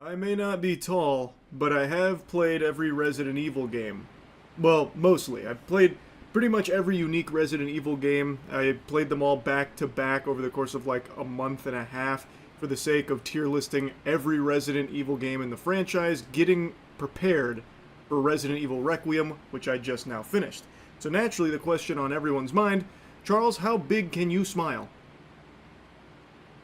I may not be tall, but I have played every Resident Evil game. Well, mostly. I've played pretty much every unique Resident Evil game. I played them all back to back over the course of like a month and a half for the sake of tier listing every Resident Evil game in the franchise, getting prepared for Resident Evil Requiem, which I just now finished. So naturally the question on everyone's mind, Charles, how big can you smile?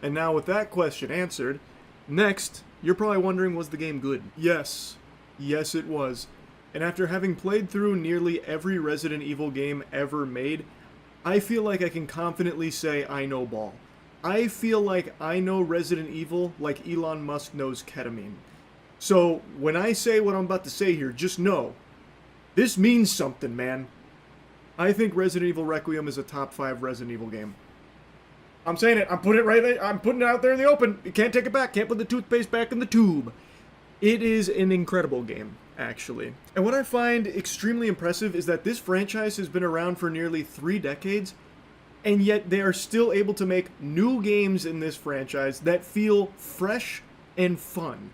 And now with that question answered, next, you're probably wondering, was the game good? Yes. Yes, it was. And after having played through nearly every Resident Evil game ever made, I feel like I can confidently say I know ball. I feel like I know Resident Evil like Elon Musk knows ketamine. So, when I say what I'm about to say here, just know, this means something, man. I think Resident Evil Requiem is a top 5 Resident Evil game. I'm saying it. I'm putting it right there. I'm putting it out there in the open. You can't take it back. Can't put the toothpaste back in the tube. It is an incredible game, actually. And what I find extremely impressive is that this franchise has been around for nearly 3 decades, and yet they are still able to make new games in this franchise that feel fresh and fun.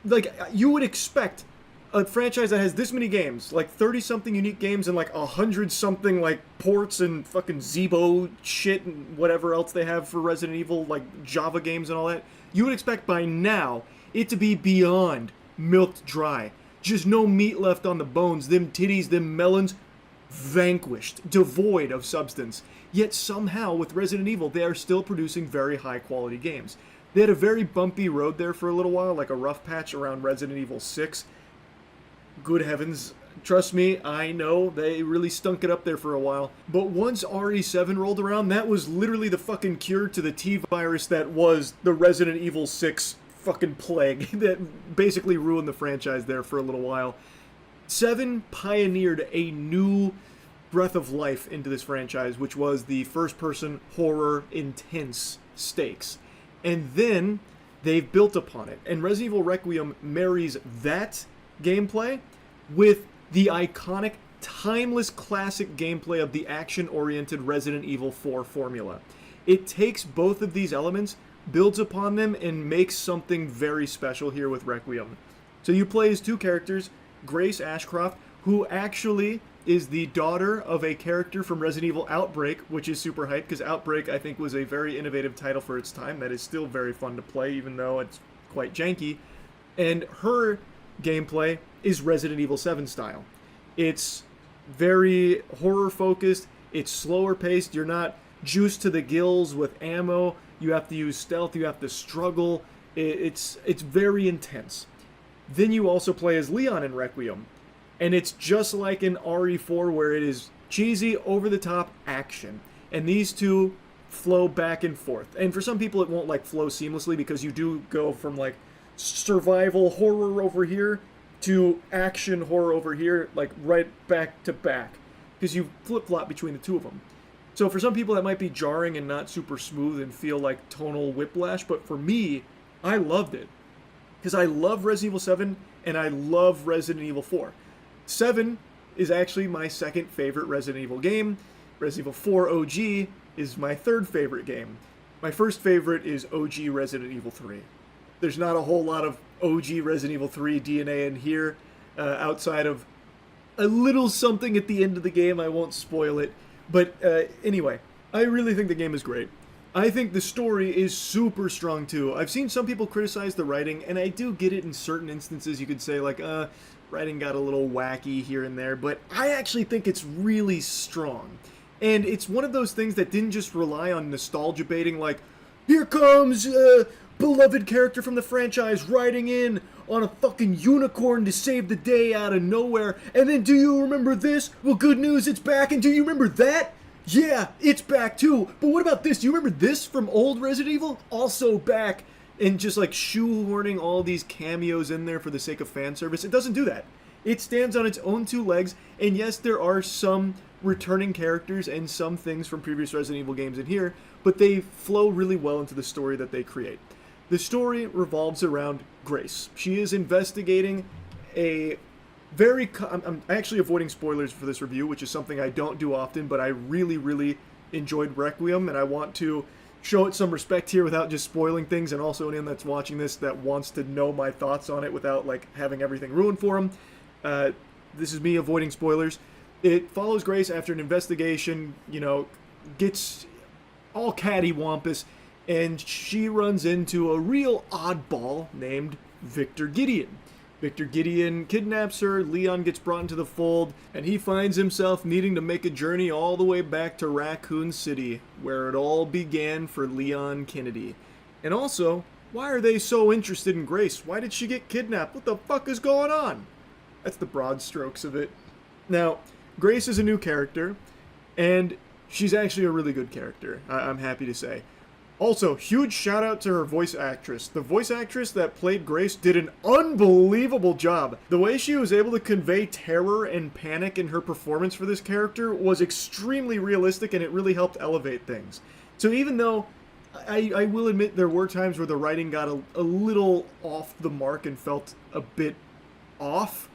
Like, you would expect a franchise that has this many games, like 30-something unique games and like 100-something like ports and fucking Zeebo shit and whatever else they have for Resident Evil, like Java games and all that, you would expect by now it to be beyond milked dry. Just no meat left on the bones, them titties, them melons, vanquished, devoid of substance. Yet somehow, with Resident Evil, they are still producing very high-quality games. They had a very bumpy road there for a little while, like a rough patch around Resident Evil 6. Good heavens, trust me, I know, they really stunk it up there for a while. But once RE7 rolled around, that was literally the fucking cure to the T-virus that was the Resident Evil 6 fucking plague that basically ruined the franchise there for a little while. 7 pioneered a new breath of life into this franchise, which was the first-person horror intense stakes. And then they've built upon it. And Resident Evil Requiem marries that gameplay with the iconic, timeless classic gameplay of the action-oriented Resident Evil 4 formula. It takes both of these elements, builds upon them, and makes something very special here with Requiem. So you play as 2 characters, Grace Ashcroft, who actually is the daughter of a character from Resident Evil Outbreak, which is super hype, because Outbreak, I think, was a very innovative title for its time that is still very fun to play, even though it's quite janky. And her gameplay is Resident Evil 7 style. It's very horror-focused, it's slower paced, you're not juiced to the gills with ammo, you have to use stealth, you have to struggle, it's very intense. Then you also play as Leon in Requiem, and it's just like in RE4 where it is cheesy, over-the-top action. And these two flow back and forth. And for some people it won't like flow seamlessly because you do go from like survival horror over here to action horror over here, like right back to back. Because you flip-flop between the two of them. So for some people that might be jarring and not super smooth and feel like tonal whiplash, but for me, I loved it. Because I love Resident Evil 7 and I love Resident Evil 4. 7 is actually my second favorite Resident Evil game. Resident Evil 4 OG is my third favorite game. My first favorite is OG Resident Evil 3. There's not a whole lot of OG Resident Evil 3 DNA in here, outside of a little something at the end of the game. I won't spoil it. But anyway, I really think the game is great. I think the story is super strong too. I've seen some people criticize the writing, and I do get it in certain instances. You could say like, writing got a little wacky here and there, but I actually think it's really strong. And it's one of those things that didn't just rely on nostalgia baiting, like, here comes a beloved character from the franchise riding in on a fucking unicorn to save the day out of nowhere, and then do you remember this? Well, good news, it's back, and do you remember that? Yeah, it's back too, but what about this? Do you remember this from old Resident Evil? Also back. And just like shoehorning all these cameos in there for the sake of fan service. It doesn't do that. It stands on its own 2 legs, and yes, there are some returning characters and some things from previous Resident Evil games in here, but they flow really well into the story that they create. The story revolves around Grace. She is investigating a very... I'm actually avoiding spoilers for this review, which is something I don't do often, but I really, really enjoyed Requiem, and I want to show it some respect here without just spoiling things, and also anyone that's watching this that wants to know my thoughts on it without like having everything ruined for them. This is me avoiding spoilers. It follows Grace after an investigation, gets all cattywampus, and she runs into a real oddball named Victor Gideon. Victor Gideon kidnaps her, Leon gets brought into the fold, and he finds himself needing to make a journey all the way back to Raccoon City, where it all began for Leon Kennedy. And also, why are they so interested in Grace? Why did she get kidnapped? What the fuck is going on? That's the broad strokes of it. Now, Grace is a new character, and she's actually a really good character, I'm happy to say. Also, huge shout out to her voice actress. The voice actress that played Grace did an unbelievable job. The way she was able to convey terror and panic in her performance for this character was extremely realistic, and it really helped elevate things. So even though I will admit there were times where the writing got a little off the mark and felt a bit off,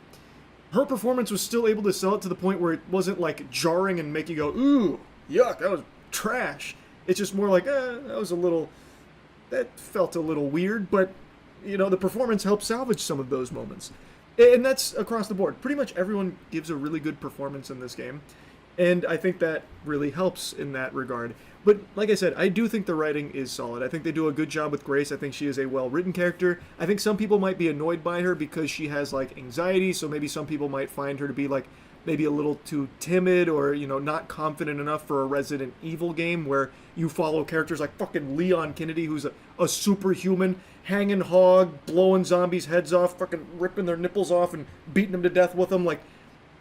her performance was still able to sell it to the point where it wasn't like jarring and make you go, ooh, yuck, that was trash. It's just more like, that felt a little weird, but, the performance helped salvage some of those moments. And that's across the board. Pretty much everyone gives a really good performance in this game, and I think that really helps in that regard. But, like I said, I do think the writing is solid. I think they do a good job with Grace. I think she is a well-written character. I think some people might be annoyed by her because she has, anxiety, so maybe some people might find her to be, maybe a little too timid or, not confident enough for a Resident Evil game where you follow characters like fucking Leon Kennedy, who's a superhuman, hanging hog, blowing zombies' heads off, fucking ripping their nipples off and beating them to death with them.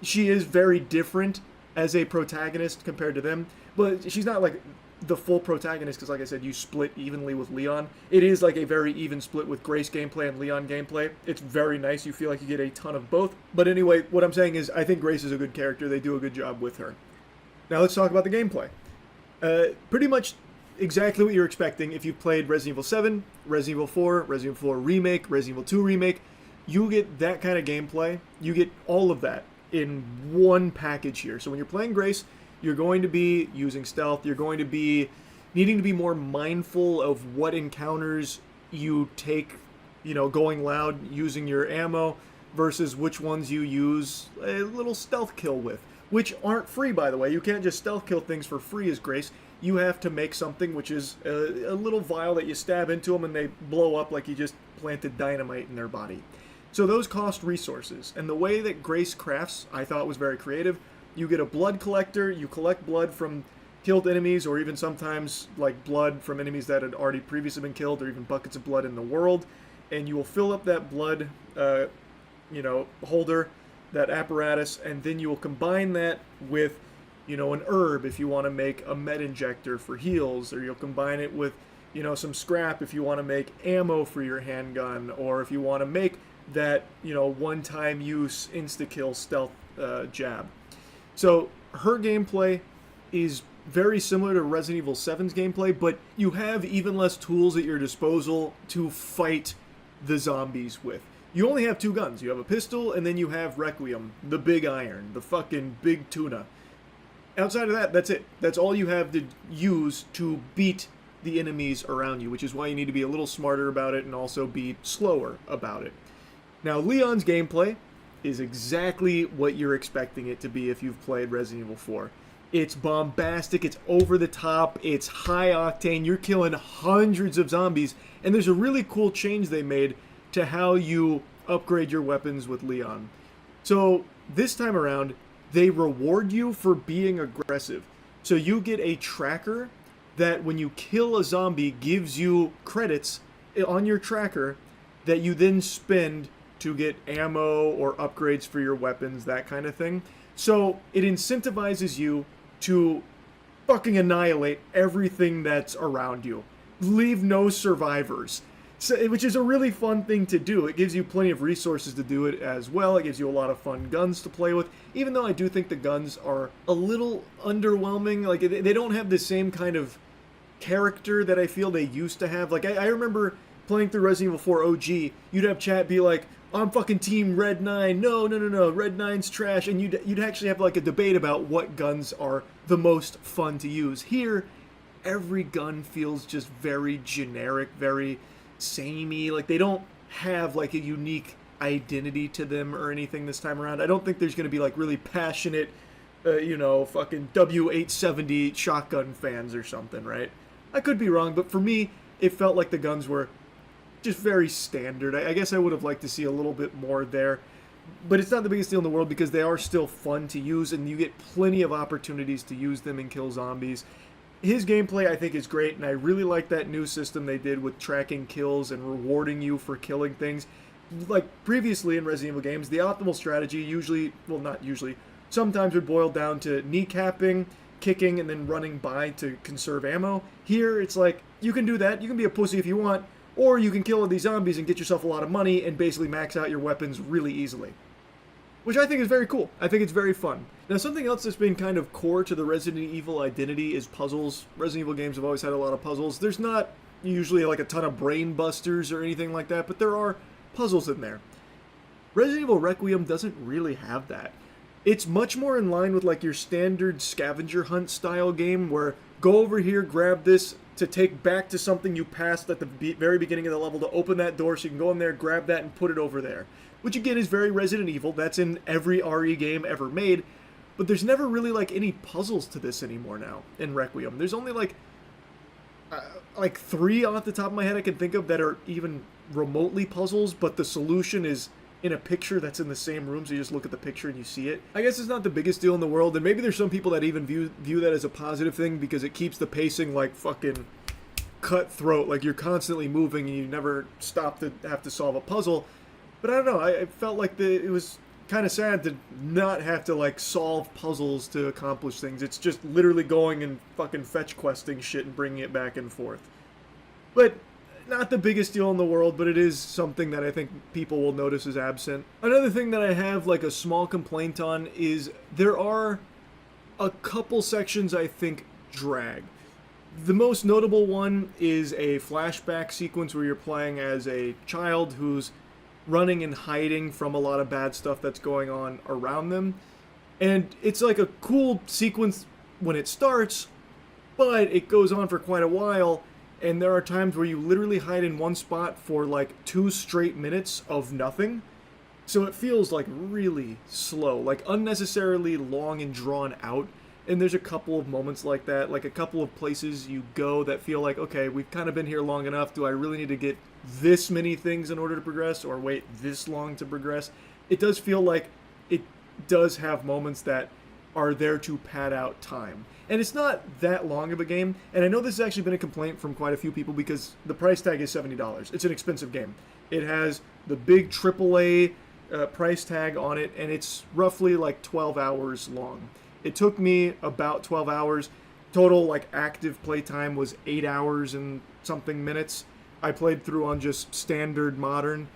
She is very different as a protagonist compared to them, but she's not, the full protagonist, because like I said, you split evenly with Leon. It is a very even split with Grace gameplay and Leon gameplay. It's very nice. You feel like you get a ton of both. But anyway, what I'm saying is I think Grace is a good character. They do a good job with her. Now let's talk about the gameplay. Pretty much exactly what you're expecting if you've played Resident Evil 7, Resident Evil 4, Resident Evil 4 Remake, Resident Evil 2 Remake. You get that kind of gameplay. You get all of that in one package here. So when you're playing Grace, you're going to be using stealth. You're going to be needing to be more mindful of what encounters you take, going loud, using your ammo, versus which ones you use a little stealth kill with, which aren't free, by the way. You can't just stealth kill things for free as Grace. You have to make something, which is a little vial that you stab into them and they blow up like you just planted dynamite in their body. So those cost resources. And the way that Grace crafts, I thought was very creative. You get a blood collector, you collect blood from killed enemies, or even sometimes blood from enemies that had already previously been killed, or even buckets of blood in the world, and you will fill up that blood, holder, that apparatus, and then you will combine that with, an herb if you want to make a med injector for heals, or you'll combine it with, some scrap if you want to make ammo for your handgun, or if you want to make that, one-time use insta-kill stealth jab. So her gameplay is very similar to Resident Evil 7's gameplay, but you have even less tools at your disposal to fight the zombies with. You only have two guns. You have a pistol, and then you have Requiem, the big iron, the fucking big tuna. Outside of that, that's it. That's all you have to use to beat the enemies around you, which is why you need to be a little smarter about it and also be slower about it. Now, Leon's gameplay is exactly what you're expecting it to be if you've played Resident Evil 4. It's bombastic, it's over the top, it's high octane, you're killing hundreds of zombies, and there's a really cool change they made to how you upgrade your weapons with Leon. So this time around, they reward you for being aggressive. So you get a tracker that when you kill a zombie gives you credits on your tracker that you then spend to get ammo or upgrades for your weapons, that kind of thing. So it incentivizes you to fucking annihilate everything that's around you. Leave no survivors. So, which is a really fun thing to do. It gives you plenty of resources to do it as well. It gives you a lot of fun guns to play with, even though I do think the guns are a little underwhelming. They don't have the same kind of character that I feel they used to have. I remember playing through Resident Evil 4 OG, you'd have chat be like, I'm fucking team Red 9, no, Red 9's trash, and you'd actually have a debate about what guns are the most fun to use. Here, every gun feels just very generic, very samey. Like, they don't have like a unique identity to them or anything this time around. I don't think there's going to be like really passionate, fucking W870 shotgun fans or something, right? I could be wrong, but for me, it felt like the guns were just very standard. I guess I would have liked to see a little bit more there. But it's not the biggest deal in the world because they are still fun to use, and you get plenty of opportunities to use them and kill zombies. His gameplay, I think, is great, and I really like that new system they did with tracking kills and rewarding you for killing things. Like previously in Resident Evil games, the optimal strategy sometimes would boil down to kneecapping, kicking, and then running by to conserve ammo. Here, it's like, you can do that, you can be a pussy if you want, or you can kill all these zombies and get yourself a lot of money and basically max out your weapons really easily. Which I think is very cool. I think it's very fun. Now, something else that's been kind of core to the Resident Evil identity is puzzles. Resident Evil games have always had a lot of puzzles. There's not usually like a ton of brain busters or anything like that, but there are puzzles in there. Resident Evil Requiem doesn't really have that. It's much more in line with like your standard scavenger hunt style game where go over here, grab this to take back to something you passed at the very beginning of the level to open that door so you can go in there, grab that, and put it over there. Which again is very Resident Evil. That's in every RE game ever made. But there's never really like any puzzles to this anymore now in Requiem. There's only like 3 off the top of my head I can think of that are even remotely puzzles, but the solution is in a picture that's in the same room, so you just look at the picture and you see it. I guess it's not the biggest deal in the world, and maybe there's some people that even view that as a positive thing because it keeps the pacing like fucking cutthroat, like you're constantly moving and you never stop to have to solve a puzzle. But I don't know, I felt like it was kind of sad to not have to like solve puzzles to accomplish things. It's just literally going and fucking fetch questing shit and bringing it back and forth. But not the biggest deal in the world, but it is something that I think people will notice is absent. Another thing that I have like a small complaint on is there are a couple sections I think drag. The most notable one is a flashback sequence where you're playing as a child who's running and hiding from a lot of bad stuff that's going on around them. And it's like a cool sequence when it starts, but it goes on for quite a while. And there are times where you literally hide in one spot for like 2 straight minutes of nothing. So it feels like really slow, like unnecessarily long and drawn out. And there's a couple of moments like that, like a couple of places you go that feel like, okay, we've kind of been here long enough. Do I really need to get this many things in order to progress or wait this long to progress? It does feel like it does have moments that are there to pad out time. And it's not that long of a game, and I know this has actually been a complaint from quite a few people because the price tag is $70. It's an expensive game. It has the big AAA price tag on it, and it's roughly like 12 hours long. It took me about 12 hours. Total like active playtime was 8 hours and something minutes. I played through on just standard modern,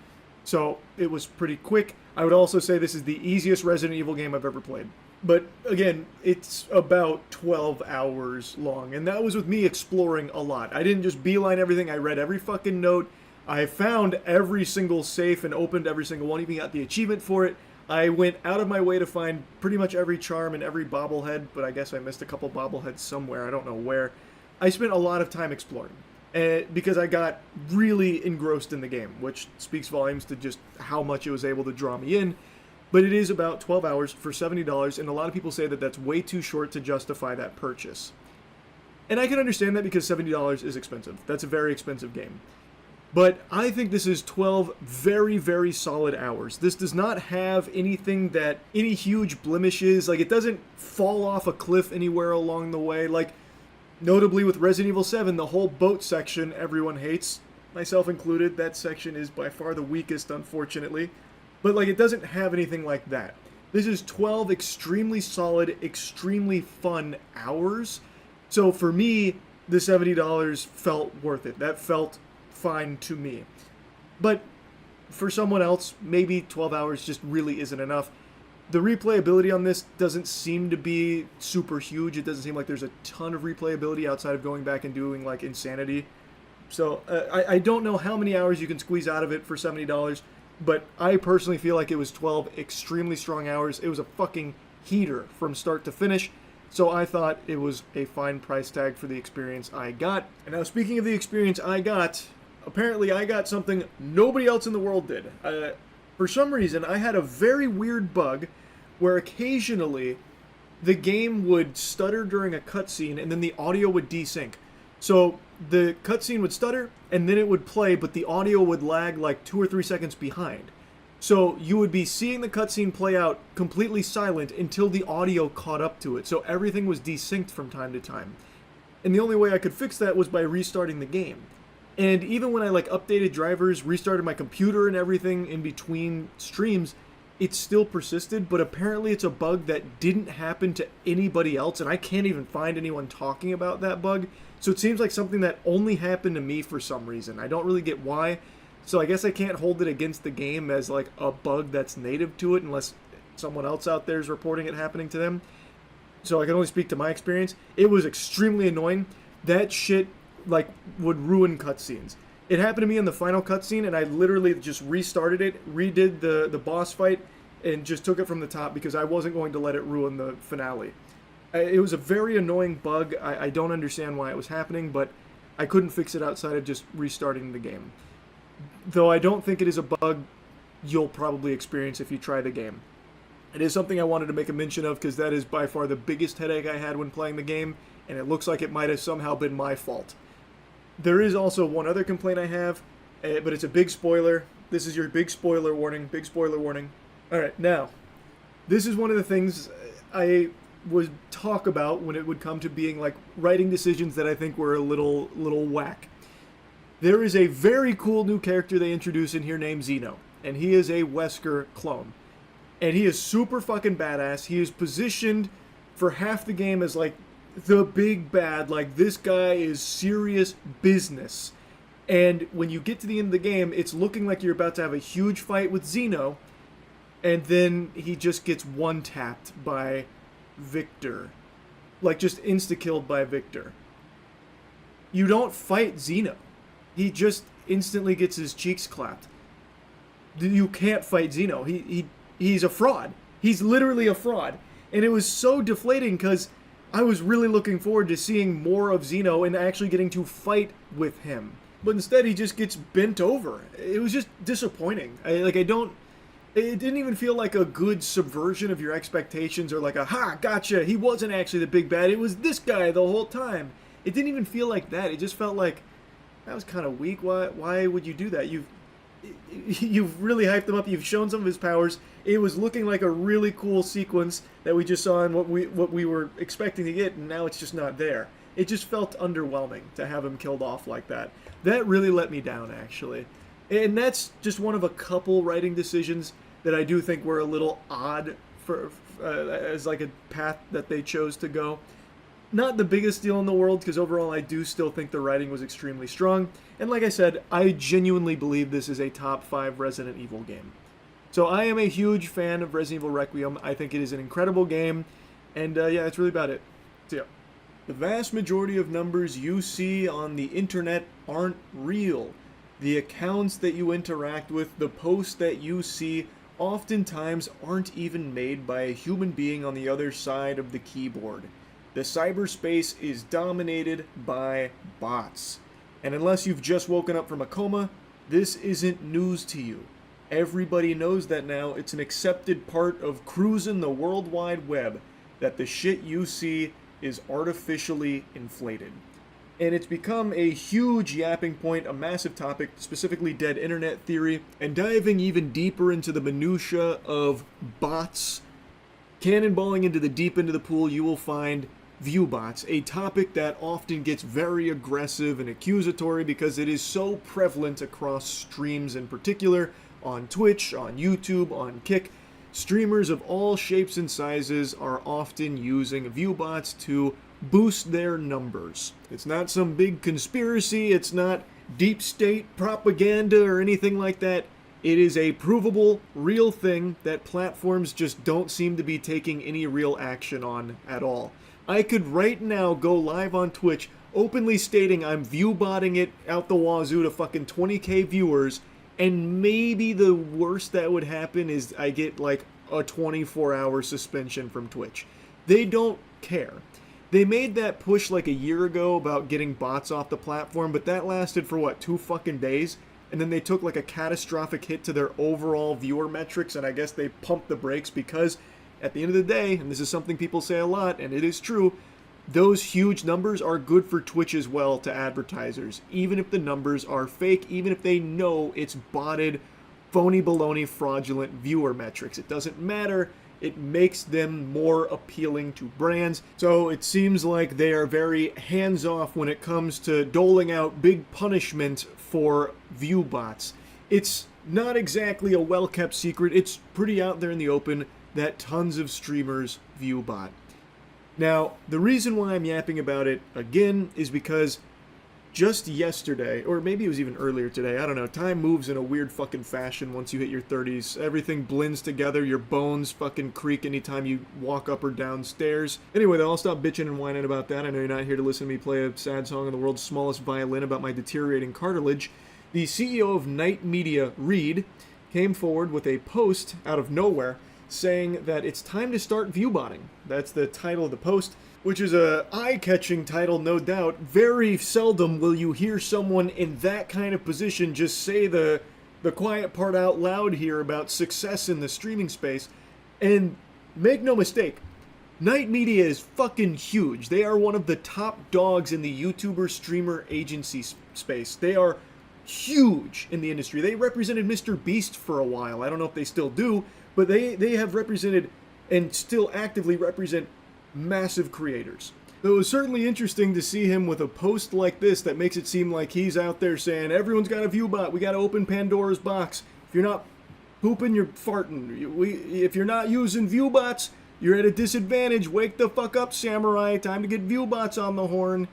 so it was pretty quick. I would also say this is the easiest Resident Evil game I've ever played. But again, it's about 12 hours long, and that was with me exploring a lot. I didn't just beeline everything, I read every fucking note. I found every single safe and opened every single one, even got the achievement for it. I went out of my way to find pretty much every charm and every bobblehead, but I guess I missed a couple bobbleheads somewhere, I don't know where. I spent a lot of time exploring, because I got really engrossed in the game, which speaks volumes to just how much it was able to draw me in. But it is about 12 hours for $70, and a lot of people say that that's way too short to justify that purchase. And I can understand that because $70 is expensive. That's a very expensive game. But I think this is 12 very, very solid hours. This does not have any huge blemishes. Like, it doesn't fall off a cliff anywhere along the way. Like, notably with Resident Evil 7, the whole boat section everyone hates, myself included. That section is by far the weakest, unfortunately. But, like, it doesn't have anything like that. This is 12 extremely solid, extremely fun hours. So, for me, the $70 felt worth it. That felt fine to me. But, for someone else, maybe 12 hours just really isn't enough. The replayability on this doesn't seem to be super huge. It doesn't seem like there's a ton of replayability outside of going back and doing, like, Insanity. So, I don't know how many hours you can squeeze out of it for $70. But I personally feel like it was 12 extremely strong hours. It was a fucking heater from start to finish. So I thought it was a fine price tag for the experience I got. And now speaking of the experience I got, apparently I got something nobody else in the world did. For some reason, I had a very weird bug where occasionally the game would stutter during a cutscene and then the audio would desync. So the cutscene would stutter and then it would play, but the audio would lag like 2 or 3 seconds behind. So you would be seeing the cutscene play out completely silent until the audio caught up to it. So everything was desynced from time to time. And the only way I could fix that was by restarting the game. And even when I like updated drivers, restarted my computer and everything in between streams, it still persisted, but apparently it's a bug that didn't happen to anybody else, and I can't even find anyone talking about that bug. So it seems like something that only happened to me for some reason. I don't really get why. So I guess I can't hold it against the game as like a bug that's native to it unless someone else out there is reporting it happening to them. So I can only speak to my experience. It was extremely annoying. That shit like would ruin cutscenes. It happened to me in the final cutscene, and I literally just restarted it, redid the boss fight, and just took it from the top because I wasn't going to let it ruin the finale. It was a very annoying bug. I don't understand why it was happening, but I couldn't fix it outside of just restarting the game. Though I don't think it is a bug you'll probably experience if you try the game. It is something I wanted to make a mention of because that is by far the biggest headache I had when playing the game, and it looks like it might have somehow been my fault. There is also one other complaint I have, but it's a big spoiler. This is your big spoiler warning, big spoiler warning. Alright, now, this is one of the things I would talk about when it would come to being like writing decisions that I think were a little whack. There is a very cool new character they introduce in here named Zeno, and he is a Wesker clone. And he is super fucking badass. He is positioned for half the game as like the big bad, like this guy is serious business. And when you get to the end of the game, it's looking like you're about to have a huge fight with Zeno, and then he just gets one-tapped by Victor. Like, just insta-killed by Victor. You don't fight Zeno. He just instantly gets his cheeks clapped. You can't fight Zeno. He's a fraud. He's literally a fraud. And it was so deflating because I was really looking forward to seeing more of Zeno and actually getting to fight with him. But instead, he just gets bent over. It was just disappointing. It didn't even feel like a good subversion of your expectations or like a, ha, gotcha, he wasn't actually the big bad, it was this guy the whole time. It didn't even feel like that. It just felt like, that was kind of weak. Why would you do that? You've really hyped him up. You've shown some of his powers. It was looking like a really cool sequence that we just saw and what we were expecting to get, and now it's just not there. It just felt underwhelming to have him killed off like that. That really let me down, actually. And that's just one of a couple writing decisions that I do think were a little odd for as like a path that they chose to go. Not the biggest deal in the world, because overall I do still think the writing was extremely strong. And like I said, I genuinely believe this is a top 5 Resident Evil game. So I am a huge fan of Resident Evil Requiem. I think it is an incredible game. And yeah, that's really about it. So yeah. The vast majority of numbers you see on the internet aren't real. The accounts that you interact with, the posts that you see, oftentimes aren't even made by a human being on the other side of the keyboard. The cyberspace is dominated by bots. And unless you've just woken up from a coma, this isn't news to you. Everybody knows that now. It's an accepted part of cruising the World Wide Web, that the shit you see is artificially inflated. And it's become a huge yapping point, a massive topic, specifically dead internet theory, and diving even deeper into the minutia of bots, cannonballing into the deep end of the pool, you will find viewbots, a topic that often gets very aggressive and accusatory because it is so prevalent across streams, in particular on Twitch, on YouTube, on Kick. Streamers of all shapes and sizes are often using viewbots to boost their numbers. It's not some big conspiracy, it's not deep state propaganda or anything like that. It is a provable, real thing that platforms just don't seem to be taking any real action on at all. I could right now go live on Twitch openly stating I'm viewbotting it out the wazoo to fucking 20k viewers, and maybe the worst that would happen is I get like a 24-hour suspension from Twitch. They don't care. They made that push like a year ago about getting bots off the platform, but that lasted for what, 2 fucking days? And then they took like a catastrophic hit to their overall viewer metrics, and I guess they pumped the brakes because at the end of the day, and this is something people say a lot, and it is true, those huge numbers are good for Twitch as well to advertisers, even if the numbers are fake, even if they know it's botted, phony baloney, fraudulent viewer metrics. It doesn't matter. It makes them more appealing to brands. So it seems like they are very hands-off when it comes to doling out big punishment for view bots. It's not exactly a well-kept secret. It's pretty out there in the open that tons of streamers view bot. Now, the reason why I'm yapping about it again is because just yesterday, or maybe it was even earlier today, I don't know, time moves in a weird fucking fashion once you hit your 30s. Everything blends together, your bones fucking creak anytime you walk up or down stairs. Anyway, though, I'll stop bitching and whining about that. I know you're not here to listen to me play a sad song on the world's smallest violin about my deteriorating cartilage. The CEO of Night Media, Reed, came forward with a post out of nowhere saying that it's time to start viewbotting. That's the title of the post, which is a eye-catching title, no doubt. Very seldom will you hear someone in that kind of position just say the quiet part out loud here about success in the streaming space. And make no mistake, Night Media is fucking huge. They are one of the top dogs in the YouTuber streamer agency space. They are huge in the industry. They represented Mr. Beast for a while. I don't know if they still do, but they have represented and still actively represent massive creators. So it was certainly interesting to see him with a post like this that makes it seem like he's out there saying, everyone's got a view bot, we gotta open Pandora's box. If you're not pooping, you're farting. If you're not using view bots, you're at a disadvantage. Wake the fuck up, samurai. Time to get view bots on the horn.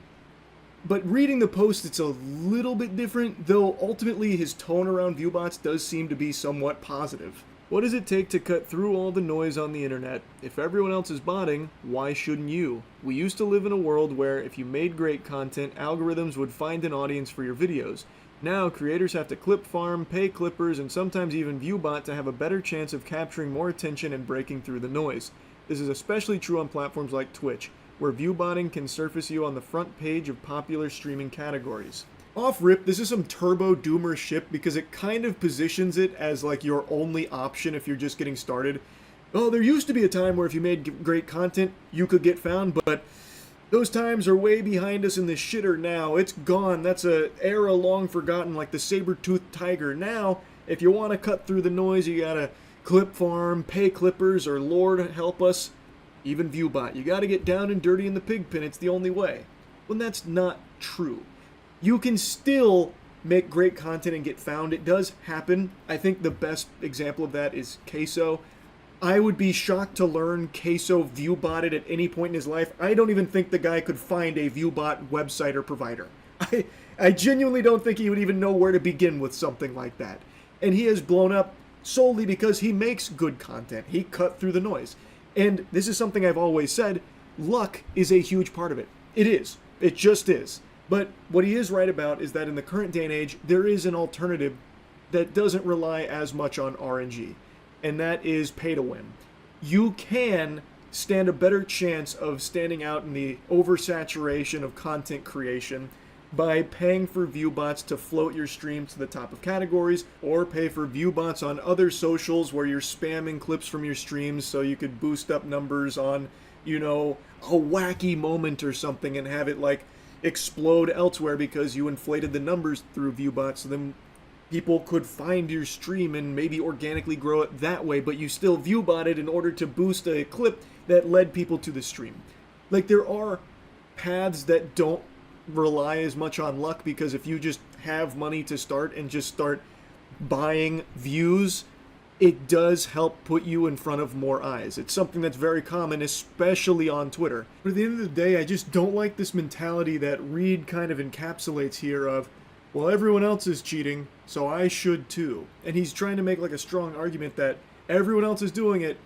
But reading the post, it's a little bit different, though ultimately his tone around view bots does seem to be somewhat positive. What does it take to cut through all the noise on the internet? If everyone else is botting, why shouldn't you? We used to live in a world where if you made great content, algorithms would find an audience for your videos. Now, creators have to clip farm, pay clippers, and sometimes even view bot to have a better chance of capturing more attention and breaking through the noise. This is especially true on platforms like Twitch, where view botting can surface you on the front page of popular streaming categories. Off rip, this is some turbo doomer shit because it kind of positions it as like your only option if you're just getting started. Oh, there used to be a time where if you made great content, you could get found, but those times are way behind us in the shitter now. It's gone. That's a era long forgotten, like the saber-toothed tiger. Now, if you want to cut through the noise, you gotta clip farm, pay clippers, or Lord help us, even viewbot. You gotta get down and dirty in the pig pen. It's the only way. When that's not true. You can still make great content and get found. It does happen. I think the best example of that is Queso. I would be shocked to learn Queso viewbotted at any point in his life. I don't even think the guy could find a viewbot website or provider. I genuinely don't think he would even know where to begin with something like that. And he has blown up solely because he makes good content. He cut through the noise. And this is something I've always said, luck is a huge part of it. It is. It just is. But what he is right about is that in the current day and age, there is an alternative that doesn't rely as much on RNG, and that is pay to win. You can stand a better chance of standing out in the oversaturation of content creation by paying for viewbots to float your stream to the top of categories, or pay for viewbots on other socials where you're spamming clips from your streams so you could boost up numbers on, you know, a wacky moment or something and have it like explode elsewhere because you inflated the numbers through viewbots, so then people could find your stream and maybe organically grow it that way, but you still viewbotted in order to boost a clip that led people to the stream. Like, there are paths that don't rely as much on luck, because if you just have money to start and just start buying views, it does help put you in front of more eyes. It's something that's very common, especially on Twitter. But at the end of the day, I just don't like this mentality that Reed kind of encapsulates here of, well, everyone else is cheating, so I should too. And he's trying to make like a strong argument that everyone else is doing it.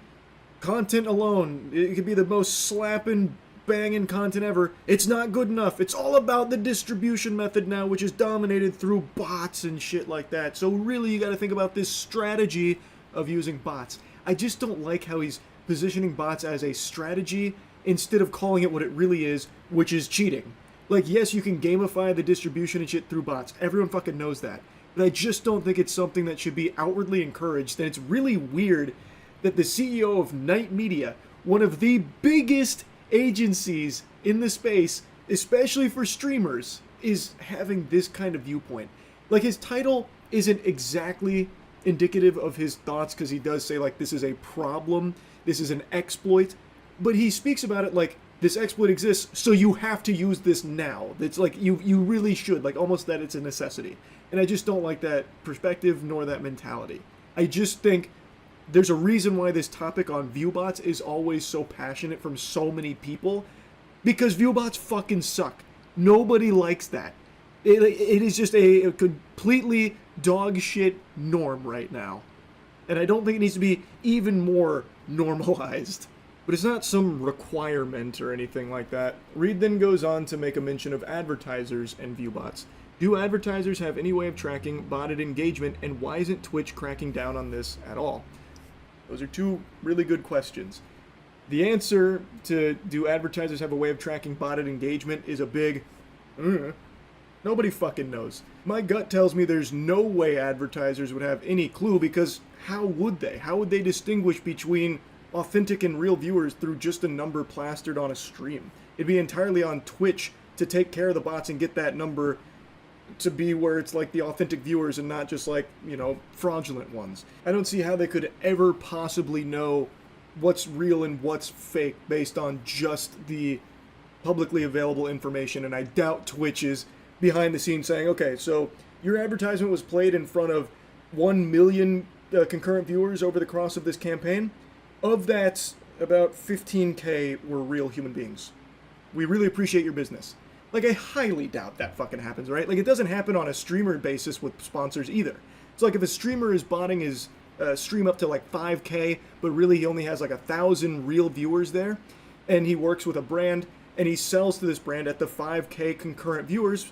Content alone, it could be the most slapping, banging content ever. It's not good enough. It's all about the distribution method now, which is dominated through bots and shit like that. So really, you gotta think about this strategy of using bots. I just don't like how he's positioning bots as a strategy instead of calling it what it really is, which is cheating. Like, yes, you can gamify the distribution and shit through bots. Everyone fucking knows that. But I just don't think it's something that should be outwardly encouraged. And it's really weird that the CEO of Night Media, one of the biggest agencies in the space, especially for streamers, is having this kind of viewpoint. Like, his title isn't exactly indicative of his thoughts, because he does say, like, this is a problem, this is an exploit, but he speaks about it like, this exploit exists, so you have to use this now. It's like, you really should, like, almost that it's a necessity. And I just don't like that perspective, nor that mentality. I just think there's a reason why this topic on viewbots is always so passionate from so many people, because viewbots fucking suck. Nobody likes that. It is just a completely dog shit norm right now. And I don't think it needs to be even more normalized. But it's not some requirement or anything like that. Reed then goes on to make a mention of advertisers and viewbots. Do advertisers have any way of tracking botted engagement, and why isn't Twitch cracking down on this at all? Those are two really good questions. The answer to do advertisers have a way of tracking botted engagement is a big nobody fucking knows. My gut tells me there's no way advertisers would have any clue, because how would they? How would they distinguish between authentic and real viewers through just a number plastered on a stream? It'd be entirely on Twitch to take care of the bots and get that number to be where it's like the authentic viewers and not just like, you know, fraudulent ones. I don't see how they could ever possibly know what's real and what's fake based on just the publicly available information, and I doubt Twitch is behind the scenes saying, okay, so your advertisement was played in front of 1 million concurrent viewers over the course of this campaign. Of that, about 15K were real human beings. We really appreciate your business. Like, I highly doubt that fucking happens, right? Like, it doesn't happen on a streamer basis with sponsors either. It's like if a streamer is botting his stream up to like 5K, but really he only has like 1,000 real viewers there, and he works with a brand, and he sells to this brand at the 5K concurrent viewers,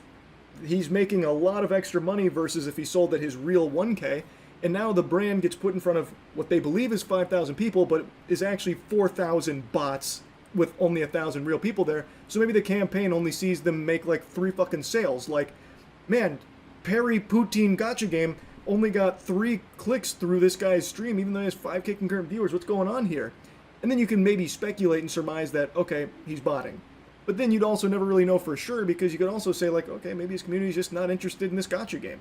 he's making a lot of extra money versus if he sold at his real 1K, and now the brand gets put in front of what they believe is 5,000 people, but is actually 4,000 bots with only 1,000 real people there. So maybe the campaign only sees them make like 3 fucking sales. Like, man, Perry Poutine Gotcha Game only got 3 clicks through this guy's stream, even though he has 5K concurrent viewers. What's going on here? And then you can maybe speculate and surmise that, okay, he's botting. But then you'd also never really know for sure, because you could also say, like, okay, maybe his community's just not interested in this gotcha game.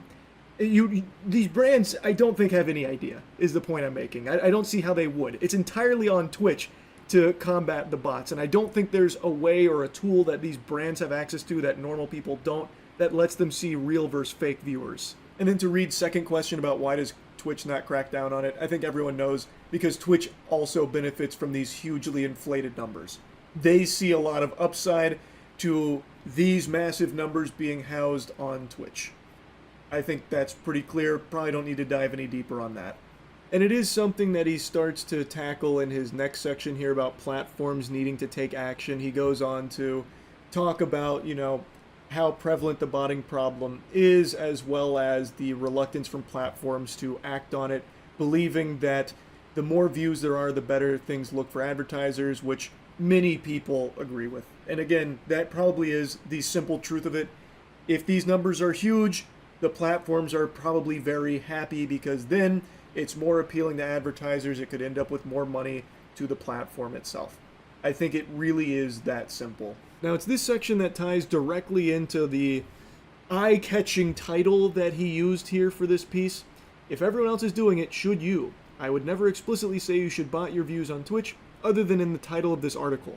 These brands, I don't think, have any idea, is the point I'm making. I don't see how they would. It's entirely on Twitch to combat the bots, and I don't think there's a way or a tool that these brands have access to that normal people don't, that lets them see real versus fake viewers. And then to Reed's second question about why does Twitch not crack down on it, I think everyone knows, because Twitch also benefits from these hugely inflated numbers. They see a lot of upside to these massive numbers being housed on Twitch. I think that's pretty clear. Probably don't need to dive any deeper on that. And it is something that he starts to tackle in his next section here about platforms needing to take action. He goes on to talk about, you know, how prevalent the botting problem is, as well as the reluctance from platforms to act on it, believing that the more views there are, the better things look for advertisers, which many people agree with. And again, that probably is the simple truth of it. If these numbers are huge, the platforms are probably very happy, because then it's more appealing to advertisers. It could end up with more money to the platform itself. I think it really is that simple. Now, it's this section that ties directly into the eye-catching title that he used here for this piece. If everyone else is doing it, should you? I would never explicitly say you should bot your views on Twitch, other than in the title of this article.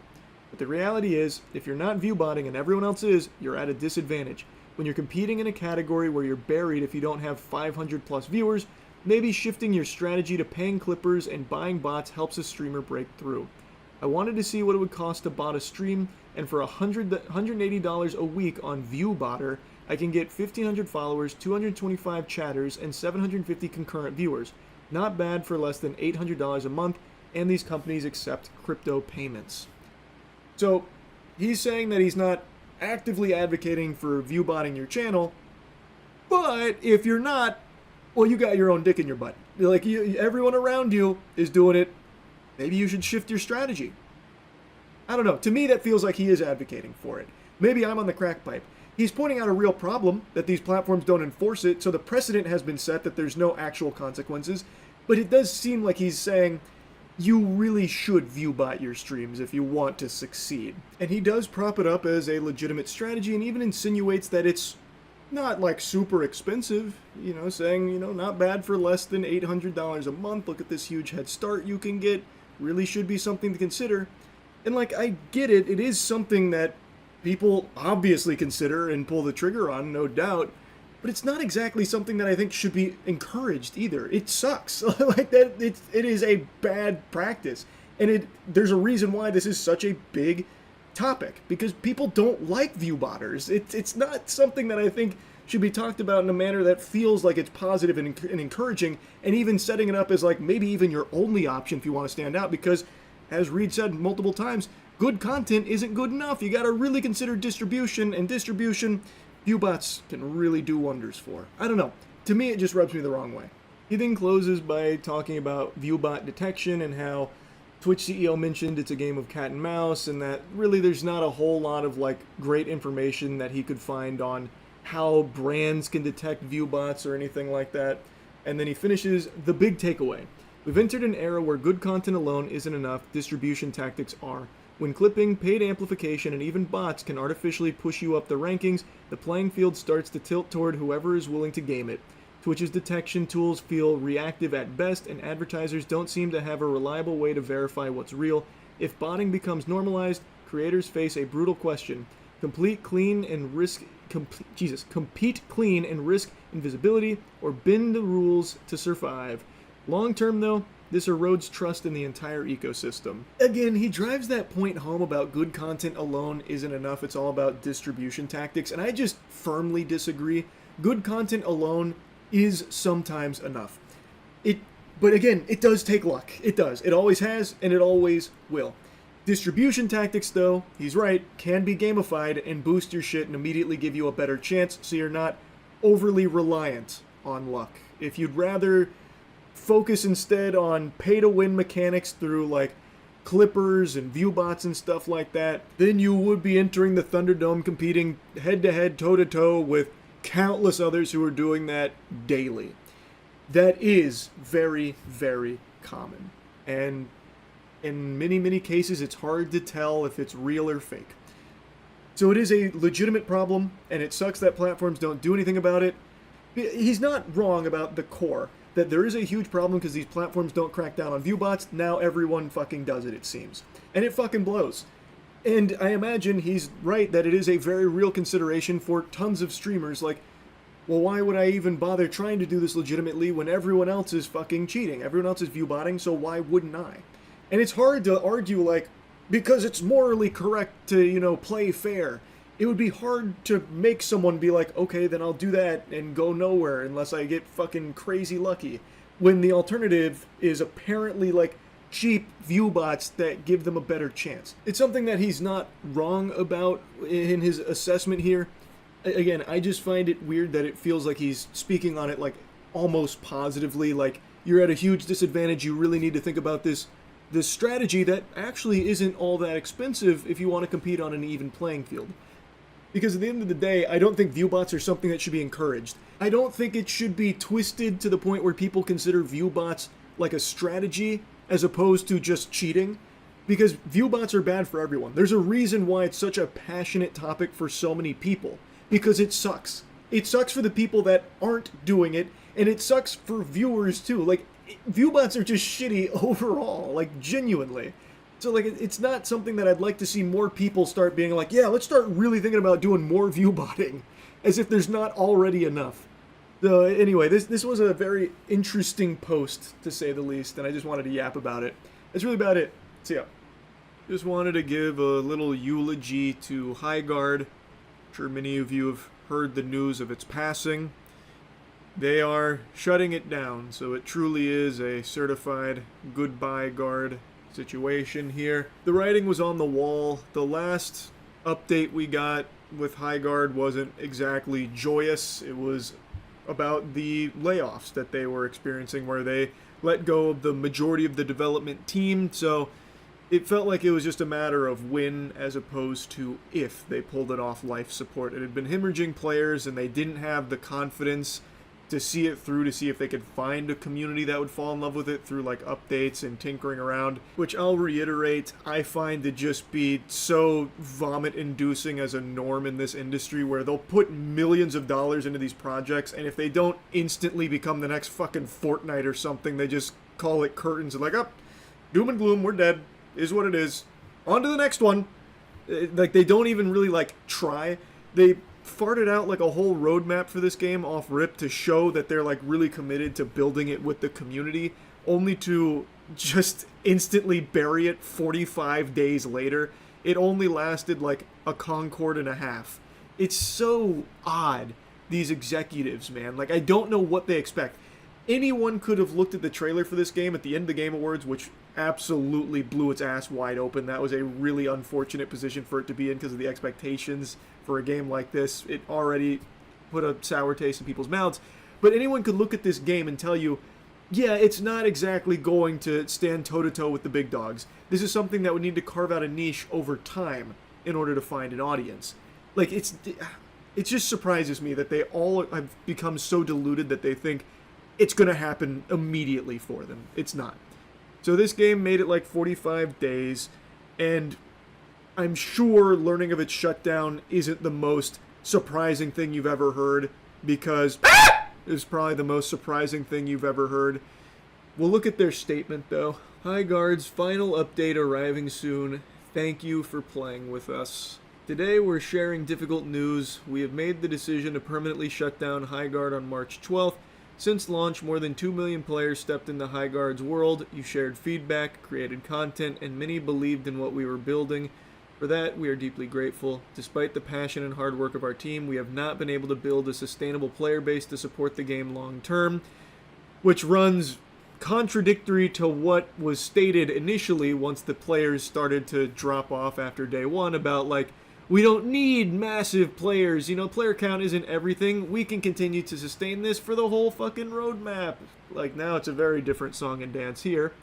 But the reality is, if you're not view botting and everyone else is, you're at a disadvantage. When you're competing in a category where you're buried if you don't have 500 plus viewers, maybe shifting your strategy to paying clippers and buying bots helps a streamer break through. I wanted to see what it would cost to bot a stream, and for $180 a week on ViewBotter, I can get 1,500 followers, 225 chatters, and 750 concurrent viewers. Not bad for less than $800 a month, and these companies accept crypto payments. So he's saying that he's not actively advocating for view botting your channel, but if you're not, well, you got your own dick in your butt. Like, everyone around you is doing it. Maybe you should shift your strategy. I don't know. To me, that feels like he is advocating for it. Maybe I'm on the crack pipe. He's pointing out a real problem, that these platforms don't enforce it, so the precedent has been set that there's no actual consequences. But it does seem like he's saying, you really should viewbot your streams if you want to succeed. And he does prop it up as a legitimate strategy and even insinuates that it's not like super expensive, saying, not bad for less than $800 a month. Look at this huge head start you can get. Really should be something to consider. And I get it. It is something that people obviously consider and pull the trigger on, no doubt. But it's not exactly something that I think should be encouraged either. It sucks. It is a bad practice. And there's a reason why this is such a big topic, because people don't like viewbotters. It's not something that I think should be talked about in a manner that feels like it's positive and encouraging, and even setting it up as maybe even your only option if you want to stand out, because as Reed said multiple times, good content isn't good enough. You got to really consider distribution, and distribution viewbots can really do wonders for. I don't know. To me, it just rubs me the wrong way. He then closes by talking about viewbot detection and how Twitch CEO mentioned it's a game of cat and mouse, and that really there's not a whole lot of great information that he could find on how brands can detect viewbots or anything like that. And then he finishes the big takeaway. We've entered an era where good content alone isn't enough, distribution tactics are. When clipping, paid amplification, and even bots can artificially push you up the rankings, the playing field starts to tilt toward whoever is willing to game it. Twitch's detection tools feel reactive at best, and advertisers don't seem to have a reliable way to verify what's real. If botting becomes normalized, creators face a brutal question. Compete clean and risk invisibility, or bend the rules to survive. Long term, though, this erodes trust in the entire ecosystem. Again, he drives that point home about good content alone isn't enough. It's all about distribution tactics, and I just firmly disagree. Good content alone is sometimes enough. But again, it does take luck. It does. It always has, and it always will. Distribution tactics, though, he's right, can be gamified and boost your shit and immediately give you a better chance, so you're not overly reliant on luck. If you'd rather focus instead on pay-to-win mechanics through clippers and viewbots and stuff like that, then you would be entering the Thunderdome competing head-to-head, toe-to-toe with countless others who are doing that daily. That is very, very common. And in many, many cases, it's hard to tell if it's real or fake. So it is a legitimate problem, and it sucks that platforms don't do anything about it. He's not wrong about the core, that there is a huge problem because these platforms don't crack down on viewbots. Now everyone fucking does it seems. And it fucking blows. And I imagine he's right that it is a very real consideration for tons of streamers. Well, why would I even bother trying to do this legitimately when everyone else is fucking cheating? Everyone else is viewbotting, so why wouldn't I? And it's hard to argue, because it's morally correct to, play fair. It would be hard to make someone be okay, then I'll do that and go nowhere unless I get fucking crazy lucky. When the alternative is apparently, cheap viewbots that give them a better chance. It's something that he's not wrong about in his assessment here. Again, I just find it weird that it feels like he's speaking on it, almost positively, you're at a huge disadvantage, you really need to think about this strategy that actually isn't all that expensive if you want to compete on an even playing field. Because at the end of the day, I don't think viewbots are something that should be encouraged. I don't think it should be twisted to the point where people consider viewbots like a strategy as opposed to just cheating. Because viewbots are bad for everyone. There's a reason why it's such a passionate topic for so many people. Because it sucks. It sucks for the people that aren't doing it, and it sucks for viewers too. Viewbots are just shitty overall, genuinely. So, it's not something that I'd like to see more people start being yeah, let's start really thinking about doing more viewbotting, as if there's not already enough. So, anyway, this was a very interesting post, to say the least, and I just wanted to yap about it. That's really about it. So, yeah. Just wanted to give a little eulogy to Highguard. I'm sure many of you have heard the news of its passing. They are shutting it down, so it truly is a certified goodbye guard situation here. The writing was on the wall. The last update we got with Highguard wasn't exactly joyous. It was about the layoffs that they were experiencing, where they let go of the majority of the development team. So it felt like it was just a matter of when as opposed to if they pulled it off life support. It had been hemorrhaging players and they didn't have the confidence to see it through, to see if they could find a community that would fall in love with it through like updates and tinkering around, which I'll reiterate, I find to just be so vomit inducing as a norm in this industry, where they'll put millions of dollars into these projects and if they don't instantly become the next fucking Fortnite or something, they just call it curtains and like, oh, doom and gloom, we're dead, is what it is, on to the next one. Like, they don't even really like try. They farted out like a whole roadmap for this game off rip to show that they're like really committed to building it with the community, only to just instantly bury it 45 days later. It only lasted like a Concord and a half. It's so odd, these executives, man. Like, I don't know what they expect. Anyone could have looked at the trailer for this game at the end of the Game Awards, which absolutely blew its ass wide open. That was a really unfortunate position for it to be in because of the expectations for a game like this. It already put a sour taste in people's mouths. But anyone could look at this game and tell you, yeah, it's not exactly going to stand toe-to-toe with the big dogs. This is something that would need to carve out a niche over time in order to find an audience. Like, it just surprises me that they all have become so deluded that they think it's going to happen immediately for them. It's not. So this game made it like 45 days, and I'm sure learning of its shutdown isn't the most surprising thing you've ever heard, because it's probably the most surprising thing you've ever heard. We'll look at their statement, though. Hi Guards, final update arriving soon. Thank you for playing with us. Today we're sharing difficult news. We have made the decision to permanently shut down Highguard on March 12th. Since launch, more than 2 million players stepped into Highguard's world. You shared feedback, created content, and many believed in what we were building. For that, we are deeply grateful. Despite the passion and hard work of our team, we have not been able to build a sustainable player base to support the game long term, which runs contradictory to what was stated initially once the players started to drop off after day one about, like, we don't need massive players, you know, player count isn't everything, we can continue to sustain this for the whole fucking roadmap. Like, now it's a very different song and dance here.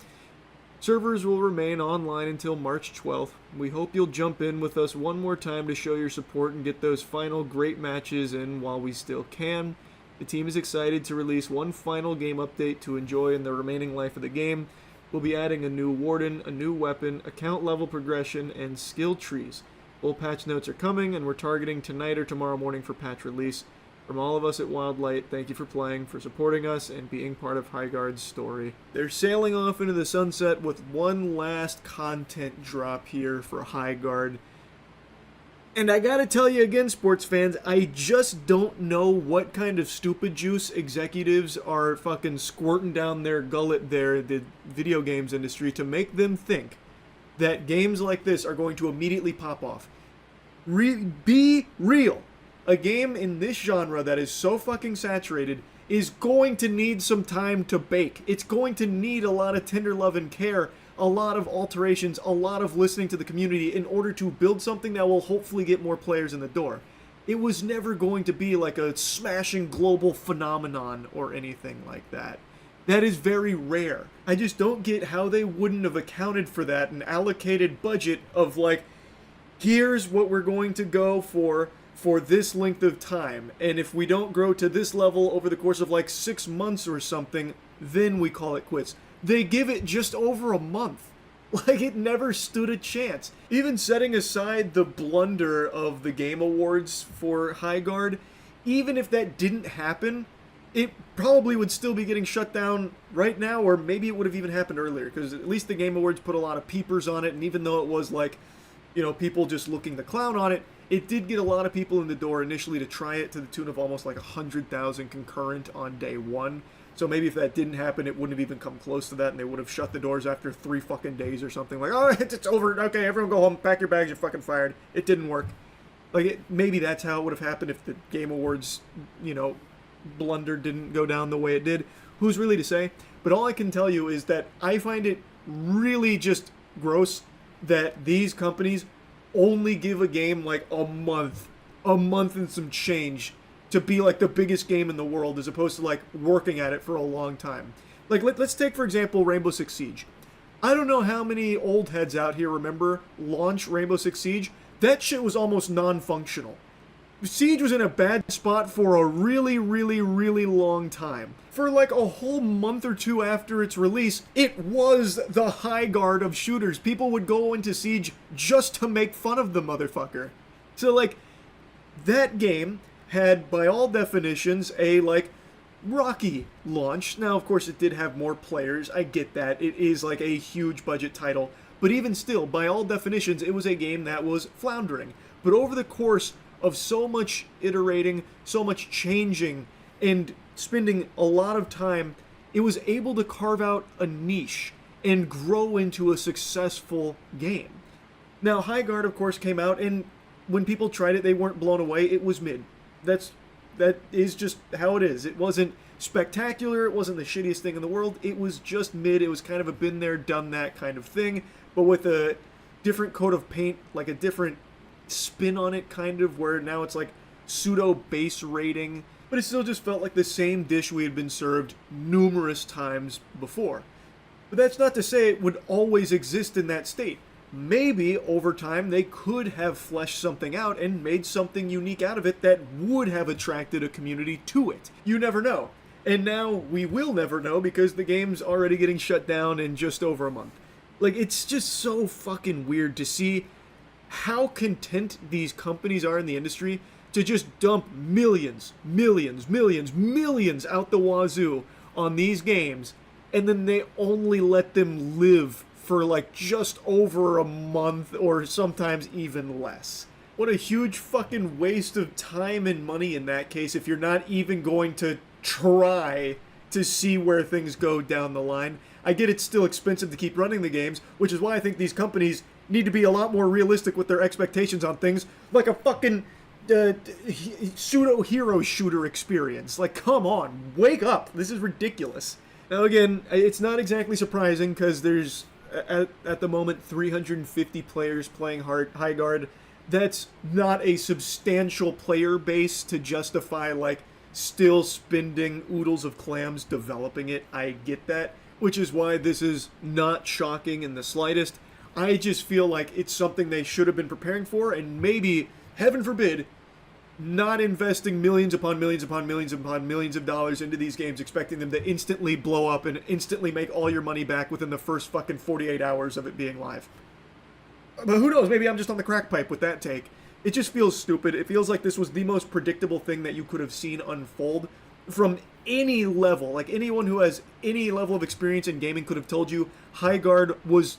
Servers will remain online until March 12th. We hope you'll jump in with us one more time to show your support and get those final great matches in while we still can. The team is excited to release one final game update to enjoy in the remaining life of the game. We'll be adding a new warden, a new weapon, account level progression, and skill trees. Full patch notes are coming, and we're targeting tonight or tomorrow morning for patch release. From all of us at Wildlight, thank you for playing, for supporting us, and being part of Highguard's story. They're sailing off into the sunset with one last content drop here for Highguard. And I gotta tell you again, sports fans, I just don't know what kind of stupid juice executives are fucking squirting down their gullet there, the video games industry, to make them think that games like this are going to immediately pop off. Be real. A game in this genre that is so fucking saturated is going to need some time to bake. It's going to need a lot of tender love and care, a lot of alterations, a lot of listening to the community in order to build something that will hopefully get more players in the door. It was never going to be like a smashing global phenomenon or anything like that. That is very rare. I just don't get how they wouldn't have accounted for that and allocated budget of like, here's what we're going to go for this length of time, and if we don't grow to this level over the course of like 6 months or something, then we call it quits. They give it just over a month. Like, it never stood a chance. Even setting aside the blunder of the Game Awards for Highguard, even if that didn't happen, it probably would still be getting shut down right now, or maybe it would have even happened earlier, because at least the Game Awards put a lot of peepers on it, and even though it was like, you know, people just looking the clown on it, it did get a lot of people in the door initially to try it, to the tune of almost like 100,000 concurrent on day one. So maybe if that didn't happen, it wouldn't have even come close to that, and they would have shut the doors after 3 fucking days or something. Like, oh, it's over. Okay, everyone go home. Pack your bags. You're fucking fired. It didn't work. Like, maybe that's how it would have happened if the Game Awards, you know, blunder didn't go down the way it did. Who's really to say? But all I can tell you is that I find it really just gross that these companies only give a game like a month and some change to be like the biggest game in the world, as opposed to like working at it for a long time. Like, let's take for example Rainbow Six Siege. I don't know how many old heads out here remember launch Rainbow Six Siege. That shit was almost non-functional. Siege was in a bad spot for a really, really, really long time. For like a whole month or two after its release, it was the high guard of shooters. People would go into Siege just to make fun of the motherfucker. So like, that game had, by all definitions, a like rocky launch. Now, of course, it did have more players. I get that. It is like a huge budget title. But even still, by all definitions, it was a game that was floundering. But over the course of so much iterating, so much changing, and spending a lot of time, it was able to carve out a niche and grow into a successful game. Now, High Guard, of course, came out, and when people tried it, they weren't blown away. It was mid. That is just how it is. It wasn't spectacular. It wasn't the shittiest thing in the world. It was just mid. It was kind of a been there, done that kind of thing, but with a different coat of paint, like a different spin on it, kind of, where now it's like pseudo base rating, but it still just felt like the same dish we had been served numerous times before. But that's not to say it would always exist in that state. Maybe over time they could have fleshed something out and made something unique out of it that would have attracted a community to it. You never know. And now we will never know because the game's already getting shut down in just over a month. Like, it's just so fucking weird to see how content these companies are in the industry to just dump millions out the wazoo on these games, and then they only let them live for like just over a month or sometimes even less. What a huge fucking waste of time and money in that case if you're not even going to try to see where things go down the line. I get it's still expensive to keep running the games, which is why I think these companies need to be a lot more realistic with their expectations on things, like a fucking pseudo-hero shooter experience. Like, come on, wake up. This is ridiculous. Now again, it's not exactly surprising because there's, at the moment, 350 players playing High Guard. That's not a substantial player base to justify, like, still spending oodles of clams developing it. I get that, which is why this is not shocking in the slightest. I just feel like it's something they should have been preparing for, and maybe, heaven forbid, not investing millions upon millions upon millions upon millions of dollars into these games, expecting them to instantly blow up and instantly make all your money back within the first fucking 48 hours of it being live. But who knows, maybe I'm just on the crack pipe with that take. It just feels stupid. It feels like this was the most predictable thing that you could have seen unfold from any level. Like, anyone who has any level of experience in gaming could have told you High Guard was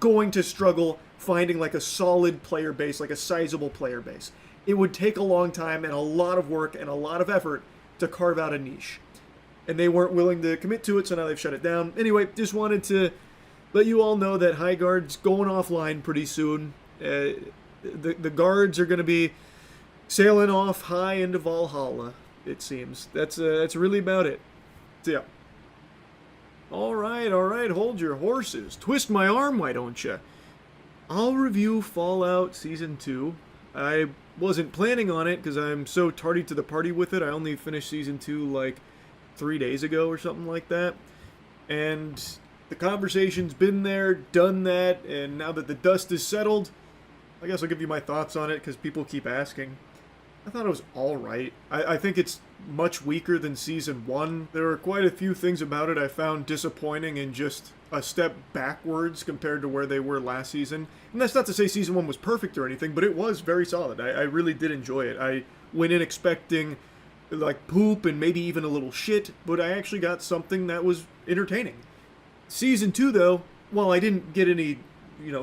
going to struggle finding like a solid player base, like a sizable player base. It would take a long time and a lot of work and a lot of effort to carve out a niche. And they weren't willing to commit to it, so now they've shut it down. Anyway, just wanted to let you all know that High Guard's going offline pretty soon. The guards are going to be sailing off high into Valhalla, it seems. That's really about it. So yeah. All right, hold your horses. Twist my arm, why don't you? I'll review Fallout Season 2. I wasn't planning on it because I'm so tardy to the party with it. I only finished Season 2 like 3 days ago or something like that. And the conversation's been there, done that, and now that the dust is settled, I guess I'll give you my thoughts on it because people keep asking. I thought it was alright. I think it's much weaker than Season 1. There are quite a few things about it I found disappointing and just a step backwards compared to where they were last season. And that's not to say Season 1 was perfect or anything, but it was very solid. I really did enjoy it. I went in expecting like poop and maybe even a little shit, but I actually got something that was entertaining. Season 2, though, while I didn't get any,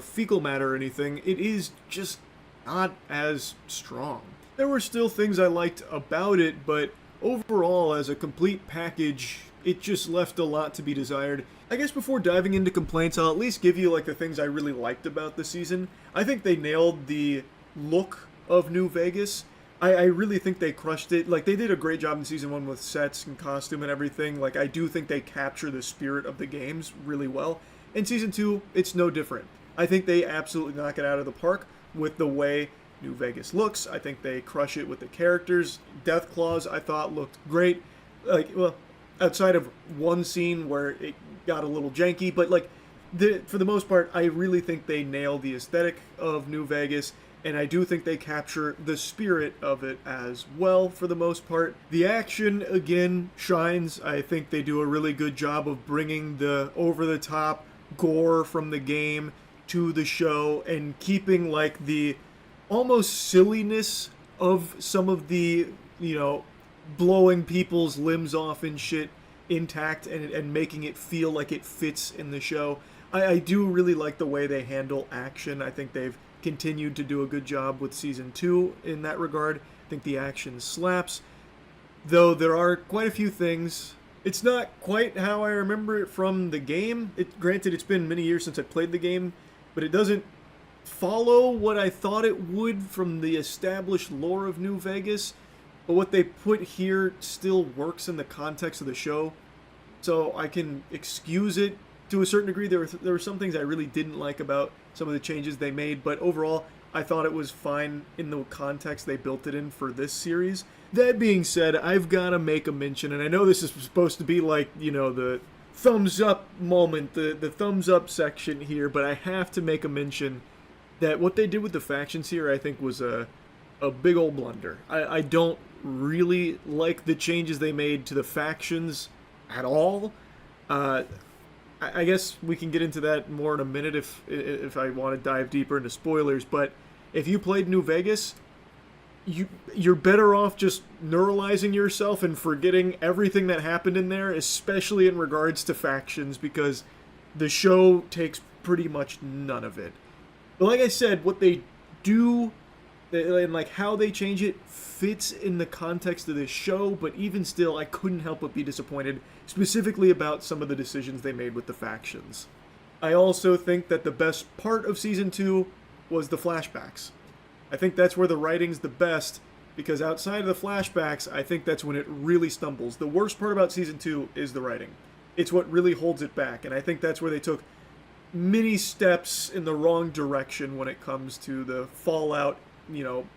fecal matter or anything, it is just not as strong. There were still things I liked about it, but overall, as a complete package, it just left a lot to be desired. I guess before diving into complaints, I'll at least give you like the things I really liked about the season. I think they nailed the look of New Vegas. I really think they crushed it. Like, they did a great job in Season 1 with sets and costume and everything. Like, I do think they capture the spirit of the games really well. In Season 2, it's no different. I think they absolutely knock it out of the park with the way New Vegas looks. I think they crush it with the characters. Deathclaws, I thought, looked great. Like, well, outside of one scene where it got a little janky, but, like, for the most part, I really think they nail the aesthetic of New Vegas, and I do think they capture the spirit of it as well for the most part. The action, again, shines. I think they do a really good job of bringing the over-the-top gore from the game to the show and keeping, like, the almost silliness of some of the, blowing people's limbs off and shit intact and making it feel like it fits in the show. I do really like the way they handle action. I think they've continued to do a good job with Season 2 in that regard. I think the action slaps. Though there are quite a few things. It's not quite how I remember it from the game. Granted, it's been many years since I played the game, but it doesn't follow what I thought it would from the established lore of New Vegas. But what they put here still works in the context of the show. So I can excuse it to a certain degree. There were some things I really didn't like about some of the changes they made, but overall, I thought it was fine in the context they built it in for this series. That being said, I've got to make a mention, and I know this is supposed to be like, the thumbs up moment, the thumbs up section here, but I have to make a mention that what they did with the factions here, I think, was a big old blunder. I don't really like the changes they made to the factions at all. I guess we can get into that more in a minute if I want to dive deeper into spoilers, but if you played New Vegas, you're better off just neuralizing yourself and forgetting everything that happened in there, especially in regards to factions, because the show takes pretty much none of it. But like I said, what they do and like how they change it fits in the context of this show, but even still, I couldn't help but be disappointed, specifically about some of the decisions they made with the factions. I also think that the best part of Season 2 was the flashbacks. I think that's where the writing's the best, because outside of the flashbacks, I think that's when it really stumbles. The worst part about Season 2 is the writing. It's what really holds it back, and I think that's where they took many steps in the wrong direction when it comes to the Fallout,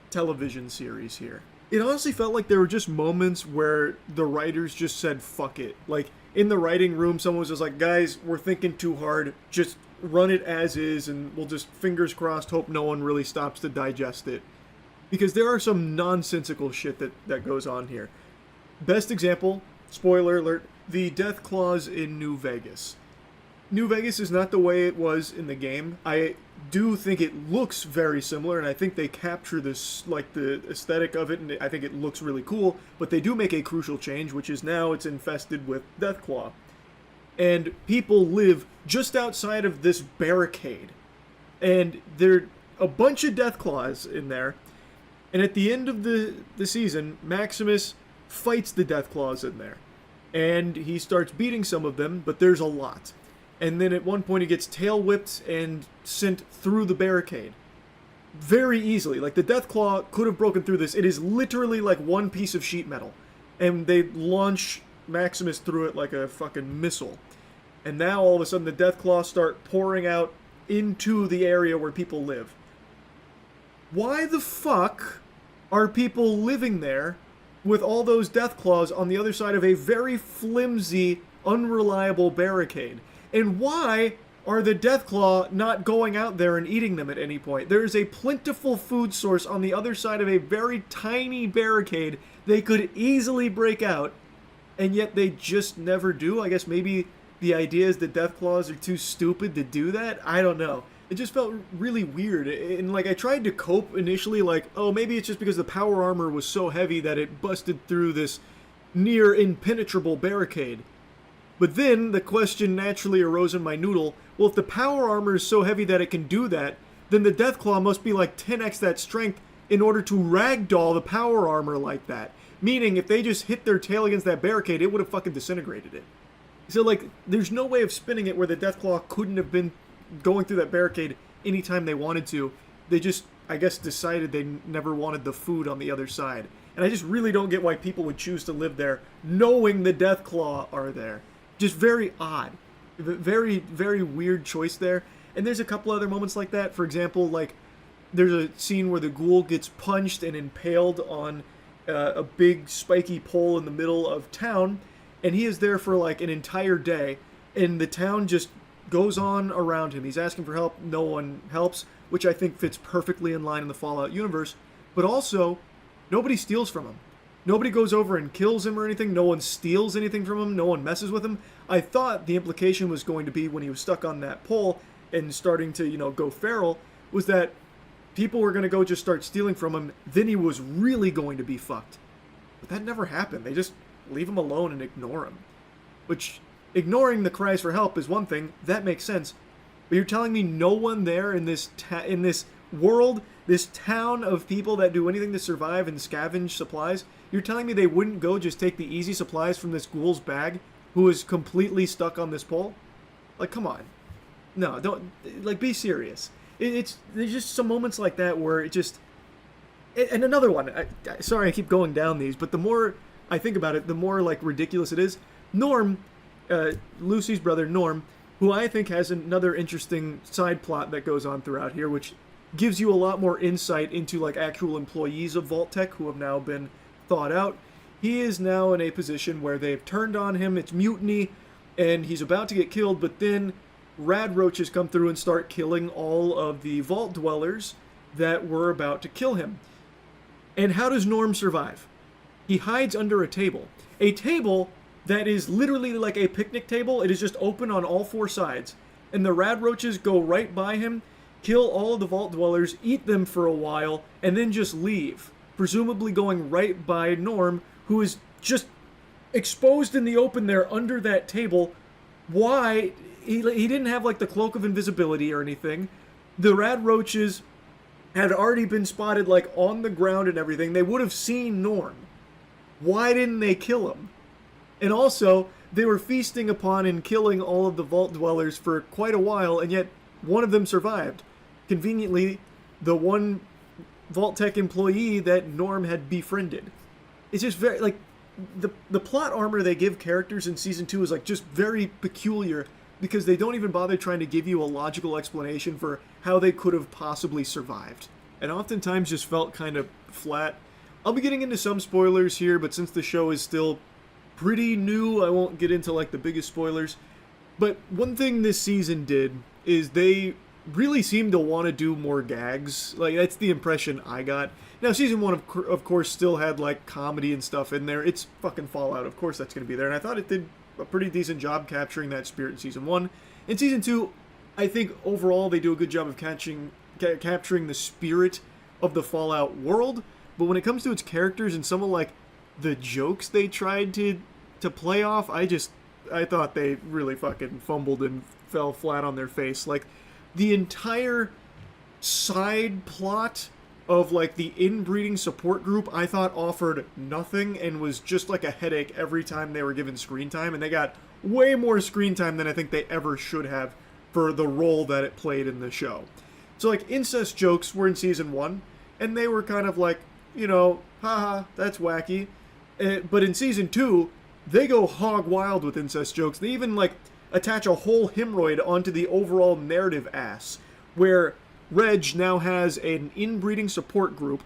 television series here. It honestly felt like there were just moments where the writers just said, fuck it. Like, in the writing room, someone was just like, guys, we're thinking too hard. Just run it as is, and we'll just, fingers crossed, hope no one really stops to digest it. Because there are some nonsensical shit that goes on here. Best example, spoiler alert, the death clause in New Vegas. New Vegas is not the way it was in the game. I do think it looks very similar, and I think they capture this, like, the aesthetic of it, and I think it looks really cool, but they do make a crucial change, which is now it's infested with Deathclaw. And people live just outside of this barricade. And there are a bunch of Deathclaws in there, and at the end of the season, Maximus fights the Deathclaws in there. And he starts beating some of them, but there's a lot. And then at one point he gets tail whipped and sent through the barricade. Very easily. Like, the Deathclaw could have broken through this. It is literally like one piece of sheet metal. And they launch Maximus through it like a fucking missile. And now all of a sudden the Deathclaws start pouring out into the area where people live. Why the fuck are people living there with all those Deathclaws on the other side of a very flimsy, unreliable barricade? And why are the Deathclaw not going out there and eating them at any point? There is a plentiful food source on the other side of a very tiny barricade they could easily break out, and yet they just never do. I guess maybe the idea is that Deathclaws are too stupid to do that? I don't know. It just felt really weird. And like, I tried to cope initially, like, oh, maybe it's just because the power armor was so heavy that it busted through this near impenetrable barricade. But then the question naturally arose in my noodle, well, if the power armor is so heavy that it can do that, then the Deathclaw must be like 10x that strength in order to ragdoll the power armor like that. Meaning, if they just hit their tail against that barricade, it would have fucking disintegrated it. So, like, there's no way of spinning it where the Deathclaw couldn't have been going through that barricade anytime they wanted to. They just, I guess, decided they never wanted the food on the other side. And I just really don't get why people would choose to live there knowing the Deathclaw are there. Just very odd. Very, very weird choice there. And there's a couple other moments like that. For example, like, there's a scene where the ghoul gets punched and impaled on a big spiky pole in the middle of town, and he is there for like an entire day, and the town just goes on around him. He's asking for help, no one helps, which I think fits perfectly in line in the Fallout universe. But also, nobody steals from him. Nobody goes over and kills him or anything. No one steals anything from him. No one messes with him. I thought the implication was going to be when he was stuck on that pole and starting to, go feral, was that people were going to go just start stealing from him. Then he was really going to be fucked. But that never happened. They just leave him alone and ignore him. Which, ignoring the cries for help is one thing. That makes sense. But you're telling me no one there in this world, this town of people that do anything to survive and scavenge supplies, you're telling me they wouldn't go just take the easy supplies from this ghoul's bag who is completely stuck on this pole? Like, come on. No, don't, be serious. There's just some moments like that where it just... And another one, sorry I keep going down these, but the more I think about it, the more, ridiculous it is. Norm, Lucy's brother Norm, who I think has another interesting side plot that goes on throughout here, which gives you a lot more insight into, actual employees of Vault-Tec who have now been thawed out. He is now in a position where they've turned on him, it's mutiny, and he's about to get killed, but then rad roaches come through and start killing all of the vault dwellers that were about to kill him. And how does Norm survive? He hides under a table. A table that is literally like a picnic table. It is just open on all four sides. And the rad roaches go right by him, kill all of the vault dwellers, eat them for a while, and then just leave. Presumably going right by Norm, who is just exposed in the open there under that table. Why? He didn't have the cloak of invisibility or anything. The rad roaches had already been spotted on the ground and everything. They would have seen Norm. Why didn't they kill him? And also, they were feasting upon and killing all of the vault dwellers for quite a while, and yet one of them survived. Conveniently, the one Vault-Tec employee that Norm had befriended. It's just very, the plot armor they give characters in Season 2 is, just very peculiar, because they don't even bother trying to give you a logical explanation for how they could have possibly survived. And oftentimes just felt kind of flat. I'll be getting into some spoilers here, but since the show is still pretty new, I won't get into the biggest spoilers. But one thing this season did is they really seemed to want to do more gags. That's the impression I got. Now, Season 1, of course, still had comedy and stuff in there. It's fucking Fallout, of course that's going to be there. And I thought it did a pretty decent job capturing that spirit in Season 1. In Season 2, I think overall they do a good job of capturing the spirit of the Fallout world, but when it comes to its characters and some of the jokes they tried to play off, I thought they really fucking fumbled and fell flat on their face. The entire side plot of the inbreeding support group I thought offered nothing and was just a headache every time they were given screen time, and they got way more screen time than I think they ever should have for the role that it played in the show. So incest jokes were in Season 1, and they were kind of haha, that's wacky. But in Season 2, they go hog wild with incest jokes. They even attach a whole hemorrhoid onto the overall narrative ass, where Reg now has an inbreeding support group,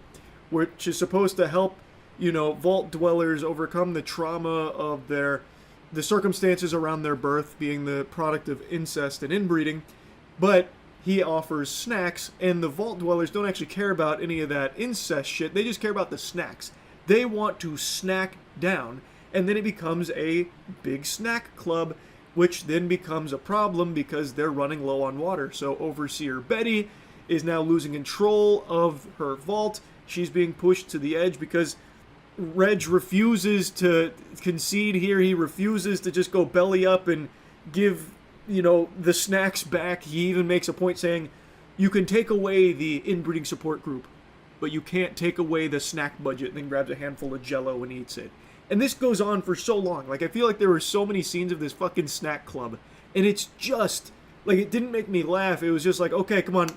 which is supposed to help, vault dwellers overcome the trauma of the circumstances around their birth being the product of incest and inbreeding, but he offers snacks, and the vault dwellers don't actually care about any of that incest shit, they just care about the snacks. They want to snack down, and then it becomes a big snack club, which then becomes a problem because they're running low on water. So Overseer Betty is now losing control of her vault. She's being pushed to the edge because Reg refuses to concede here. He refuses to just go belly up and give, the snacks back. He even makes a point saying, you can take away the inbreeding support group, but you can't take away the snack budget, and then grabs a handful of Jell-O and eats it. And this goes on for so long. I feel there were so many scenes of this fucking snack club, and it's just, it didn't make me laugh. It was just okay, come on,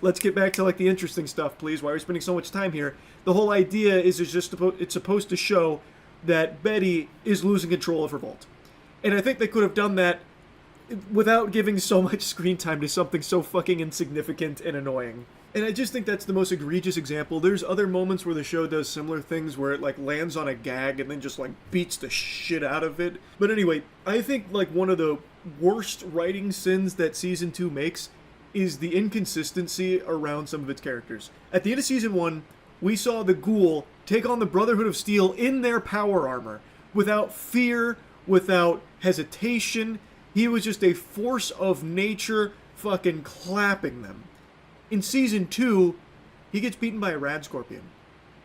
let's get back to the interesting stuff, please. Why are we spending so much time here? The whole idea is it's supposed to show that Betty is losing control of her vault. And I think they could have done that without giving so much screen time to something so fucking insignificant and annoying. And I just think that's the most egregious example. There's other moments where the show does similar things where it lands on a gag and then just beats the shit out of it. But anyway, I think one of the worst writing sins that season 2 makes is the inconsistency around some of its characters. At the end of season 1, we saw the Ghoul take on the Brotherhood of Steel in their power armor, without fear, without hesitation. He was just a force of nature fucking clapping them. In season 2, he gets beaten by a rad scorpion.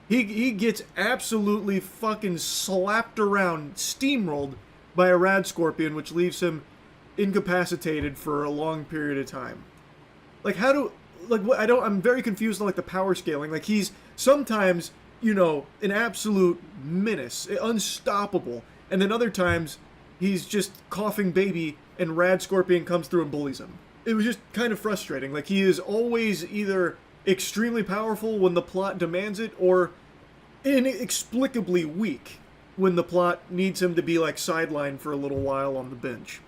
He gets absolutely fucking slapped around, steamrolled by a rad scorpion, which leaves him incapacitated for a long period of time. Like, how do, like, what, I'm very confused on, like, the power scaling. Like, he's sometimes, you know, an absolute menace, unstoppable, and then other times, he's just coughing baby, and rad scorpion comes through and bullies him. It was just kind of frustrating. Like, he is always either extremely powerful when the plot demands it, or inexplicably weak when the plot needs him to be, like, sidelined for a little while on the bench.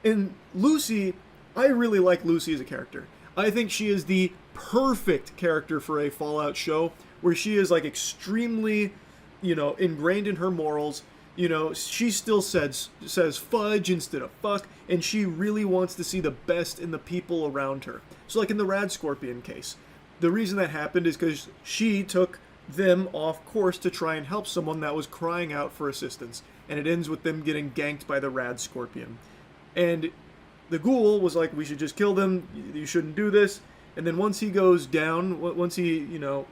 And Lucy, I really like Lucy as a character. I think she is the perfect character for a Fallout show, where she is, like, extremely, you know, ingrained in her morals. You know, she still says fudge instead of fuck, and she really wants to see the best in the people around her. So, like in the Rad Scorpion case, the reason that happened is because she took them off course to try and help someone that was crying out for assistance, and it ends with them getting ganked by the Rad Scorpion. And the Ghoul was like, we should just kill them, you shouldn't do this. And then once he goes down, once he, you know,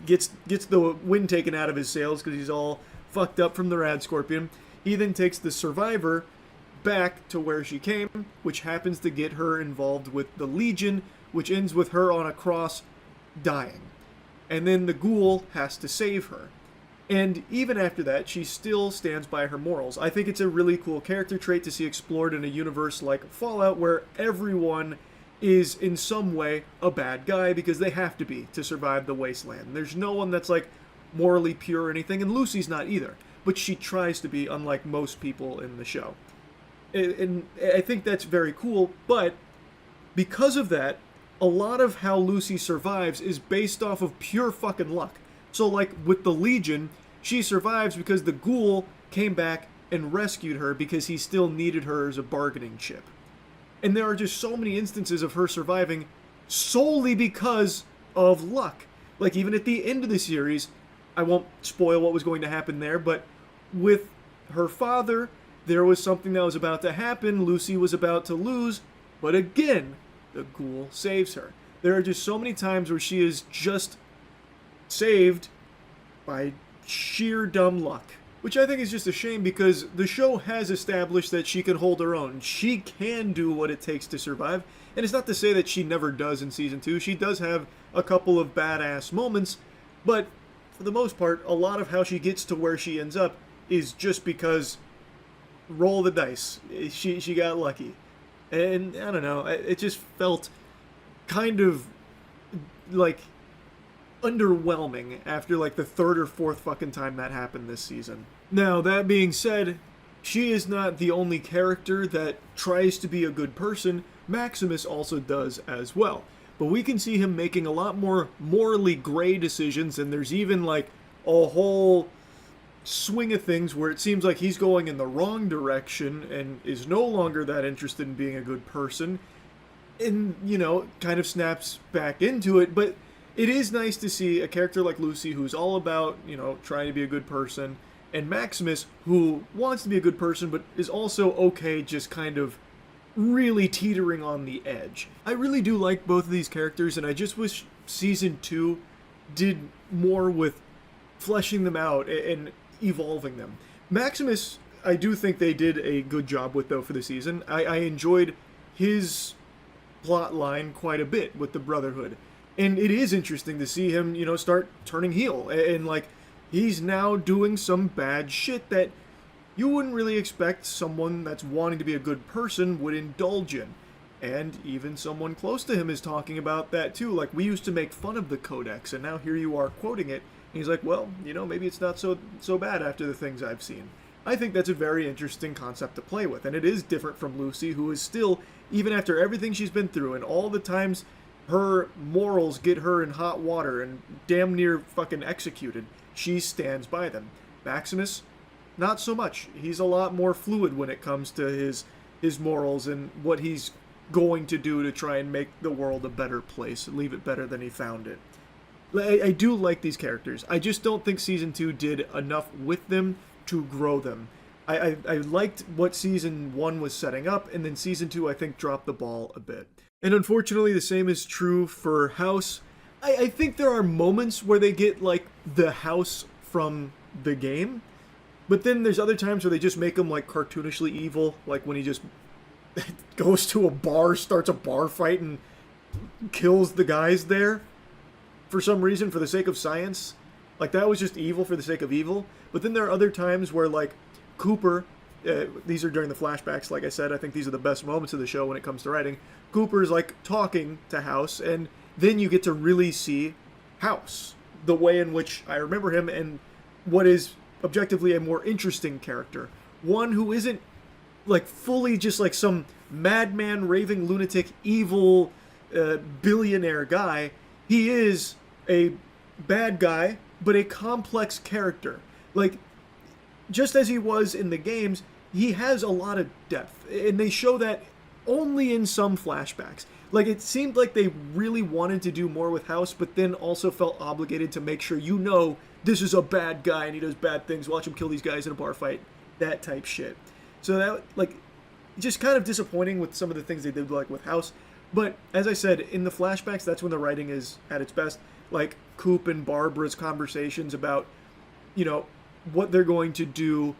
gets the wind taken out of his sails because he's all fucked up from the Rad Scorpion, he then takes the survivor back to where she came, which happens to get her involved with the Legion, which ends with her on a cross dying. And then the Ghoul has to save her. And even after that, she still stands by her morals. I think it's a really cool character trait to see explored in a universe like Fallout, where everyone is in some way a bad guy because they have to be to survive the wasteland. There's no one that's like morally pure or anything, and Lucy's not either. But she tries to be, unlike most people in the show. And I think that's very cool, but because of that, a lot of how Lucy survives is based off of pure fucking luck. So like with the Legion, she survives because the Ghoul came back and rescued her because he still needed her as a bargaining chip. And there are just so many instances of her surviving solely because of luck. Like even at the end of the series, I won't spoil what was going to happen there, but with her father, there was something that was about to happen, Lucy was about to lose, but again, the Ghoul saves her. There are just so many times where she is just saved by sheer dumb luck. Which I think is just a shame because the show has established that she can hold her own. She can do what it takes to survive. And it's not to say that she never does in Season 2. She does have a couple of badass moments. But for the most part, a lot of how she gets to where she ends up is just because roll the dice. She got lucky. And I don't know, it just felt kind of like underwhelming after like the third or fourth fucking time that happened this season. Now, that being said, she is not the only character that tries to be a good person. Maximus also does as well. But we can see him making a lot more morally gray decisions, and there's even like a whole swing of things where it seems like he's going in the wrong direction and is no longer that interested in being a good person. And, you know, kind of snaps back into it, but it is nice to see a character like Lucy who's all about, you know, trying to be a good person, and Maximus who wants to be a good person but is also okay just kind of really teetering on the edge. I really do like both of these characters, and I just wish Season 2 did more with fleshing them out and evolving them. Maximus, I do think they did a good job with, though, for the season. I enjoyed his plot line quite a bit with the Brotherhood. And it is interesting to see him, you know, start turning heel. And, like, he's now doing some bad shit that you wouldn't really expect someone that's wanting to be a good person would indulge in. And even someone close to him is talking about that, too. Like, we used to make fun of the Codex, and now here you are quoting it. And he's like, well, you know, maybe it's not so bad after the things I've seen. I think that's a very interesting concept to play with. And it is different from Lucy, who is still, even after everything she's been through and all the times her morals get her in hot water and damn near fucking executed, she stands by them. Maximus, not so much. He's a lot more fluid when it comes to his his morals and what he's going to do to try and make the world a better place and leave it better than he found it. I do like these characters. I just don't think Season 2 did enough with them to grow them. I liked what Season 1 was setting up, and then Season 2, I think, dropped the ball a bit. And unfortunately, the same is true for House. I think there are moments where they get, like, the House from the game, but then there's other times where they just make him, like, cartoonishly evil, like when he just goes to a bar, starts a bar fight, and kills the guys there for some reason, for the sake of science. Like, that was just evil for the sake of evil. But then there are other times where, like, Cooper, these are during the flashbacks, like I said, I think these are the best moments of the show when it comes to writing. Cooper's, like, talking to House, and then you get to really see House, the way in which I remember him, and what is objectively a more interesting character. One who isn't, like, fully just, like, some madman, raving lunatic, evil, billionaire guy. He is a bad guy, but a complex character. Like, just as he was in the games, he has a lot of depth, and they show that only in some flashbacks. Like, it seemed like they really wanted to do more with House, but then also felt obligated to make sure you know this is a bad guy and he does bad things. Watch him kill these guys in a bar fight. That type shit. So that, like, just kind of disappointing with some of the things they did, like, with House. But, as I said, in the flashbacks, that's when the writing is at its best. Like, Coop and Barbara's conversations about, you know, what they're going to do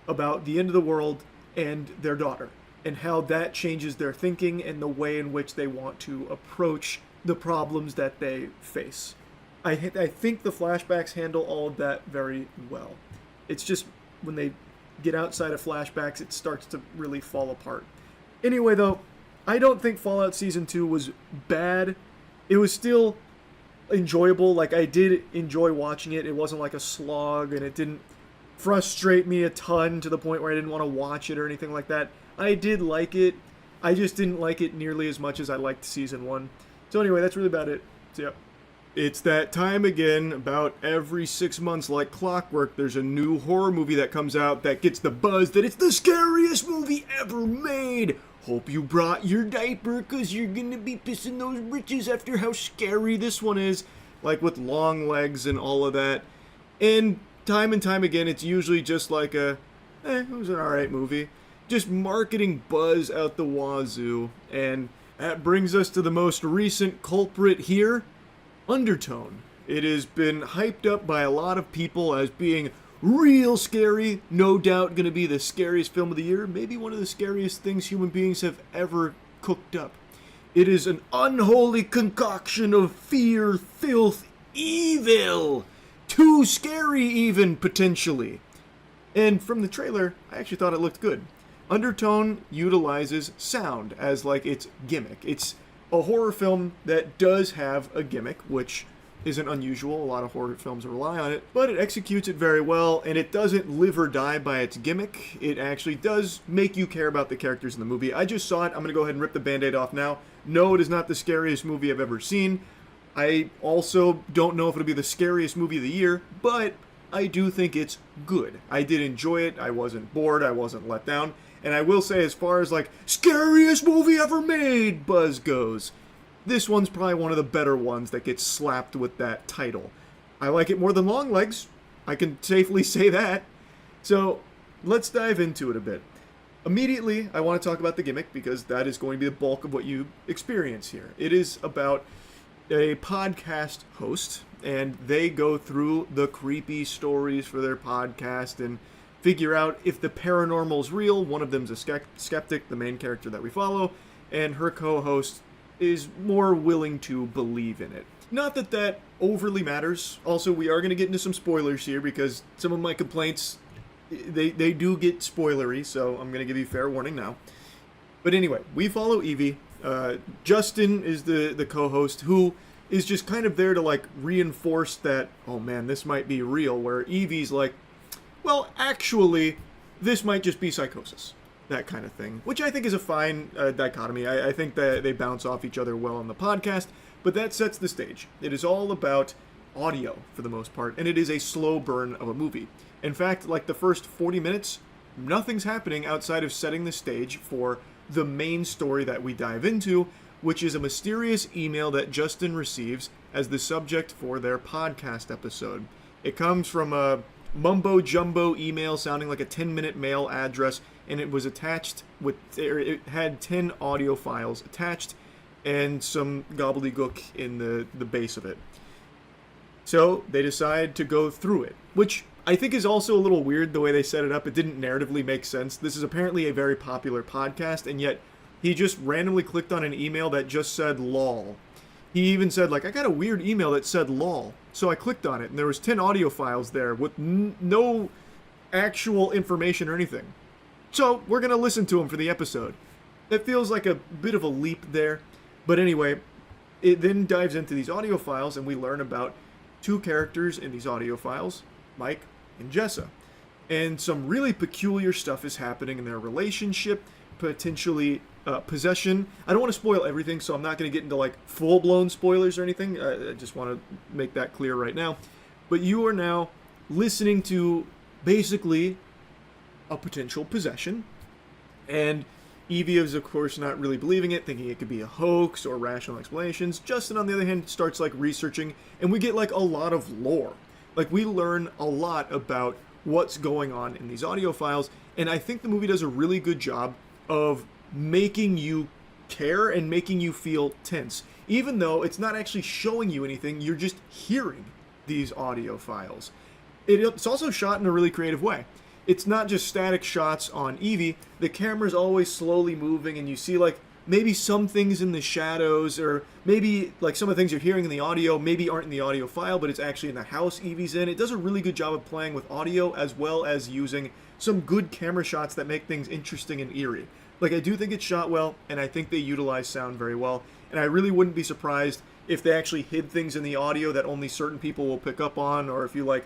about the end of the world and their daughter, and how that changes their thinking and the way in which they want to approach the problems that they face. I think the flashbacks handle all of that very well. It's just when they get outside of flashbacks, it starts to really fall apart. Anyway, though, I don't think Fallout Season 2 was bad. It was still enjoyable. Like, I did enjoy watching it. It wasn't like a slog, and it didn't frustrate me a ton to the point where I didn't want to watch it or anything like that. I did like it. I just didn't like it nearly as much as I liked Season 1. So anyway, that's really about it. So yeah. It's that time again. About every 6 months, like clockwork, there's a new horror movie that comes out that gets the buzz that it's the scariest movie ever made. Hope you brought your diaper, because you're gonna be pissing those britches after how scary this one is. Like, with long legs and all of that. And time again, it's usually just like a, it was an alright movie. Just marketing buzz out the wazoo. And that brings us to the most recent culprit here, Undertone. It has been hyped up by a lot of people as being real scary, no doubt going to be the scariest film of the year, maybe one of the scariest things human beings have ever cooked up. It is an unholy concoction of fear, filth, evil. Too scary even, potentially. And from the trailer, I actually thought it looked good. Undertone utilizes sound as, like, its gimmick. It's a horror film that does have a gimmick, which isn't unusual. A lot of horror films rely on it, but it executes it very well, and it doesn't live or die by its gimmick. It actually does make you care about the characters in the movie. I just saw it. I'm going to go ahead and rip the Band-Aid off now. No, it is not the scariest movie I've ever seen. I also don't know if it'll be the scariest movie of the year, but I do think it's good. I did enjoy it. I wasn't bored. I wasn't let down. And I will say, as far as, like, scariest movie ever made buzz goes, this one's probably one of the better ones that gets slapped with that title. I like it more than Longlegs. I can safely say that. So, let's dive into it a bit. Immediately, I want to talk about the gimmick, because that is going to be the bulk of what you experience here. It is about a podcast host, and they go through the creepy stories for their podcast and figure out if the paranormal's real. One of them's a skeptic, the main character that we follow, and her co-host is more willing to believe in it. Not that that overly matters. Also, we are going to get into some spoilers here, because some of my complaints, they do get spoilery, so I'm going to give you fair warning now. But anyway, we follow Evie. Justin is the co-host, who is just kind of there to, like, reinforce that, oh man, this might be real, where Evie's like, well, actually, this might just be psychosis. That kind of thing. Which I think is a fine dichotomy. I think that they bounce off each other well on the podcast, but that sets the stage. It is all about audio, for the most part, and it is a slow burn of a movie. In fact, like, the first 40 minutes, nothing's happening outside of setting the stage for the main story that we dive into, which is a mysterious email that Justin receives as the subject for their podcast episode. It comes from a mumbo-jumbo email sounding like a 10-minute mail address, and it was attached with, it had 10 audio files attached and some gobbledygook in the base of it. So they decide to go through it, which I think is also a little weird the way they set it up. It didn't narratively make sense. This is apparently a very popular podcast, and yet he just randomly clicked on an email that just said lol. He even said, like, I got a weird email that said lol. So I clicked on it, and there was 10 audio files there with no actual information or anything. So we're going to listen to them for the episode. It feels like a bit of a leap there. But anyway, it then dives into these audio files, and we learn about two characters in these audio files, Mike and Jessa. And some really peculiar stuff is happening in their relationship, potentially possession. I don't want to spoil everything, so I'm not going to get into like full-blown spoilers or anything. I just want to make that clear right now. But you are now listening to basically a potential possession. And Evie is, of course, not really believing it, thinking it could be a hoax or rational explanations. Justin, on the other hand, starts like researching, and we get like a lot of lore. Like, we learn a lot about what's going on in these audio files, and I think the movie does a really good job of making you care and making you feel tense. Even though it's not actually showing you anything, you're just hearing these audio files. It's also shot in a really creative way. It's not just static shots on Evie. The camera's always slowly moving, and you see like maybe some things in the shadows, or maybe like some of the things you're hearing in the audio maybe aren't in the audio file, but it's actually in the house Evie's in. It does a really good job of playing with audio as well as using some good camera shots that make things interesting and eerie. Like, I do think it's shot well, and I think they utilize sound very well, and I really wouldn't be surprised if they actually hid things in the audio that only certain people will pick up on, or if you like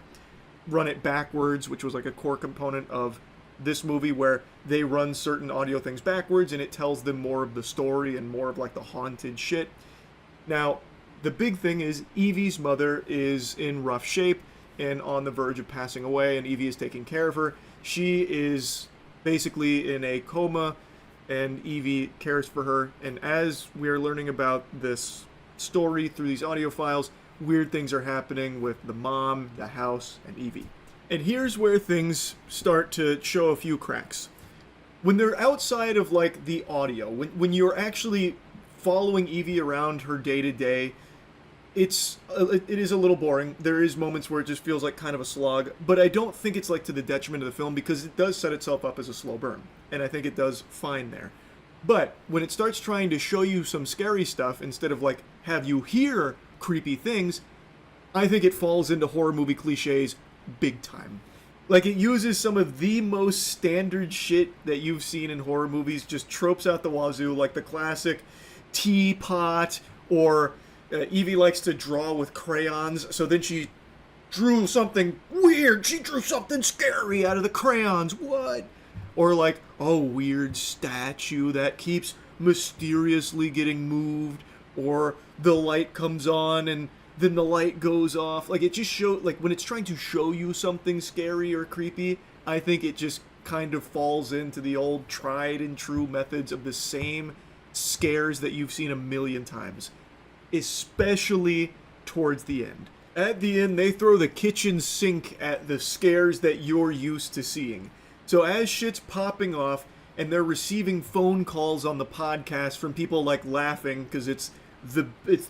run it backwards, which was like a core component of this movie, where they run certain audio things backwards and it tells them more of the story and more of like the haunted shit. Now, the big thing is Evie's mother is in rough shape and on the verge of passing away, and Evie is taking care of her. She is basically in a coma, and Evie cares for her. And as we're learning about this story through these audio files, weird things are happening with the mom, the house, and Evie. And here's where things start to show a few cracks. When they're outside of like the audio, when you're actually following Evie around her day-to-day, it is a little boring. There is moments where it just feels like kind of a slog, but I don't think it's like to the detriment of the film, because it does set itself up as a slow burn, and I think it does fine there. But when it starts trying to show you some scary stuff instead of like have you hear creepy things, I think it falls into horror movie cliches big time. Like, it uses some of the most standard shit that you've seen in horror movies, just tropes out the wazoo, like the classic teapot, or Evie likes to draw with crayons, so then she drew something weird. She drew something scary out of the crayons. What? Or like a weird statue that keeps mysteriously getting moved, or the light comes on and then the light goes off. Like, it just shows, like, when it's trying to show you something scary or creepy, I think it just kind of falls into the old tried and true methods of the same scares that you've seen a million times, especially towards the end. At the end, they throw the kitchen sink at the scares that you're used to seeing. So as shit's popping off and they're receiving phone calls on the podcast from people like laughing because it's the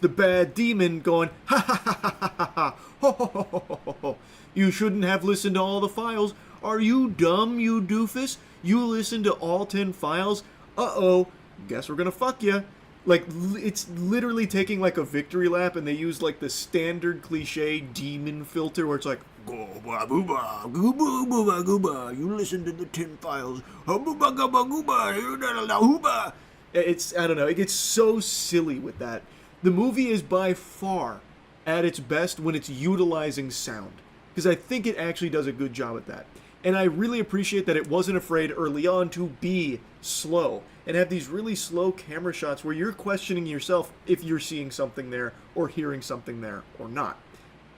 bad demon going, ha ha ha ha ha ha, ho ho ho ho ho ho. You shouldn't have listened to all the files. Are you dumb, you doofus? You listened to all 10 files? Uh-oh, guess we're gonna fuck ya. Like, it's literally taking like a victory lap, and they use like the standard cliche demon filter where it's like, gooba gooba, gooba gooba gooba, you listened to the 10 files, gooba gooba gooba, it's, I don't know, it gets so silly with that. The movie is by far at its best when it's utilizing sound, because I think it actually does a good job at that. And I really appreciate that it wasn't afraid early on to be slow and have these really slow camera shots where you're questioning yourself if you're seeing something there or hearing something there or not.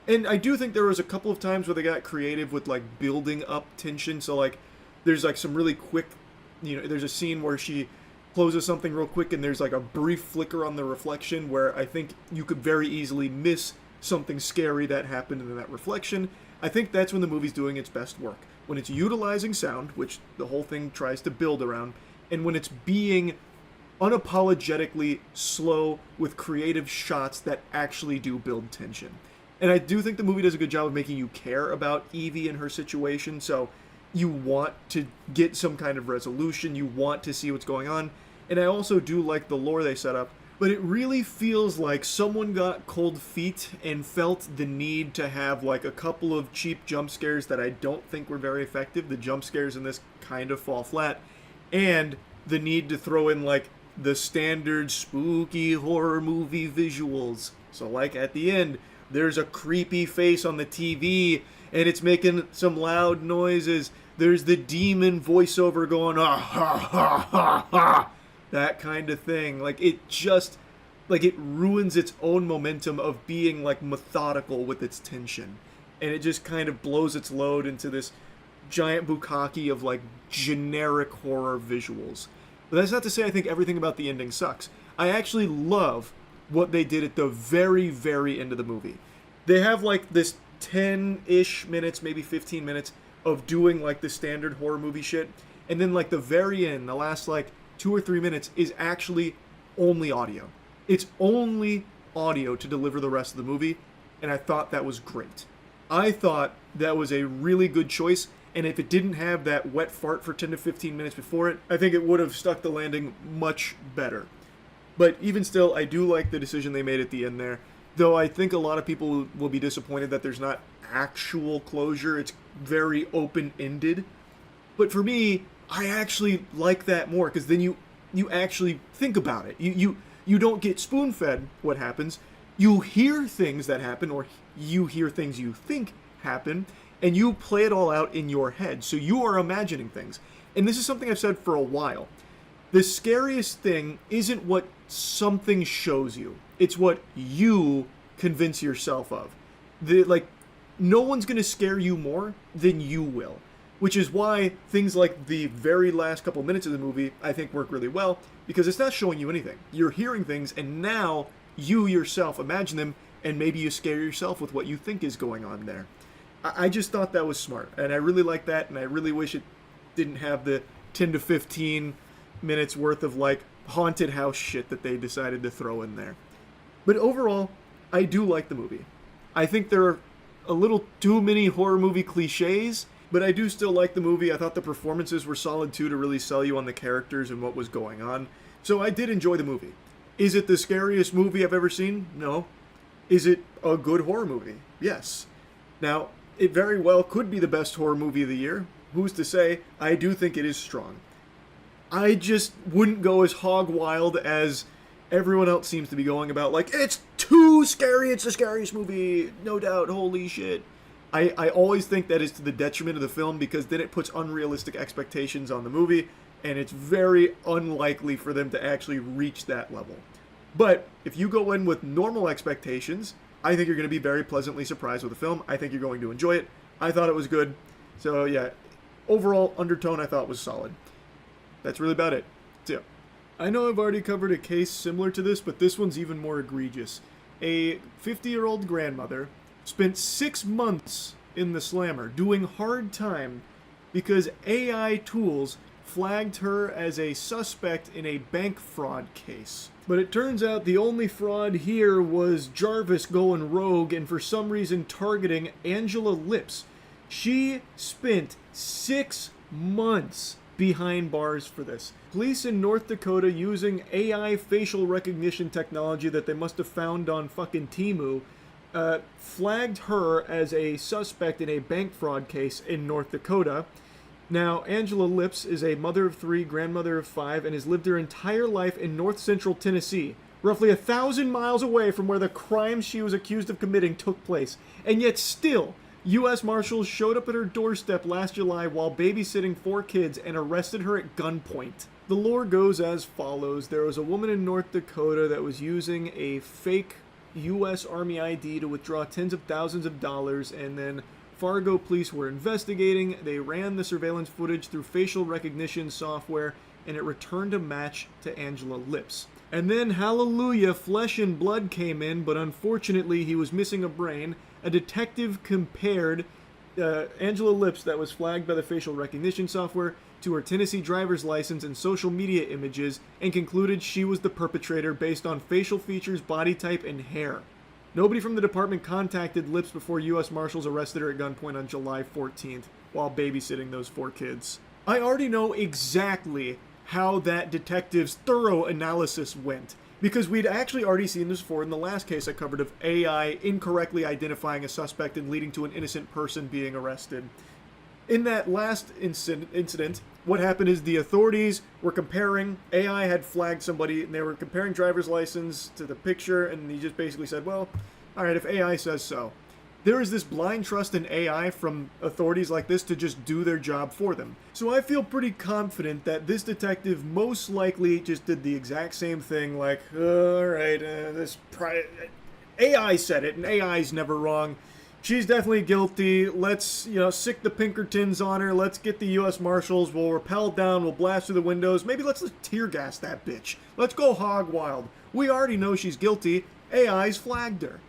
And I do think there was a couple of times where they got creative with like building up tension. So like there's like some really quick, you know, there's a scene where she closes something real quick and there's like a brief flicker on the reflection where I think you could very easily miss something scary that happened in that reflection. I think that's when the movie's doing its best work. When it's utilizing sound, which the whole thing tries to build around, and when it's being unapologetically slow with creative shots that actually do build tension. And I do think the movie does a good job of making you care about Evie and her situation, so you want to get some kind of resolution, you want to see what's going on. And I also do like the lore they set up, but it really feels like someone got cold feet and felt the need to have like a couple of cheap jump scares that I don't think were very effective. The jump scares in this kind of fall flat. And the need to throw in like the standard spooky horror movie visuals. So like at the end, there's a creepy face on the TV and it's making some loud noises. There's the demon voiceover going, ah, ha, ha, ha, ha. That kind of thing. Like it just, like it ruins its own momentum of being like methodical with its tension. And it just kind of blows its load into this giant bukkake of like generic horror visuals. But that's not to say I think everything about the ending sucks. I actually love what they did at the very, very end of the movie. They have like this 10-ish minutes, maybe 15 minutes of doing like the standard horror movie shit. And then like the very end, the last like 2 or 3 minutes is actually only audio. It's only audio to deliver the rest of the movie. And I thought that was great. I thought that was a really good choice. And if it didn't have that wet fart for 10 to 15 minutes before it, I think it would have stuck the landing much better. But even still, I do like the decision they made at the end there. Though I think a lot of people will be disappointed that there's not actual closure. It's very open-ended. But for me, I actually like that more, because then you actually think about it. You don't get spoon-fed what happens. You hear things that happen, or you hear things you think happen, and you play it all out in your head. So you are imagining things. And this is something I've said for a while. The scariest thing isn't what something shows you. It's what you convince yourself of. No one's going to scare you more than you will. Which is why things like the very last couple minutes of the movie, I think, work really well, because it's not showing you anything. You're hearing things, and now you yourself imagine them, and maybe you scare yourself with what you think is going on there. I just thought that was smart, and I really like that, and I really wish it didn't have the 10 to 15 minutes worth of, like, haunted house shit that they decided to throw in there. But overall, I do like the movie. I think there are a little too many horror movie cliches, but I do still like the movie. I thought the performances were solid, too, to really sell you on the characters and what was going on. So I did enjoy the movie. Is it the scariest movie I've ever seen? No. Is it a good horror movie? Yes. Now, it very well could be the best horror movie of the year. Who's to say? I do think it is strong. I just wouldn't go as hog wild as everyone else seems to be going about, like, it's too scary, it's the scariest movie, no doubt, holy shit. I always think that is to the detriment of the film, because then it puts unrealistic expectations on the movie, and it's very unlikely for them to actually reach that level. But if you go in with normal expectations, I think you're going to be very pleasantly surprised with the film. I think you're going to enjoy it. I thought it was good. So yeah, overall undertone I thought was solid. That's really about it. So yeah. I know I've already covered a case similar to this, but this one's even more egregious. A 50-year-old grandmother spent 6 months in the slammer doing hard time because AI tools flagged her as a suspect in a bank fraud case. But it turns out the only fraud here was Jarvis going rogue and for some reason targeting Angela Lips. She spent 6 months behind bars for this. Police in North Dakota, using AI facial recognition technology that they must have found on fucking Temu, flagged her as a suspect in a bank fraud case in North Dakota. Now, Angela Lips is a mother of 3, grandmother of 5, and has lived her entire life in north central Tennessee, roughly 1,000 miles away from where the crimes she was accused of committing took place. And yet still, U.S. Marshals showed up at her doorstep last July while babysitting 4 kids and arrested her at gunpoint. The lore goes as follows. There was a woman in North Dakota that was using a fake U.S. Army ID to withdraw tens of thousands of dollars, and then Fargo police were investigating. They ran the surveillance footage through facial recognition software, and it returned a match to Angela Lips. And then, hallelujah, Flesh and Blood came in, but unfortunately he was missing a brain. A detective compared Angela Lips, that was flagged by the facial recognition software, to her Tennessee driver's license and social media images, and concluded she was the perpetrator based on facial features, body type, and hair. Nobody from the department contacted Lips before U.S. Marshals arrested her at gunpoint on July 14th while babysitting those 4 kids. I already know exactly how that detective's thorough analysis went, because we'd actually already seen this before in the last case I covered of AI incorrectly identifying a suspect and leading to an innocent person being arrested. In that last incident, what happened is the authorities were comparing, AI had flagged somebody, and they were comparing driver's license to the picture, and he just basically said, well, alright, if AI says so. There is this blind trust in AI from authorities like this to just do their job for them. So I feel pretty confident that this detective most likely just did the exact same thing, like, alright, AI said it, and AI's never wrong. She's definitely guilty. Let's, sick the Pinkertons on her. Let's get the U.S. Marshals. We'll rappel down. We'll blast through the windows. Maybe let's just tear gas that bitch. Let's go hog wild. We already know she's guilty. AI's flagged her.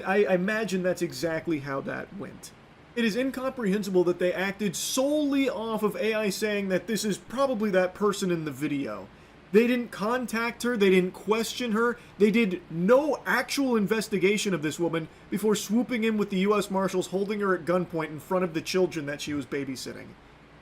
I imagine that's exactly how that went. It is incomprehensible that they acted solely off of AI saying that this is probably that person in the video. They didn't contact her, they didn't question her, they did no actual investigation of this woman before swooping in with the U.S. Marshals holding her at gunpoint in front of the children that she was babysitting.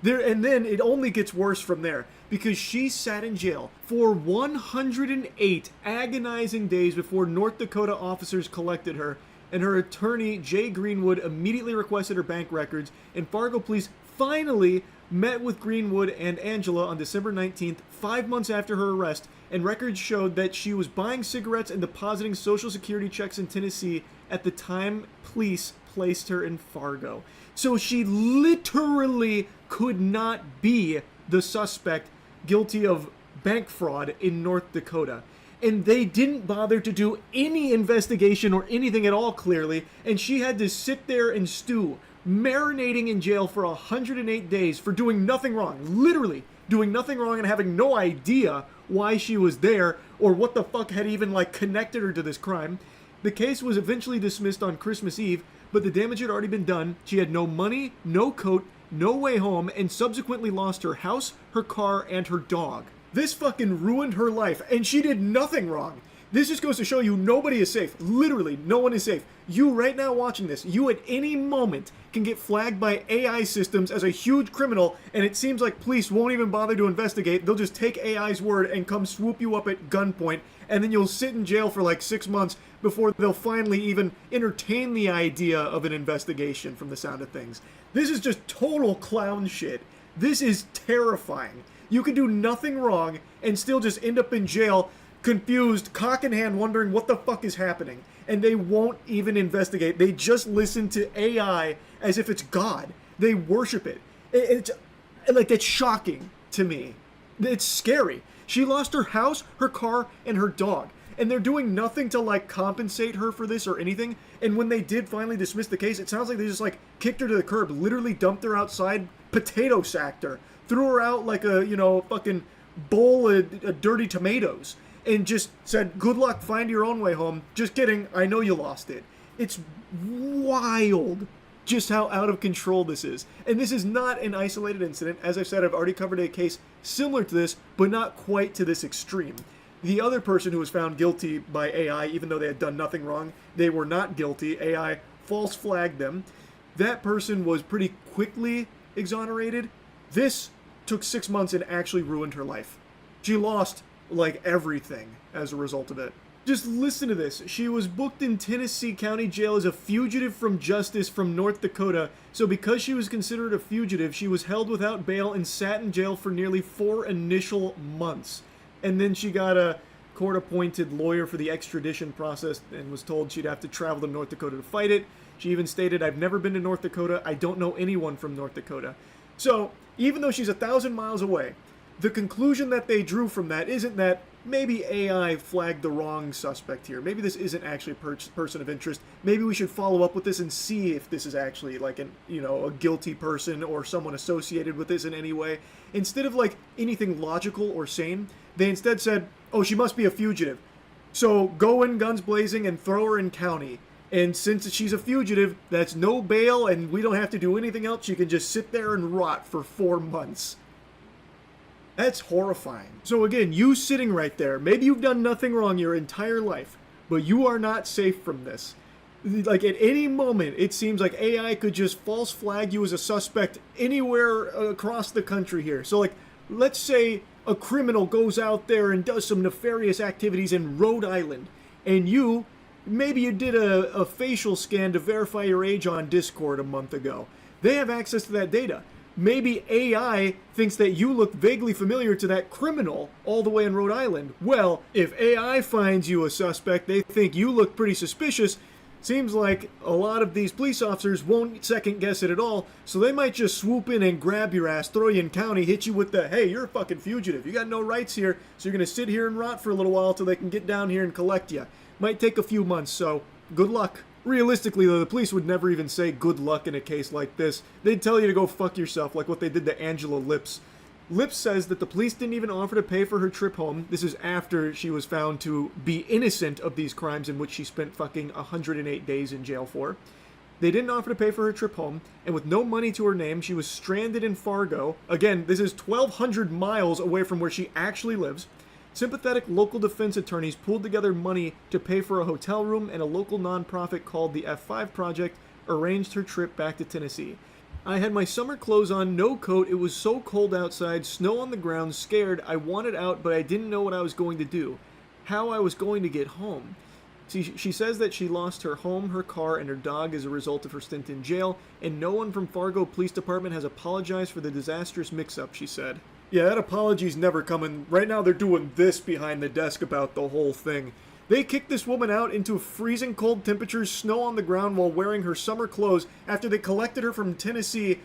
And then it only gets worse from there, because she sat in jail for 108 agonizing days before North Dakota officers collected her, and her attorney, Jay Greenwood, immediately requested her bank records, and Fargo police finally met with Greenwood and Angela on December 19th, 5 months after her arrest, and records showed that she was buying cigarettes and depositing Social Security checks in Tennessee at the time police placed her in Fargo. So she literally could not be the suspect guilty of bank fraud in North Dakota. And they didn't bother to do any investigation or anything at all, clearly, and she had to sit there and stew, marinating in jail for 108 days for doing nothing wrong, literally doing nothing wrong and having no idea why she was there or what the fuck had even connected her to this crime. The case was eventually dismissed on Christmas Eve, but the damage had already been done. She had no money, no coat, no way home, and subsequently lost her house, her car, and her dog. This fucking ruined her life, and she did nothing wrong. This just goes to show you nobody is safe. Literally, no one is safe. You right now watching this, you at any moment can get flagged by AI systems as a huge criminal, and it seems like police won't even bother to investigate. They'll just take AI's word and come swoop you up at gunpoint, and then you'll sit in jail for 6 months before they'll finally even entertain the idea of an investigation, from the sound of things. This is just total clown shit. This is terrifying. You can do nothing wrong and still just end up in jail, confused, cock in hand, wondering what the fuck is happening. And they won't even investigate. They just listen to AI as if it's God. They worship it. It's shocking to me. It's scary. She lost her house, her car, and her dog. And they're doing nothing to compensate her for this or anything. And when they did finally dismiss the case, it sounds like they just kicked her to the curb, literally dumped her outside, potato sacked her, threw her out like a, fucking bowl of dirty tomatoes, and just said, good luck, find your own way home. Just kidding, I know you lost it. It's wild just how out of control this is. And this is not an isolated incident. As I've said, I've already covered a case similar to this, but not quite to this extreme. The other person who was found guilty by AI, even though they had done nothing wrong, they were not guilty. AI false flagged them. That person was pretty quickly exonerated. This took 6 months and actually ruined her life. She lost everything as a result of it. Just listen to this. She was booked in Tennessee County Jail as a fugitive from justice from North Dakota. So because she was considered a fugitive, she was held without bail and sat in jail for nearly 4 initial months. And then she got a court-appointed lawyer for the extradition process and was told she'd have to travel to North Dakota to fight it. She even stated, I've never been to North Dakota. I don't know anyone from North Dakota. So even though she's 1,000 miles away, the conclusion that they drew from that isn't that maybe AI flagged the wrong suspect here. Maybe this isn't actually a person of interest. Maybe we should follow up with this and see if this is actually like a guilty person or someone associated with this in any way. Instead of like anything logical or sane, they instead said, oh, she must be a fugitive. So go in guns blazing and throw her in county. And since she's a fugitive, that's no bail and we don't have to do anything else. She can just sit there and rot for 4 months. That's horrifying. So again, you sitting right there, maybe you've done nothing wrong your entire life, but you are not safe from this. Like at any moment, it seems like AI could just false flag you as a suspect anywhere across the country here. So like, let's say a criminal goes out there and does some nefarious activities in Rhode Island, and maybe you did a facial scan to verify your age on Discord a month ago. They have access to that data. Maybe AI thinks that you look vaguely familiar to that criminal all the way in Rhode Island. Well, if AI finds you a suspect, they think you look pretty suspicious. Seems like a lot of these police officers won't second guess it at all, so they might just swoop in and grab your ass, throw you in county, hit you with the, hey, you're a fucking fugitive. You got no rights here, so you're going to sit here and rot for a little while till they can get down here and collect you. Might take a few months, so good luck. Realistically, though, the police would never even say good luck in a case like this. They'd tell you to go fuck yourself, like what they did to Angela Lips. Lips says that the police didn't even offer to pay for her trip home. This is after she was found to be innocent of these crimes in which she spent fucking 108 days in jail for. They didn't offer to pay for her trip home, and with no money to her name, she was stranded in Fargo. Again, this is 1,200 miles away from where she actually lives. Sympathetic local defense attorneys pulled together money to pay for a hotel room, and a local nonprofit called the F5 Project arranged her trip back to Tennessee. I had my summer clothes on, no coat, it was so cold outside, snow on the ground, scared, I wanted out, but I didn't know what I was going to do, how I was going to get home. She says that she lost her home, her car, and her dog as a result of her stint in jail, and no one from Fargo Police Department has apologized for the disastrous mix-up, she said. Yeah, that apology's never coming. Right now they're doing this behind the desk about the whole thing. They kicked this woman out into freezing cold temperatures, snow on the ground while wearing her summer clothes after they collected her from Tennessee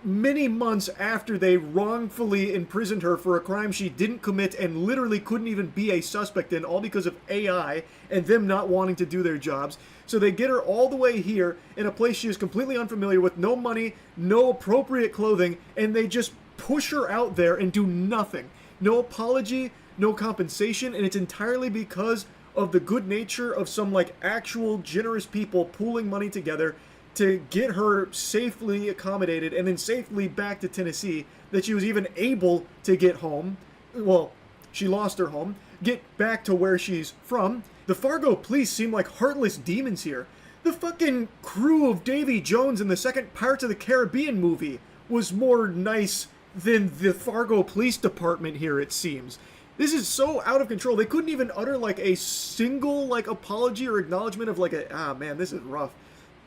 many months after they wrongfully imprisoned her for a crime she didn't commit and literally couldn't even be a suspect in, all because of AI and them not wanting to do their jobs. So they get her all the way here in a place she is completely unfamiliar with, no money, no appropriate clothing, and they just push her out there and do nothing. No apology, no compensation, and it's entirely because of the good nature of some like actual generous people pooling money together to get her safely accommodated and then safely back to Tennessee, that she was even able to get home. Well, she lost her home, get back to where she's from. The Fargo police seem like heartless demons here. The fucking crew of Davy Jones in the second Pirates of the Caribbean movie was more nice than the Fargo Police Department here, it seems. This is so out of control. They couldn't even utter like a single like apology or acknowledgement of like man, this is rough.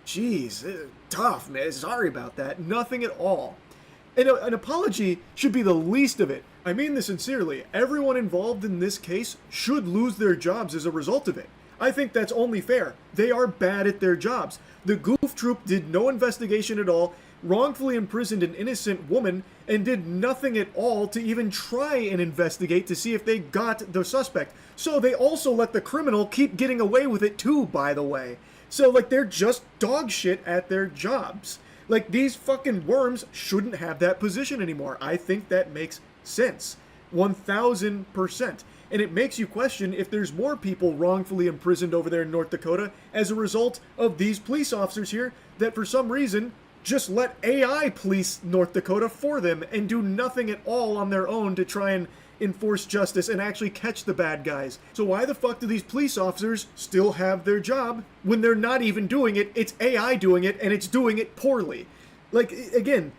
Jeez, tough, man. Sorry about that. Nothing at all. And an apology should be the least of it. I mean this sincerely. Everyone involved in this case should lose their jobs as a result of it. I think that's only fair. They are bad at their jobs. The Goof Troop did no investigation at all, wrongfully imprisoned an innocent woman, and did nothing at all to even try and investigate to see if they got the suspect. So they also let the criminal keep getting away with it too, by the way. So, like, they're just dog shit at their jobs. Like, these fucking worms shouldn't have that position anymore. I think that makes sense. 1,000%. And it makes you question if there's more people wrongfully imprisoned over there in North Dakota as a result of these police officers here that for some reason just let AI police North Dakota for them and do nothing at all on their own to try and enforce justice and actually catch the bad guys. So why the fuck do these police officers still have their job when they're not even doing it? It's AI doing it, and it's doing it poorly. Like, again,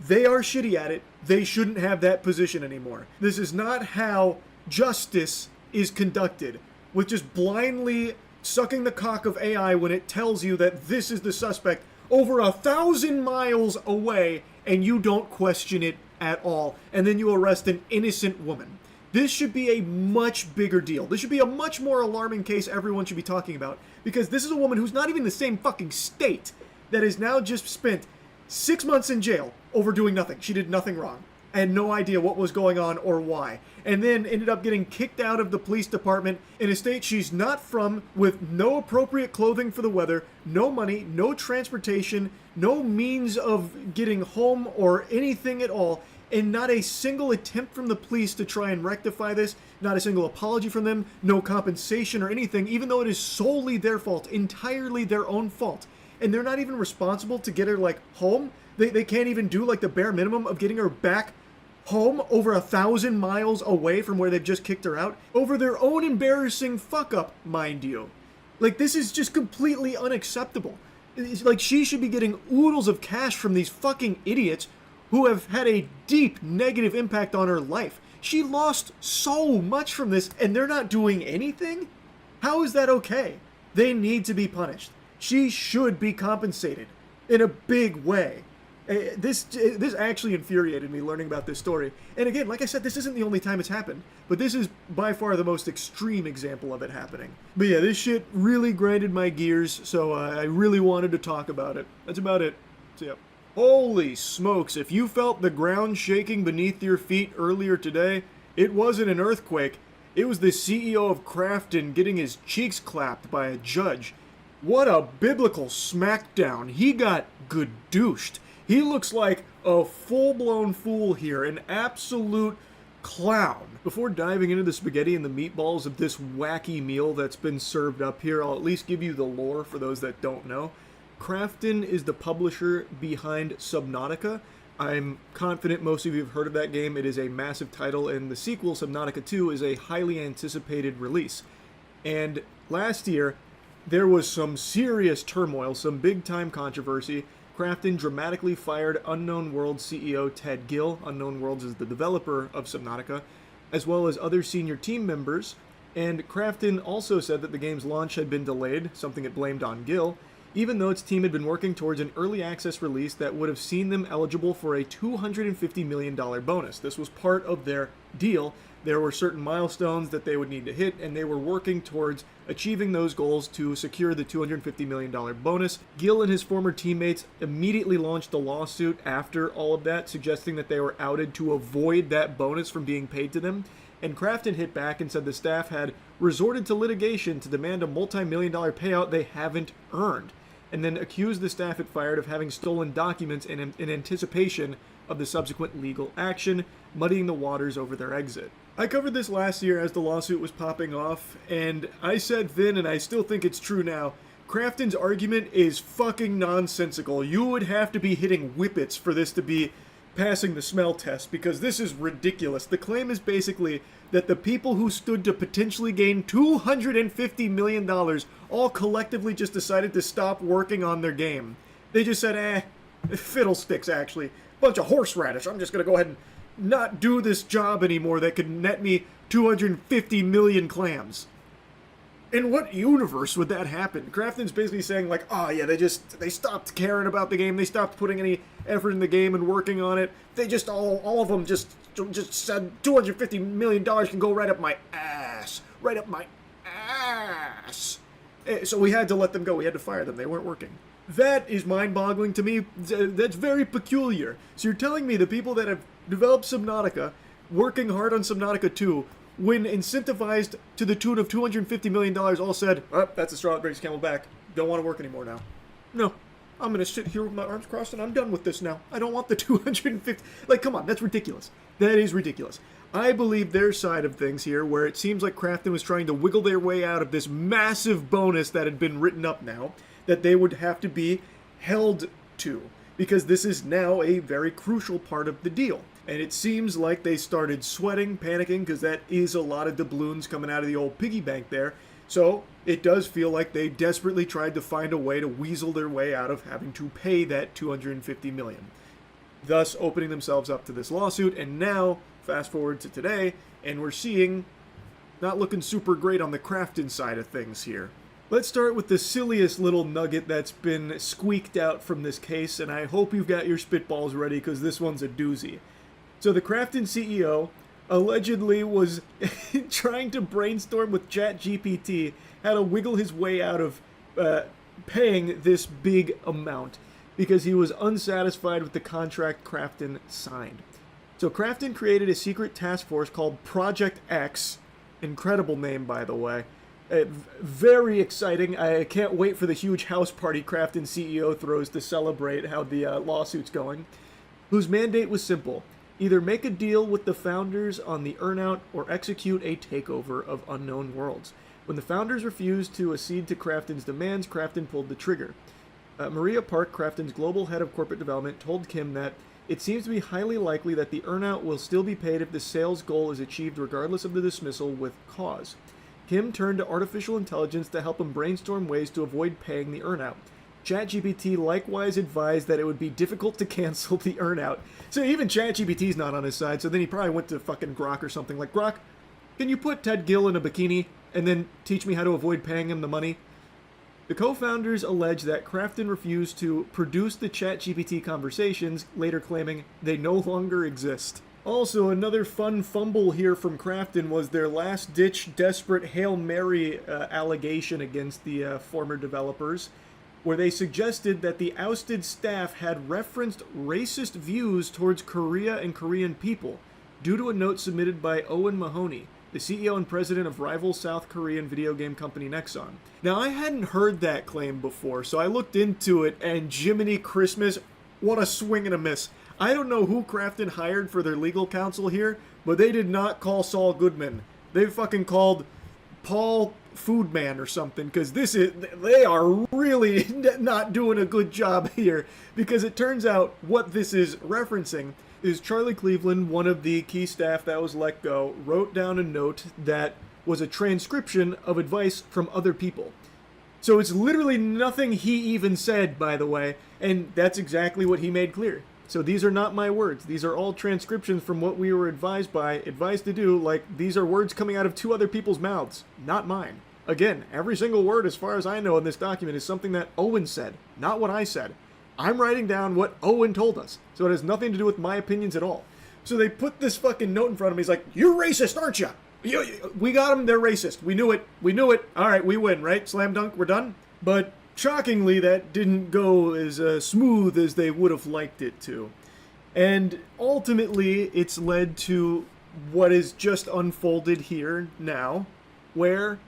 they are shitty at it. They shouldn't have that position anymore. This is not how justice is conducted, with just blindly sucking the cock of AI when it tells you that this is the suspect over 1,000 miles away, and you don't question it at all, and then you arrest an innocent woman. This should be a much bigger deal. This should be a much more alarming case everyone should be talking about, because this is a woman who's not even in the same fucking state that has now just spent 6 months in jail over doing nothing. She did nothing wrong. I had no idea what was going on or why. And then ended up getting kicked out of the police department in a state she's not from, with no appropriate clothing for the weather, no money, no transportation, no means of getting home or anything at all, and not a single attempt from the police to try and rectify this, not a single apology from them, no compensation or anything, even though it is solely their fault, entirely their own fault. And they're not even responsible to get her, like, home. They can't even do, like, the bare minimum of getting her back home over 1,000 miles away from where they've just kicked her out over their own embarrassing fuck up, mind you. Like, this is just completely unacceptable. It's like, she should be getting oodles of cash from these fucking idiots who have had a deep negative impact on her life. She lost so much from this, and they're not doing anything? How is that okay? They need to be punished. She should be compensated in a big way. This actually infuriated me learning about this story. And again, like I said, this isn't the only time it's happened, but this is by far the most extreme example of it happening. But yeah, this shit really grinded my gears, so I really wanted to talk about it. That's about it. So yeah. Holy smokes, if you felt the ground shaking beneath your feet earlier today, it wasn't an earthquake. It was the CEO of Crafton getting his cheeks clapped by a judge. What a biblical smackdown. He got good-douched. He looks like a full-blown fool here, an absolute clown. Before diving into the spaghetti and the meatballs of this wacky meal that's been served up here, I'll at least give you the lore for those that don't know. Crafton is the publisher behind Subnautica. I'm confident most of you have heard of that game. It is a massive title, and the sequel, Subnautica 2, is a highly anticipated release. And last year, there was some serious turmoil, some big-time controversy. Crafton dramatically fired Unknown Worlds CEO Ted Gill. Unknown Worlds is the developer of Subnautica, as well as other senior team members. And Crafton also said that the game's launch had been delayed, something it blamed on Gill, even though its team had been working towards an early access release that would have seen them eligible for a $250 million bonus. This was part of their deal. There were certain milestones that they would need to hit, and they were working towards achieving those goals to secure the $250 million bonus. Gill and his former teammates immediately launched a lawsuit after all of that, suggesting that they were outed to avoid that bonus from being paid to them. And Crafton hit back and said the staff had resorted to litigation to demand a multi-million-dollar payout they haven't earned, and then accused the staff it fired of having stolen documents in anticipation of the subsequent legal action, muddying the waters over their exit. I covered this last year as the lawsuit was popping off, and I said then, and I still think it's true now, Crafton's argument is fucking nonsensical. You would have to be hitting whippets for this to be passing the smell test, because this is ridiculous. The claim is basically that the people who stood to potentially gain $250 million all collectively just decided to stop working on their game. They just said, fiddlesticks actually. Bunch of horseradish. I'm just gonna go ahead and not do this job anymore that could net me 250 million clams. In what universe would that happen? Crafton's basically saying like, oh yeah, they stopped caring about the game, they stopped putting any effort in the game and working on it. They just all of them just said $250 million can go right up my ass. Right up my ass. So we had to let them go, we had to fire them, they weren't working. That is mind-boggling to me. That's very peculiar. So you're telling me the people that have developed Subnautica, working hard on Subnautica 2, when incentivized to the tune of $250 million, all said, oh, that's the straw that breaks the camel's back. Don't want to work anymore now. No. I'm going to sit here with my arms crossed and I'm done with this now. I don't want the 250... Like, come on, that's ridiculous. That is ridiculous. I believe their side of things here, where it seems like Crafton was trying to wiggle their way out of this massive bonus that had been written up now, that they would have to be held to, because this is now a very crucial part of the deal. And it seems like they started sweating, panicking, because that is a lot of doubloons coming out of the old piggy bank there. So it does feel like they desperately tried to find a way to weasel their way out of having to pay that $250 million, thus opening themselves up to this lawsuit. And now, fast forward to today, and we're seeing not looking super great on the Crafton side of things here. Let's start with the silliest little nugget that's been squeaked out from this case, and I hope you've got your spitballs ready, because this one's a doozy. So the Crafton CEO allegedly was trying to brainstorm with ChatGPT how to wiggle his way out of paying this big amount, because he was unsatisfied with the contract Crafton signed. So Crafton created a secret task force called Project X. Incredible name, by the way. Very exciting. I can't wait for the huge house party Crafton CEO throws to celebrate how the lawsuit's going. Whose mandate was simple. Either make a deal with the founders on the earnout or execute a takeover of Unknown Worlds. When the founders refused to accede to Crafton's demands, Crafton pulled the trigger. Maria Park, Crafton's global head of corporate development, told Kim that it seems to be highly likely that the earnout will still be paid if the sales goal is achieved regardless of the dismissal with cause. Kim turned to artificial intelligence to help him brainstorm ways to avoid paying the earnout. ChatGPT likewise advised that it would be difficult to cancel the earnout. So even ChatGPT's not on his side, so then he probably went to fucking Grok or something like, Grok, can you put Ted Gill in a bikini and then teach me how to avoid paying him the money? The co-founders allege that Crafton refused to produce the ChatGPT conversations, later claiming they no longer exist. Also, another fun fumble here from Crafton was their last-ditch, desperate Hail Mary allegation against the former developers, where they suggested that the ousted staff had referenced racist views towards Korea and Korean people, due to a note submitted by Owen Mahoney, the CEO and president of rival South Korean video game company Nexon. Now, I hadn't heard that claim before, so I looked into it, and Jiminy Christmas, what a swing and a miss. I don't know who Crafton hired for their legal counsel here, but they did not call Saul Goodman. They fucking called Paul Foodman or something, because they are really not doing a good job here, because it turns out what this is referencing is Charlie Cleveland, one of the key staff that was let go, wrote down a note that was a transcription of advice from other people. So it's literally nothing he even said, by the way, and that's exactly what he made clear. So these are not my words. These are all transcriptions from what we were advised to do, like these are words coming out of two other people's mouths, not mine. Again, every single word, as far as I know in this document, is something that Owen said, not what I said. I'm writing down what Owen told us, so it has nothing to do with my opinions at all. So they put this fucking note in front of me. He's like, "You're racist, aren't you? We got them, they're racist. We knew it. All right, we win, right? Slam dunk, we're done?" But shockingly, that didn't go as smooth as they would have liked it to. And ultimately, it's led to what is just unfolded here now, where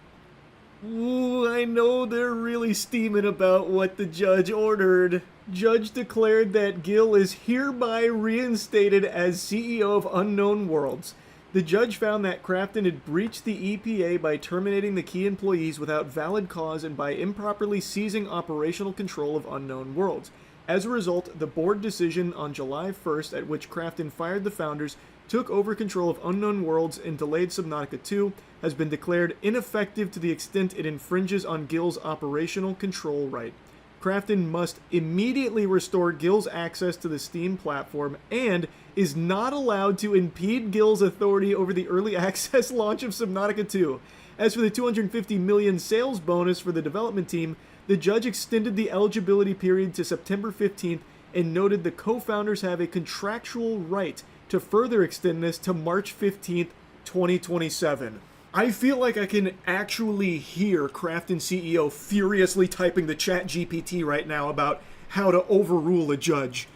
I know they're really steaming about what the judge ordered. Judge declared that Gill is hereby reinstated as CEO of Unknown Worlds. The judge found that Crafton had breached the EPA by terminating the key employees without valid cause and by improperly seizing operational control of Unknown Worlds. As a result, the board decision on July 1st, at which Crafton fired the founders, took over control of Unknown Worlds and delayed Subnautica 2, has been declared ineffective to the extent it infringes on Gill's operational control right. Crafton must immediately restore Gill's access to the Steam platform and is not allowed to impede Gill's authority over the early access launch of Subnautica 2. As for the $250 million sales bonus for the development team, the judge extended the eligibility period to September 15th and noted the co-founders have a contractual right to further extend this to March 15th, 2027. I feel like I can actually hear Crafton CEO furiously typing the ChatGPT right now about how to overrule a judge.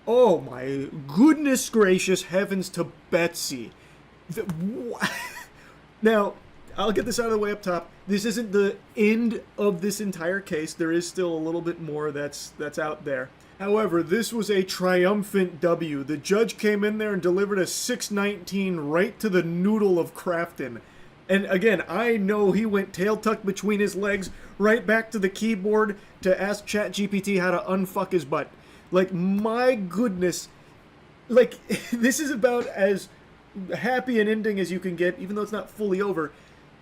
Oh my goodness gracious heavens to Betsy. Now, I'll get this out of the way up top. This isn't the end of this entire case. There is still a little bit more that's out there. However, this was a triumphant W. The judge came in there and delivered a 619 right to the noodle of Crafton. And again, I know he went tail tucked between his legs right back to the keyboard to ask ChatGPT how to unfuck his butt. Like, my goodness. Like, this is about as happy an ending as you can get, even though it's not fully over.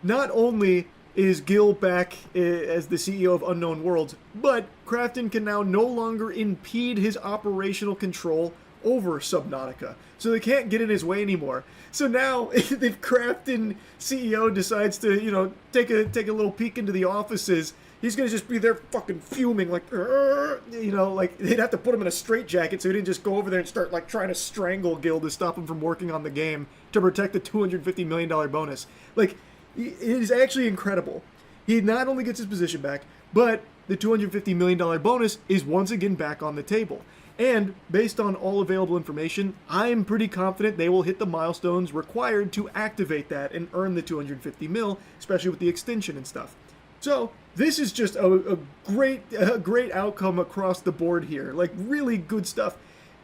Not only is Gill back as the CEO of Unknown Worlds, but Crafton can now no longer impede his operational control over Subnautica. So they can't get in his way anymore. So now, if Crafton CEO decides to, take a little peek into the offices, he's going to just be there fucking fuming, like, like they'd have to put him in a straitjacket so he didn't just go over there and start, like, trying to strangle Gill to stop him from working on the game to protect the $250 million bonus. Like, it is actually incredible. He not only gets his position back, but the $250 million bonus is once again back on the table. And based on all available information, I'm pretty confident they will hit the milestones required to activate that and earn the 250 mil, especially with the extension and stuff. So this is just a great outcome across the board here. Like, really good stuff.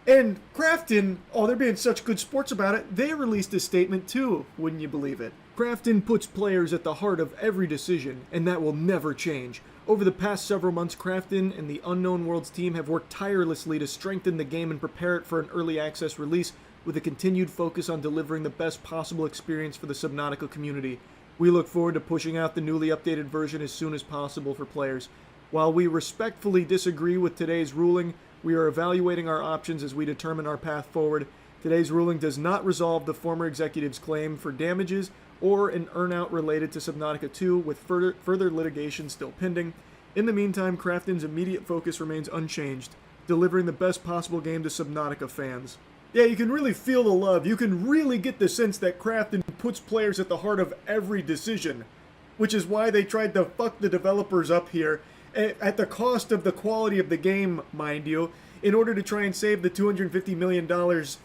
And Krafton, oh, they're being such good sports about it, they released a statement too, wouldn't you believe it? Krafton puts players at the heart of every decision, and that will never change. Over the past several months, Krafton and the Unknown Worlds team have worked tirelessly to strengthen the game and prepare it for an early access release, with a continued focus on delivering the best possible experience for the Subnautica community. We look forward to pushing out the newly updated version as soon as possible for players. While we respectfully disagree with today's ruling, we are evaluating our options as we determine our path forward. Today's ruling does not resolve the former executive's claim for damages or an earnout related to Subnautica 2, with further litigation still pending. In the meantime, Krafton's immediate focus remains unchanged, delivering the best possible game to Subnautica fans. Yeah, you can really feel the love. You can really get the sense that Krafton puts players at the heart of every decision, which is why they tried to fuck the developers up here, at the cost of the quality of the game, mind you, in order to try and save the $250 million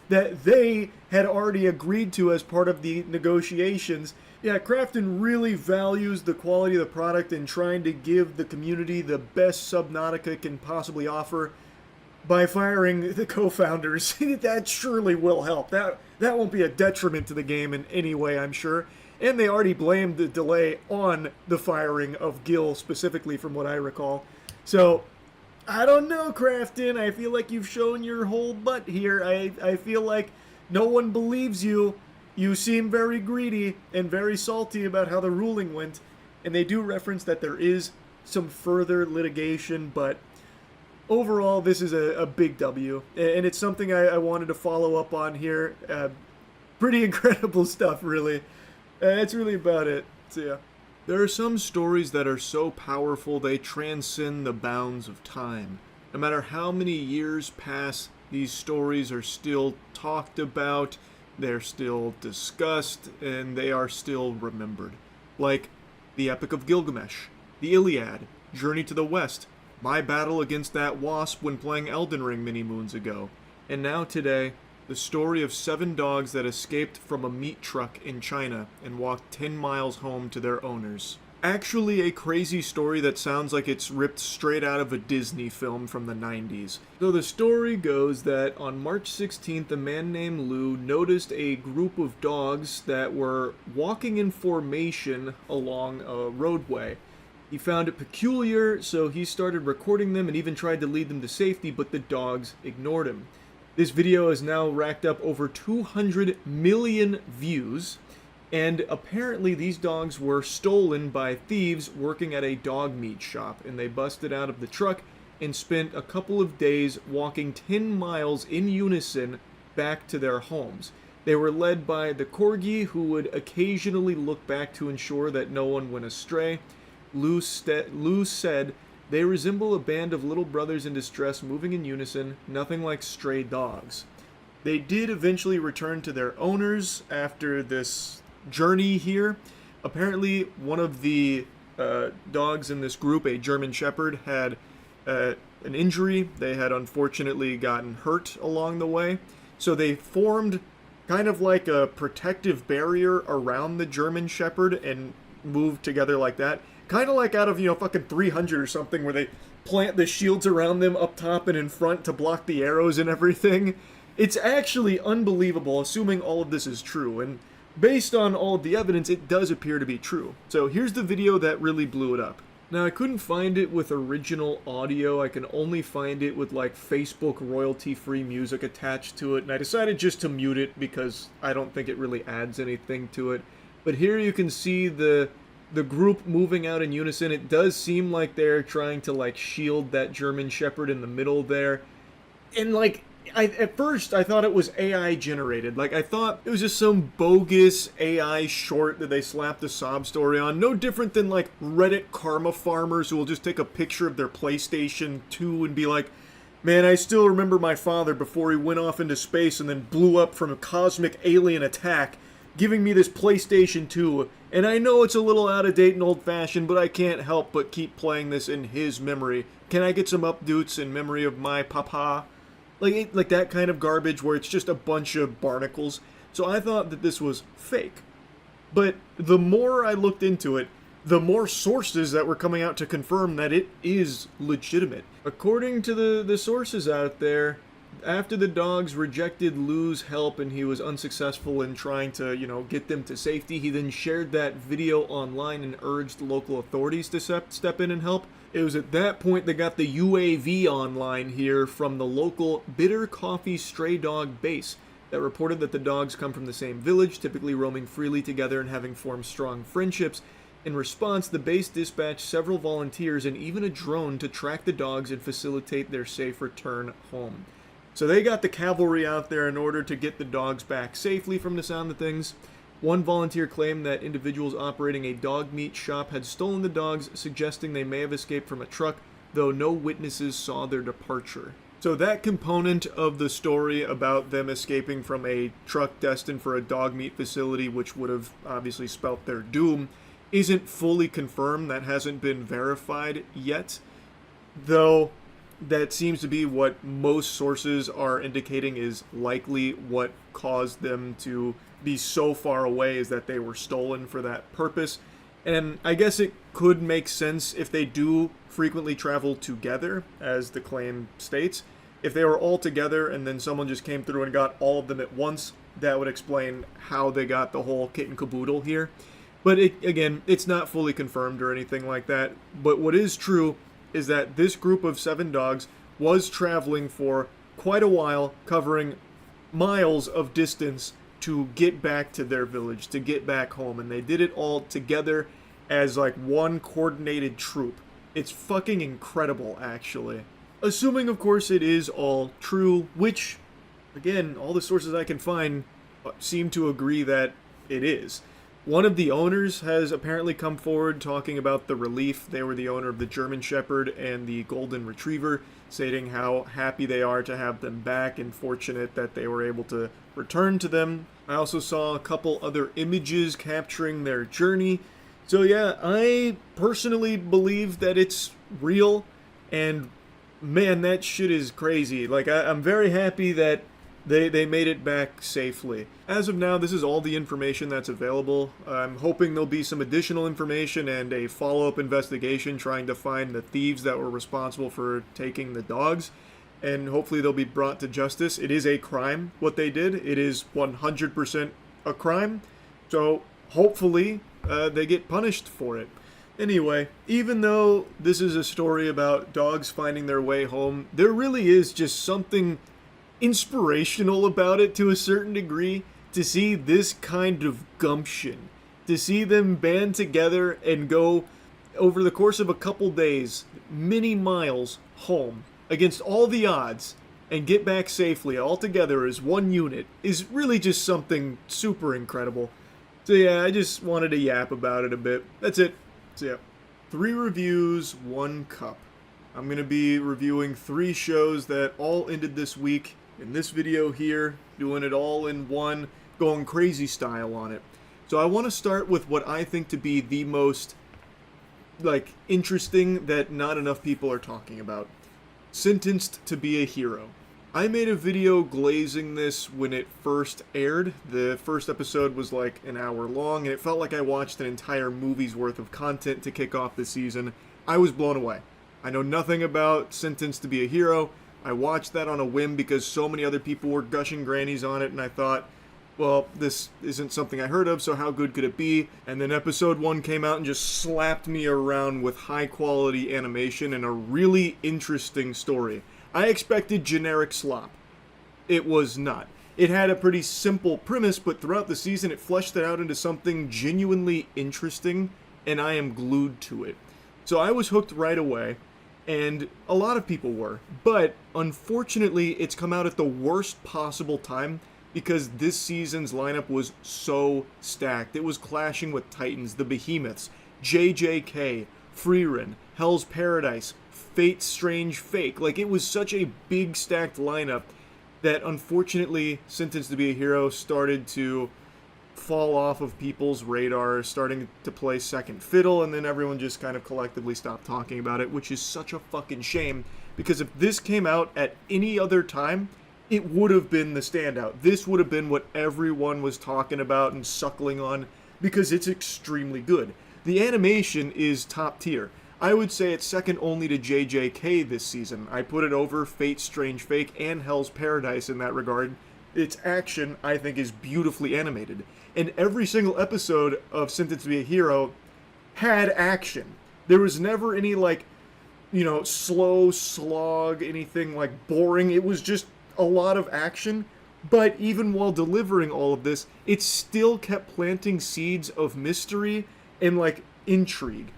that they had already agreed to as part of the negotiations. Yeah, Krafton really values the quality of the product and trying to give the community the best Subnautica can possibly offer by firing the co-founders. That surely will help. That won't be a detriment to the game in any way, I'm sure. And they already blamed the delay on the firing of Gil specifically, from what I recall. So, I don't know, Krafton. I feel like you've shown your whole butt here. I feel like no one believes you. You seem very greedy and very salty about how the ruling went. And they do reference that there is some further litigation, but overall, this is a big W. And it's something I wanted to follow up on here. Pretty incredible stuff, really. That's really about it. So, yeah. There are some stories that are so powerful they transcend the bounds of time. No matter how many years pass, these stories are still talked about, they're still discussed, and they are still remembered. Like the Epic of Gilgamesh, the Iliad, Journey to the West, my battle against that wasp when playing Elden Ring many moons ago, and now today, the story of 7 dogs that escaped from a meat truck in China and walked 10 miles home to their owners. Actually a crazy story that sounds like it's ripped straight out of a Disney film from the 90s. So the story goes that on March 16th, a man named Lou noticed a group of dogs that were walking in formation along a roadway. He found it peculiar, so he started recording them and even tried to lead them to safety, but the dogs ignored him. This video has now racked up over 200 million views, and apparently these dogs were stolen by thieves working at a dog meat shop, and they busted out of the truck and spent a couple of days walking 10 miles in unison back to their homes. They were led by the corgi, who would occasionally look back to ensure that no one went astray. Lou said, "They resemble a band of little brothers in distress moving in unison, nothing like stray dogs." They did eventually return to their owners after this journey here. Apparently, one of the dogs in this group, a German Shepherd, had an injury. They had unfortunately gotten hurt along the way. So they formed kind of like a protective barrier around the German Shepherd and moved together like that. Kind of like out of, fucking 300 or something, where they plant the shields around them up top and in front to block the arrows and everything. It's actually unbelievable, assuming all of this is true. And based on all of the evidence, it does appear to be true. So here's the video that really blew it up. Now, I couldn't find it with original audio. I can only find it with, like, Facebook royalty-free music attached to it. And I decided just to mute it because I don't think it really adds anything to it. But here you can see the group moving out in unison. It does seem like they're trying to, like, shield that German Shepherd in the middle there. And, like, at first I thought it was AI generated. Like, I thought it was just some bogus AI short that they slapped a sob story on. No different than, like, Reddit karma farmers who will just take a picture of their PlayStation 2 and be like, "Man, I still remember my father before he went off into space and then blew up from a cosmic alien attack, giving me this PlayStation 2, and I know it's a little out of date and old-fashioned, but I can't help but keep playing this in his memory. Can I get some updates in memory of my papa?" like that kind of garbage where it's just a bunch of barnacles. So I thought that this was fake. But the more I looked into it, the more sources that were coming out to confirm that it is legitimate. According to the sources out there, after the dogs rejected Lou's help and he was unsuccessful in trying to, get them to safety, he then shared that video online and urged local authorities to step in and help. It was at that point they got the UAV online here from the local Bitter Coffee Stray Dog base that reported that the dogs come from the same village, typically roaming freely together and having formed strong friendships. In response, the base dispatched several volunteers and even a drone to track the dogs and facilitate their safe return home. So they got the cavalry out there in order to get the dogs back safely, from the sound of things. One volunteer claimed that individuals operating a dog meat shop had stolen the dogs, suggesting they may have escaped from a truck, though no witnesses saw their departure. So that component of the story about them escaping from a truck destined for a dog meat facility, which would have obviously spelt their doom, isn't fully confirmed. That hasn't been verified yet, though that seems to be what most sources are indicating is likely what caused them to be so far away, is that they were stolen for that purpose. And I guess it could make sense if they do frequently travel together, as the claim states. If they were all together and then someone just came through and got all of them at once, that would explain how they got the whole kit and caboodle here. But again, it's not fully confirmed or anything like that. But what is true is that this group of 7 dogs was traveling for quite a while, covering miles of distance to get back to their village, to get back home. And they did it all together as like one coordinated troop. It's fucking incredible, actually. Assuming, of course, it is all true, which, again, all the sources I can find seem to agree that it is. One of the owners has apparently come forward talking about the relief. They were the owner of the German Shepherd and the Golden Retriever, stating how happy they are to have them back and fortunate that they were able to return to them. I also saw a couple other images capturing their journey. So yeah, I personally believe that it's real, and man, that shit is crazy. Like, I'm very happy that they made it back safely. As of now, this is all the information that's available. I'm hoping there'll be some additional information and a follow-up investigation trying to find the thieves that were responsible for taking the dogs, and hopefully they'll be brought to justice. It is a crime, what they did. It is 100% a crime, so hopefully they get punished for it. Anyway, even though this is a story about dogs finding their way home, there really is just something inspirational about it to a certain degree, to see this kind of gumption, to see them band together and go over the course of a couple days, many miles home against all the odds, and get back safely all together as one unit, is really just something super incredible. So yeah, I just wanted to yap about it a bit. That's it. So yeah, 3 reviews, 1 cup. I'm going to be reviewing 3 shows that all ended this week in this video here, doing it all in one, going crazy style on it. So I want to start with what I think to be the most, interesting that not enough people are talking about. Sentenced to be a Hero. I made a video glazing this when it first aired. The first episode was like an hour long, and it felt like I watched an entire movie's worth of content to kick off the season. I was blown away. I know nothing about Sentenced to be a Hero. I watched that on a whim because so many other people were gushing grannies on it, and I thought, well, this isn't something I heard of, so how good could it be? And then episode 1 came out and just slapped me around with high-quality animation and a really interesting story. I expected generic slop. It was not. It had a pretty simple premise, but throughout the season it fleshed it out into something genuinely interesting, and I am glued to it. So I was hooked right away. And a lot of people were, but unfortunately it's come out at the worst possible time because this season's lineup was so stacked. It was clashing with Titans, the Behemoths, JJK, Freeran, Hell's Paradise, Fate's Strange Fake. Like, it was such a big stacked lineup that unfortunately Sentenced to be a Hero started to fall off of people's radar, starting to play second fiddle, and then everyone just kind of collectively stopped talking about it, which is such a fucking shame, because if this came out at any other time, it would have been the standout. This would have been what everyone was talking about and suckling on, because it's extremely good. The animation is top tier. I would say it's second only to JJK this season. I put it over Fate's Strange Fake and Hell's Paradise in that regard. Its action, I think, is beautifully animated. And every single episode of Sentenced to be a Hero had action. There was never any, like, you know, slow slog, anything, like, boring. It was just a lot of action. But even while delivering all of this, it still kept planting seeds of mystery and, like, intrigue.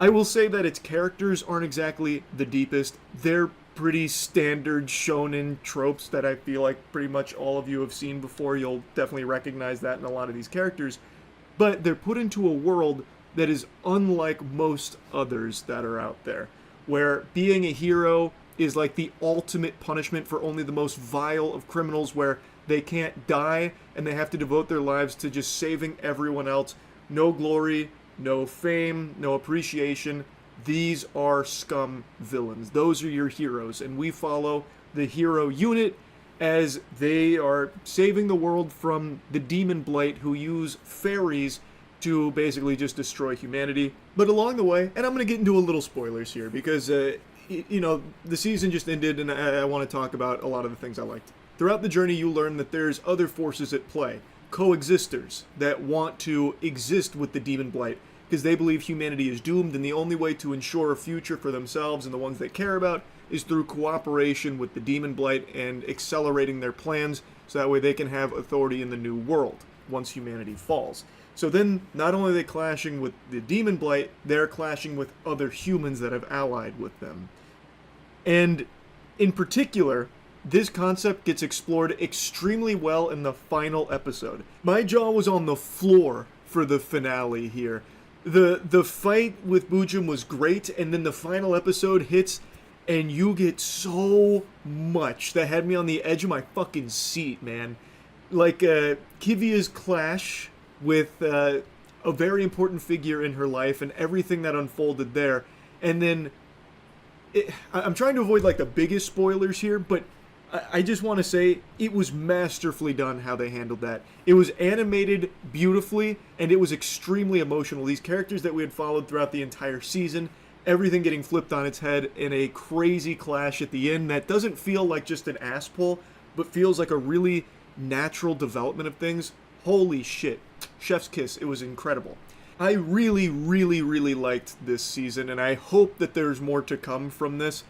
I will say that its characters aren't exactly the deepest. They're pretty standard shonen tropes that I feel like pretty much all of you have seen before. You'll definitely recognize that in a lot of these characters. But they're put into a world that is unlike most others that are out there, where being a hero is like the ultimate punishment for only the most vile of criminals, where they can't die and they have to devote their lives to just saving everyone else. No glory, no fame, no appreciation. These are scum villains. Those are your heroes, and we follow the hero unit as they are saving the world from the demon blight who use fairies to basically just destroy humanity. But along the way, and I'm going to get into a little spoilers here because, you know, the season just ended and I want to talk about a lot of the things I liked. Throughout the journey, you learn that there's other forces at play, coexisters that want to exist with the demon blight, because they believe humanity is doomed, and the only way to ensure a future for themselves and the ones they care about is through cooperation with the demon blight and accelerating their plans so that way they can have authority in the new world once humanity falls. So then, not only are they clashing with the demon blight, they're clashing with other humans that have allied with them. And in particular, this concept gets explored extremely well in the final episode. My jaw was on the floor for the finale here. The fight with Bujum was great, and then the final episode hits, and you get so much that had me on the edge of my fucking seat, man. Like, Kivia's clash with a very important figure in her life and everything that unfolded there. And then, I'm trying to avoid, like, the biggest spoilers here, but I just want to say it was masterfully done how they handled that. It was animated beautifully, and it was extremely emotional. These characters that we had followed throughout the entire season, everything getting flipped on its head in a crazy clash at the end that doesn't feel like just an ass pull, but feels like a really natural development of things. Holy shit. Chef's kiss. It was incredible. I really, really, really liked this season, and I hope that there's more to come from this,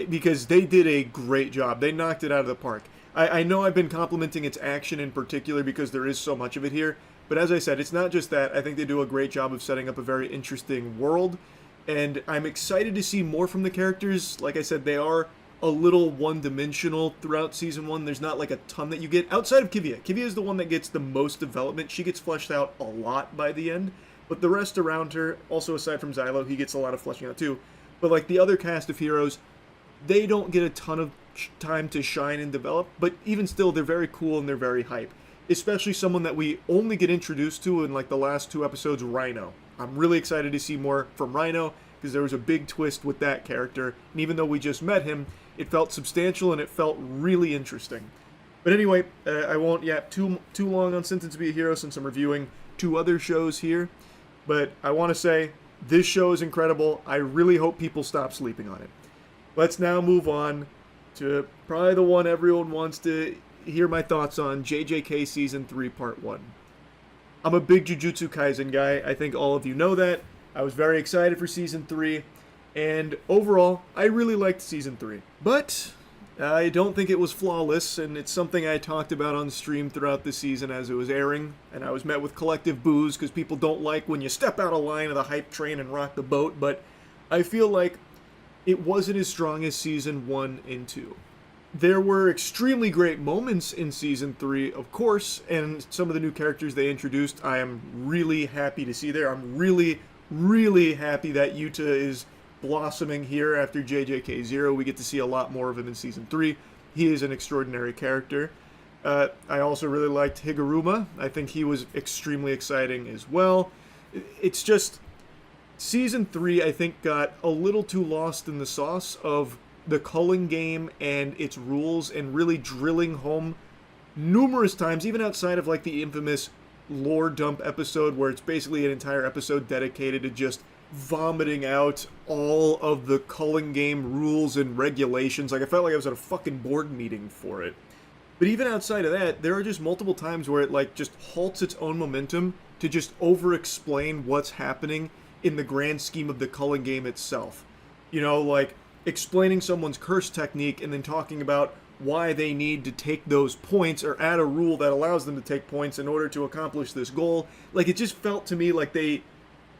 because they did a great job. They knocked it out of the park. I know I've been complimenting its action in particular because there is so much of it here, but as I said, it's not just that. I think they do a great job of setting up a very interesting world, and I'm excited to see more from the characters. Like I said, they are a little one-dimensional throughout Season 1. There's not like a ton that you get. Outside of Kivia. Kivia is the one that gets the most development. She gets fleshed out a lot by the end, but the rest around her, also aside from Xylo, he gets a lot of fleshing out too. But like the other cast of heroes, they don't get a ton of time to shine and develop, but even still, they're very cool and they're very hype. Especially someone that we only get introduced to in like the last 2 episodes, Rhino. I'm really excited to see more from Rhino, because there was a big twist with that character, and even though we just met him, it felt substantial and it felt really interesting. But anyway, I won't yap too long on Sentenced to be a Hero since I'm reviewing 2 other shows here, but I want to say, this show is incredible. I really hope people stop sleeping on it. Let's now move on to probably the one everyone wants to hear my thoughts on, JJK Season 3 Part 1. I'm a big Jujutsu Kaisen guy. I think all of you know that. I was very excited for Season 3, and overall, I really liked Season 3. But I don't think it was flawless, and it's something I talked about on stream throughout the season as it was airing, and I was met with collective boos because people don't like when you step out of line of the hype train and rock the boat, but I feel like it wasn't as strong as Season 1 and 2. There were extremely great moments in Season 3, of course, and some of the new characters they introduced I am really happy to see there. I'm really, really happy that Yuta is blossoming here after JJK0. We get to see a lot more of him in Season 3. He is an extraordinary character. I also really liked Higuruma. I think he was extremely exciting as well. It's just season 3, I think, got a little too lost in the sauce of the culling game and its rules, and really drilling home numerous times, even outside of like the infamous lore dump episode where it's basically an entire episode dedicated to just vomiting out all of the culling game rules and regulations. Like, I felt like I was at a fucking board meeting for it. But even outside of that, there are just multiple times where it like just halts its own momentum to just over-explain what's happening in the grand scheme of the culling game itself. You know, like explaining someone's curse technique and then talking about why they need to take those points or add a rule that allows them to take points in order to accomplish this goal. Like, it just felt to me like they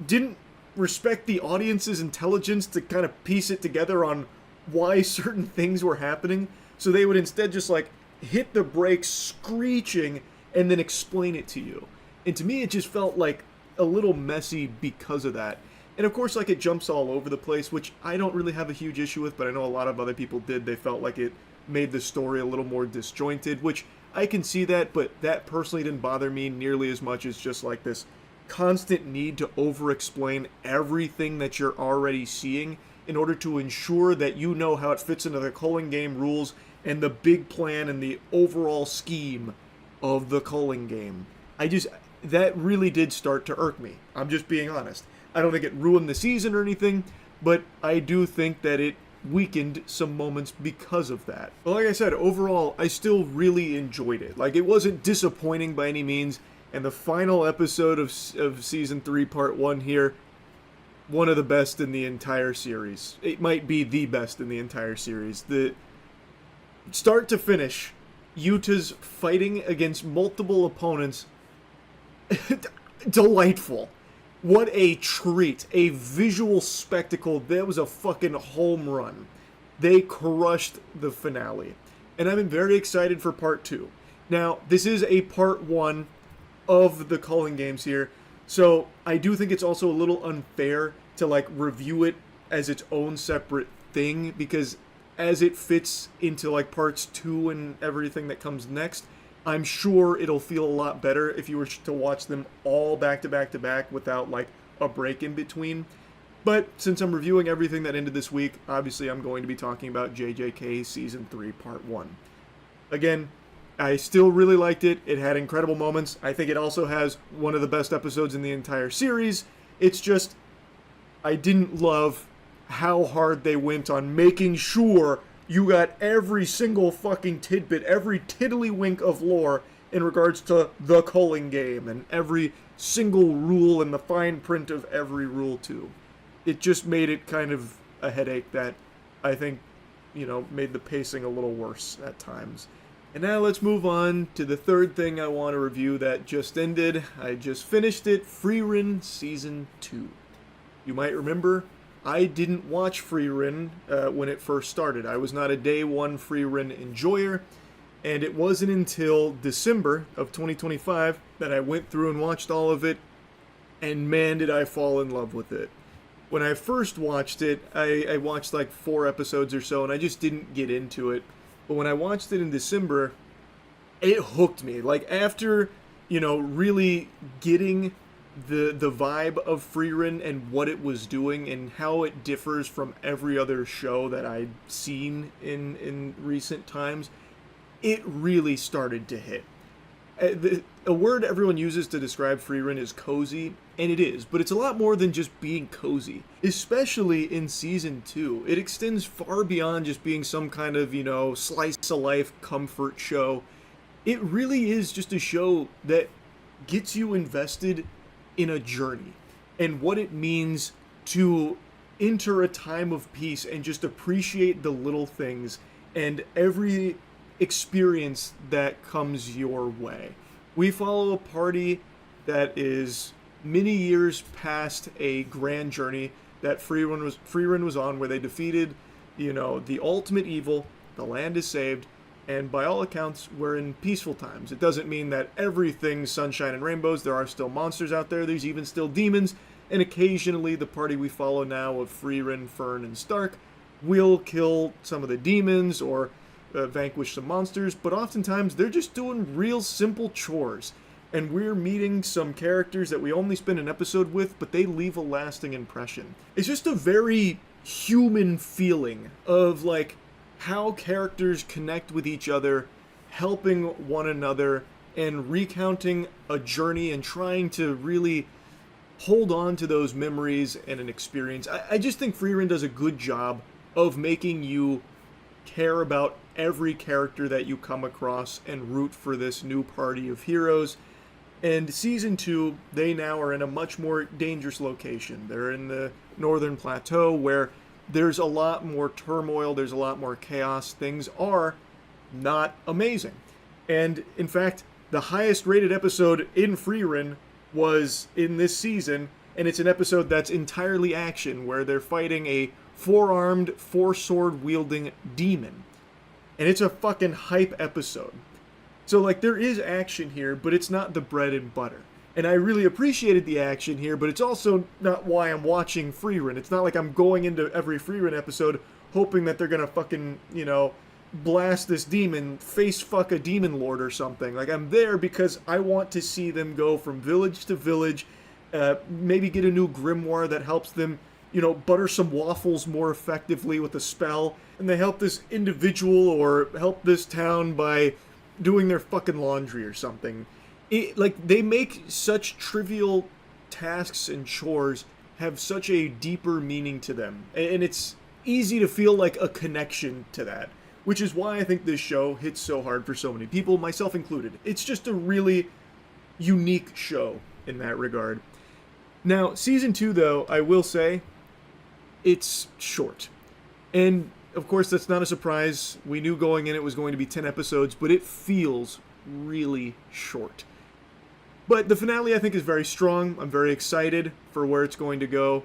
didn't respect the audience's intelligence to kind of piece it together on why certain things were happening. So they would instead just like hit the brakes screeching and then explain it to you. And to me, it just felt like a little messy because of that. And of course, like, it jumps all over the place, which I don't really have a huge issue with, but I know a lot of other people did. They felt like it made the story a little more disjointed, which I can see that, but that personally didn't bother me nearly as much as just like this constant need to over-explain everything that you're already seeing in order to ensure that you know how it fits into the culling game rules and the big plan and the overall scheme of the culling game. That really did start to irk me. I'm just being honest. I don't think it ruined the season or anything, but I do think that it weakened some moments because of that. But like I said, overall, I still really enjoyed it. Like, it wasn't disappointing by any means, and the final episode of Season 3, Part 1 here, one of the best in the entire series. It might be the best in the entire series. The start to finish, Yuta's fighting against multiple opponents, delightful. What a treat. A visual spectacle. That was a fucking home run. They crushed the finale. And I'm very excited for part 2. Now, this is a part 1 of the culling games here, so I do think it's also a little unfair to like review it as its own separate thing, because as it fits into like parts 2 and everything that comes next, I'm sure it'll feel a lot better if you were to watch them all back to back to back without like a break in between. But since I'm reviewing everything that ended this week, obviously I'm going to be talking about JJK Season 3 Part 1. Again, I still really liked it. It had incredible moments. I think it also has one of the best episodes in the entire series. It's just, I didn't love how hard they went on making sure you got every single fucking tidbit, every tiddlywink of lore in regards to the culling game, and every single rule and the fine print of every rule too. It just made it kind of a headache that I think, made the pacing a little worse at times. And now let's move on to the third thing I want to review that just ended. I just finished it, Frieren Season 2. You might remember, I didn't watch Frieren when it first started. I was not a day one Frieren enjoyer, and it wasn't until December of 2025 that I went through and watched all of it, and man, did I fall in love with it. When I first watched it, I watched like 4 episodes or so, and I just didn't get into it. But when I watched it in December, it hooked me. Like, after, really getting the vibe of Frieren and what it was doing and how it differs from every other show that I'd seen in recent times, it really started to hit. A word everyone uses to describe Frieren is cozy, and it is, but it's a lot more than just being cozy. Especially in Season 2. It extends far beyond just being some kind of, slice-of-life comfort show. It really is just a show that gets you invested in a journey and what it means to enter a time of peace and just appreciate the little things and every experience that comes your way. We follow a party that is many years past a grand journey that Frieren was on, where they defeated, the ultimate evil. The land is saved, and by all accounts, we're in peaceful times. It doesn't mean that everything's sunshine and rainbows. There are still monsters out there. There's even still demons, and occasionally the party we follow now of Frieren, Fern, and Stark will kill some of the demons or vanquish some monsters, but oftentimes they're just doing real simple chores. And we're meeting some characters that we only spend an episode with, but they leave a lasting impression. It's just a very human feeling of like how characters connect with each other, helping one another, and recounting a journey and trying to really hold on to those memories and an experience. I just think Freerun does a good job of making you care about every character that you come across and root for this new party of heroes. And Season 2, they now are in a much more dangerous location. They're in the Northern Plateau where there's a lot more turmoil, there's a lot more chaos. Things are not amazing. And in fact, the highest rated episode in Freerun was in this season, and it's an episode that's entirely action, where they're fighting a four-armed, four-sword wielding demon. And it's a fucking hype episode. So, like, there is action here, but it's not the bread and butter. And I really appreciated the action here, but it's also not why I'm watching Freerun. It's not like I'm going into every Freerun episode hoping that they're gonna fucking, you know, blast this demon, face fuck a demon lord or something. Like, I'm there because I want to see them go from village to village, maybe get a new grimoire that helps them, you know, butter some waffles more effectively with a spell, and they help this individual or help this town by doing their fucking laundry or something. Like, they make such trivial tasks and chores have such a deeper meaning to them, and it's easy to feel like a connection to that. Which is why I think this show hits so hard for so many people, myself included. It's just a really unique show in that regard. Now, Season 2, though, I will say, it's short. And, of course, that's not a surprise. We knew going in it was going to be 10 episodes, but it feels really short. But the finale, I think, is very strong. I'm very excited for where it's going to go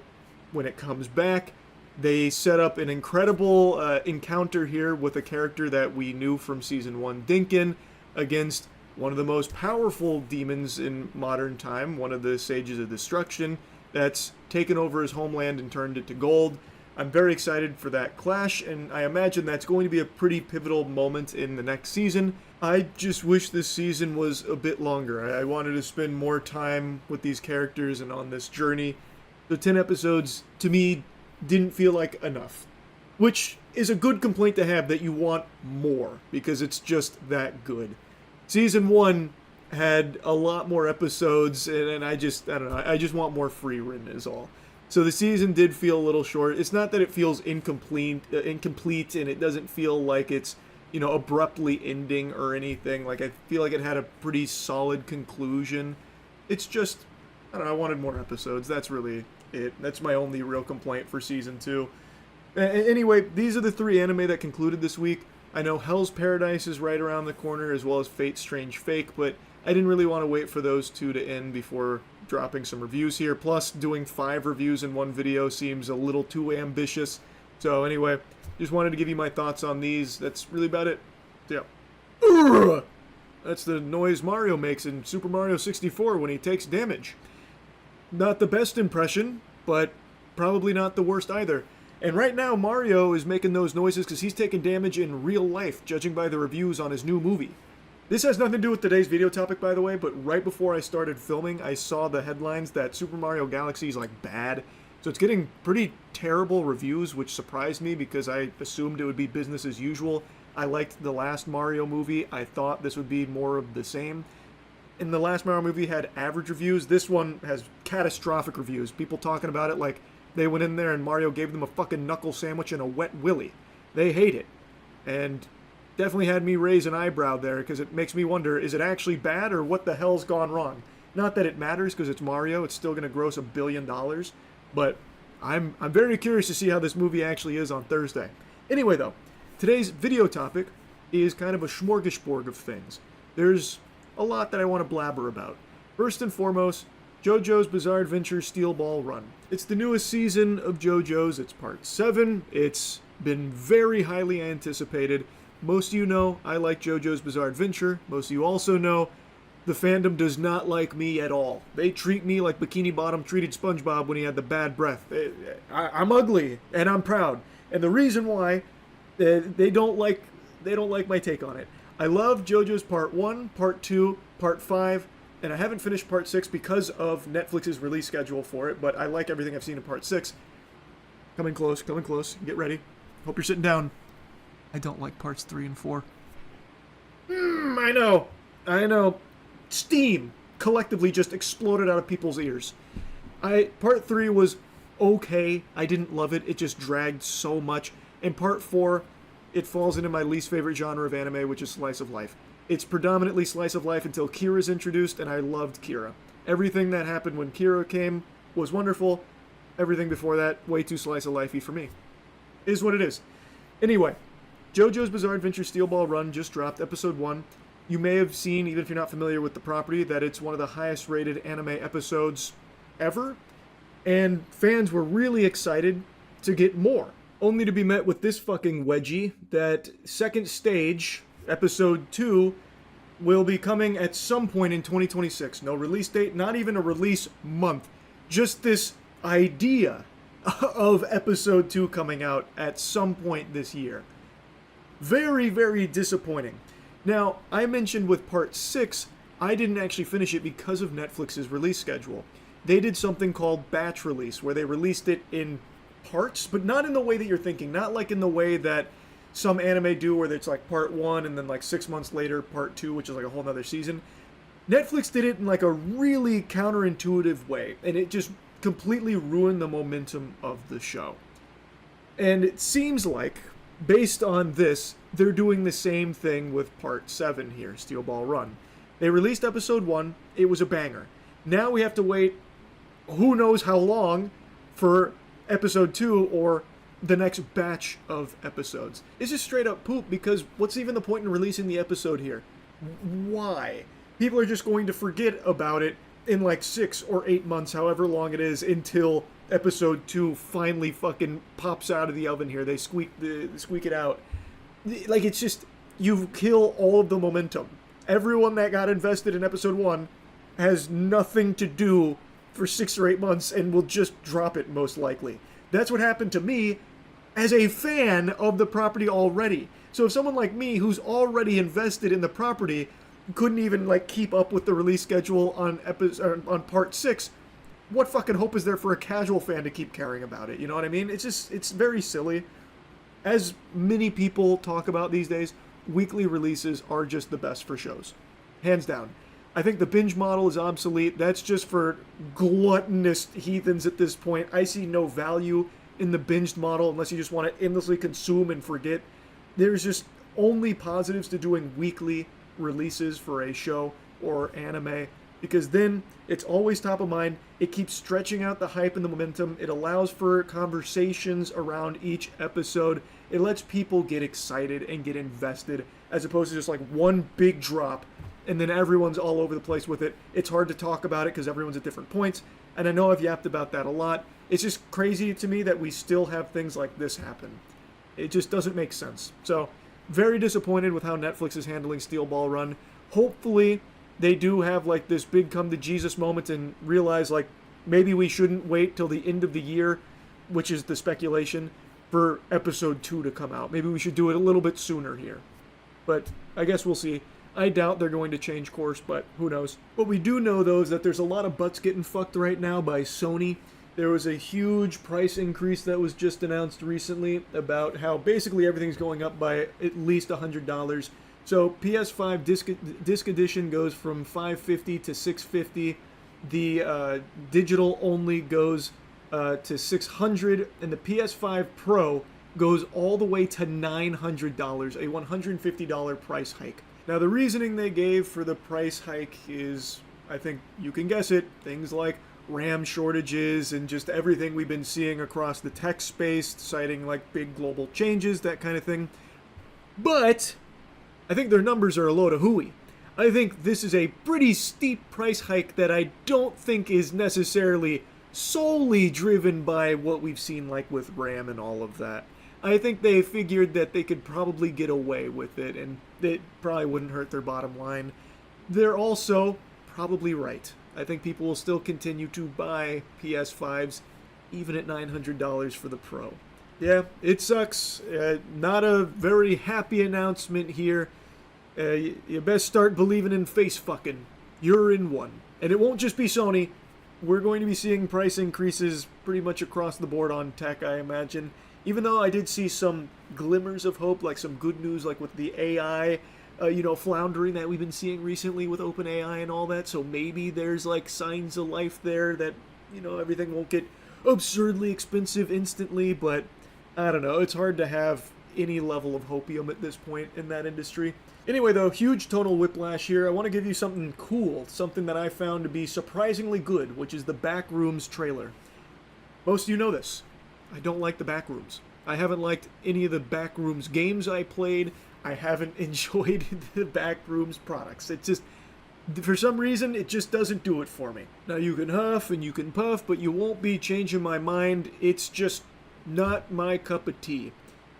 when it comes back. They set up an incredible encounter here with a character that we knew from Season 1, Dinkin, against one of the most powerful demons in modern time, one of the Sages of Destruction, that's taken over his homeland and turned it to gold. I'm very excited for that clash, and I imagine that's going to be a pretty pivotal moment in the next season. I just wish this season was a bit longer. I wanted to spend more time with these characters and on this journey. The 10 episodes, to me, didn't feel like enough, which is a good complaint to have, that you want more because it's just that good. Season 1 had a lot more episodes, and I don't know, I just want more Freerun is all. So the season did feel a little short. It's not that it feels incomplete and it doesn't feel like it's, you know, abruptly ending or anything. Like, I feel like it had a pretty solid conclusion. It's just, I don't know, I wanted more episodes. That's really it. That's my only real complaint for Season 2. Anyway, these are the 3 anime that concluded this week. I know Hell's Paradise is right around the corner, as well as Fate's Strange Fake, but I didn't really want to wait for those 2 to end before dropping some reviews here. Plus, doing 5 reviews in one video seems a little too ambitious. So anyway, just wanted to give you my thoughts on these. That's really about it. So, yeah. That's the noise Mario makes in Super Mario 64 when he takes damage. Not the best impression, but probably not the worst either. And right now, Mario is making those noises because he's taking damage in real life, judging by the reviews on his new movie. This has nothing to do with today's video topic, by the way, but right before I started filming, I saw the headlines that Super Mario Galaxy is, like, bad. So it's getting pretty terrible reviews, which surprised me because I assumed it would be business as usual. I liked the last Mario movie. I thought this would be more of the same. And the last Mario movie had average reviews. This one has catastrophic reviews. People talking about it like they went in there and Mario gave them a fucking knuckle sandwich and a wet willy. They hate it. And definitely had me raise an eyebrow there because it makes me wonder, is it actually bad or what the hell's gone wrong? Not that it matters because it's Mario. It's still going to gross $1 billion. But I'm very curious to see how this movie actually is on Thursday. Anyway, though, today's video topic is kind of a smorgasbord of things. There's a lot that I want to blabber about. First and foremost, JoJo's Bizarre Adventure Steel Ball Run. It's the newest season of JoJo's. It's part 7. It's been very highly anticipated. Most of you know I like JoJo's Bizarre Adventure. Most of you also know the fandom does not like me at all. They treat me like Bikini Bottom treated SpongeBob when he had the bad breath. I'm ugly, and I'm proud. And the reason why they don't like they don't like my take on it. I love JoJo's Part 1, Part 2, Part 5, and I haven't finished Part 6 because of Netflix's release schedule for it, but I like everything I've seen in Part 6. Coming close, get ready. Hope you're sitting down. I don't like Parts 3 and 4. I know. Steam collectively just exploded out of people's ears. Part 3 was okay. I didn't love it. It just dragged so much. And Part 4, it falls into my least favorite genre of anime, which is slice of life. It's predominantly slice of life until Kira's introduced, and I loved Kira. Everything that happened when Kira came was wonderful. Everything before that, way too slice of lifey for me. Is what it is. Anyway, JoJo's Bizarre Adventure Steel Ball Run just dropped, episode 1. You may have seen, even if you're not familiar with the property, that it's one of the highest rated anime episodes ever. And fans were really excited to get more. Only to be met with this fucking wedgie that second stage, episode 2, will be coming at some point in 2026. No release date, not even a release month. Just this idea of episode 2 coming out at some point this year. Very, very disappointing. Now, I mentioned with Part 6, I didn't actually finish it because of Netflix's release schedule. They did something called batch release, where they released it in parts, but not in the way that you're thinking. Not like in the way that some anime do, where it's like Part 1 and then like 6 months later, Part 2, which is like a whole nother season. Netflix did it in like a really counterintuitive way, and it just completely ruined the momentum of the show. And it seems like, based on this, they're doing the same thing with Part 7 here, Steel Ball Run. They released episode 1, it was a banger. Now we have to wait who knows how long for episode 2 or the next batch of episodes. It's just straight up poop, because what's even the point in releasing the episode here? Why? People are just going to forget about it in like 6 or 8 months, however long it is, until episode 2 finally fucking pops out of the oven here. They squeak it out. Like, it's just, you kill all of the momentum. Everyone that got invested in episode 1 has nothing to do for 6 or 8 months and will just drop it most likely. That's what happened to me as a fan of the property already. So if someone like me, who's already invested in the property, couldn't even like keep up with the release schedule on Part 6, what fucking hope is there for a casual fan to keep caring about it? You know what I mean? It's very silly. As many people talk about these days, weekly releases are just the best for shows. Hands down. I think the binge model is obsolete. That's just for gluttonous heathens at this point. I see no value in the binged model unless you just want to endlessly consume and forget. There's just only positives to doing weekly releases for a show or anime, because then it's always top of mind. It keeps stretching out the hype and the momentum. It allows for conversations around each episode. It lets people get excited and get invested, as opposed to just like one big drop and then everyone's all over the place with it. It's hard to talk about it because everyone's at different points, and I know I've yapped about that a lot. It's just crazy to me that we still have things like this happen. It just doesn't make sense. So, very disappointed with how Netflix is handling Steel Ball Run. Hopefully, they do have like this big come to Jesus moment and realize like maybe we shouldn't wait till the end of the year, which is the speculation, for episode 2 to come out. Maybe we should do it a little bit sooner here. But I guess we'll see. I doubt they're going to change course, but who knows. What we do know, though, is that there's a lot of butts getting fucked right now by Sony. There was a huge price increase that was just announced recently about how basically everything's going up by at least $100. So PS5 disc edition goes from $550 to $650. The digital only goes to $600, and the PS5 Pro goes all the way to $900, a $150 price hike. Now, the reasoning they gave for the price hike is, I think you can guess it, things like RAM shortages and just everything we've been seeing across the tech space, citing like big global changes, that kind of thing. But I think their numbers are a load of hooey. I think this is a pretty steep price hike that I don't think is necessarily solely driven by what we've seen like with RAM and all of that. I think they figured that they could probably get away with it, and it probably wouldn't hurt their bottom line. They're also probably right. I think people will still continue to buy PS5s, even at $900 for the Pro. Yeah, it sucks. Not a very happy announcement here. You best start believing in face fucking. You're in one. And it won't just be Sony. We're going to be seeing price increases pretty much across the board on tech, I imagine. Even though I did see some glimmers of hope, like some good news, like with the AI, floundering that we've been seeing recently with OpenAI and all that. So maybe there's like signs of life there that, everything won't get absurdly expensive instantly, but I don't know. It's hard to have any level of hopium at this point in that industry. Anyway, though, huge tonal whiplash here. I want to give you something cool, something that I found to be surprisingly good, which is the Backrooms trailer. Most of you know this. I don't like the Backrooms. I haven't liked any of the Backrooms games I played. I haven't enjoyed the Backrooms products. It just, for some reason, it just doesn't do it for me. Now, you can huff and you can puff, but you won't be changing my mind. It's just not my cup of tea.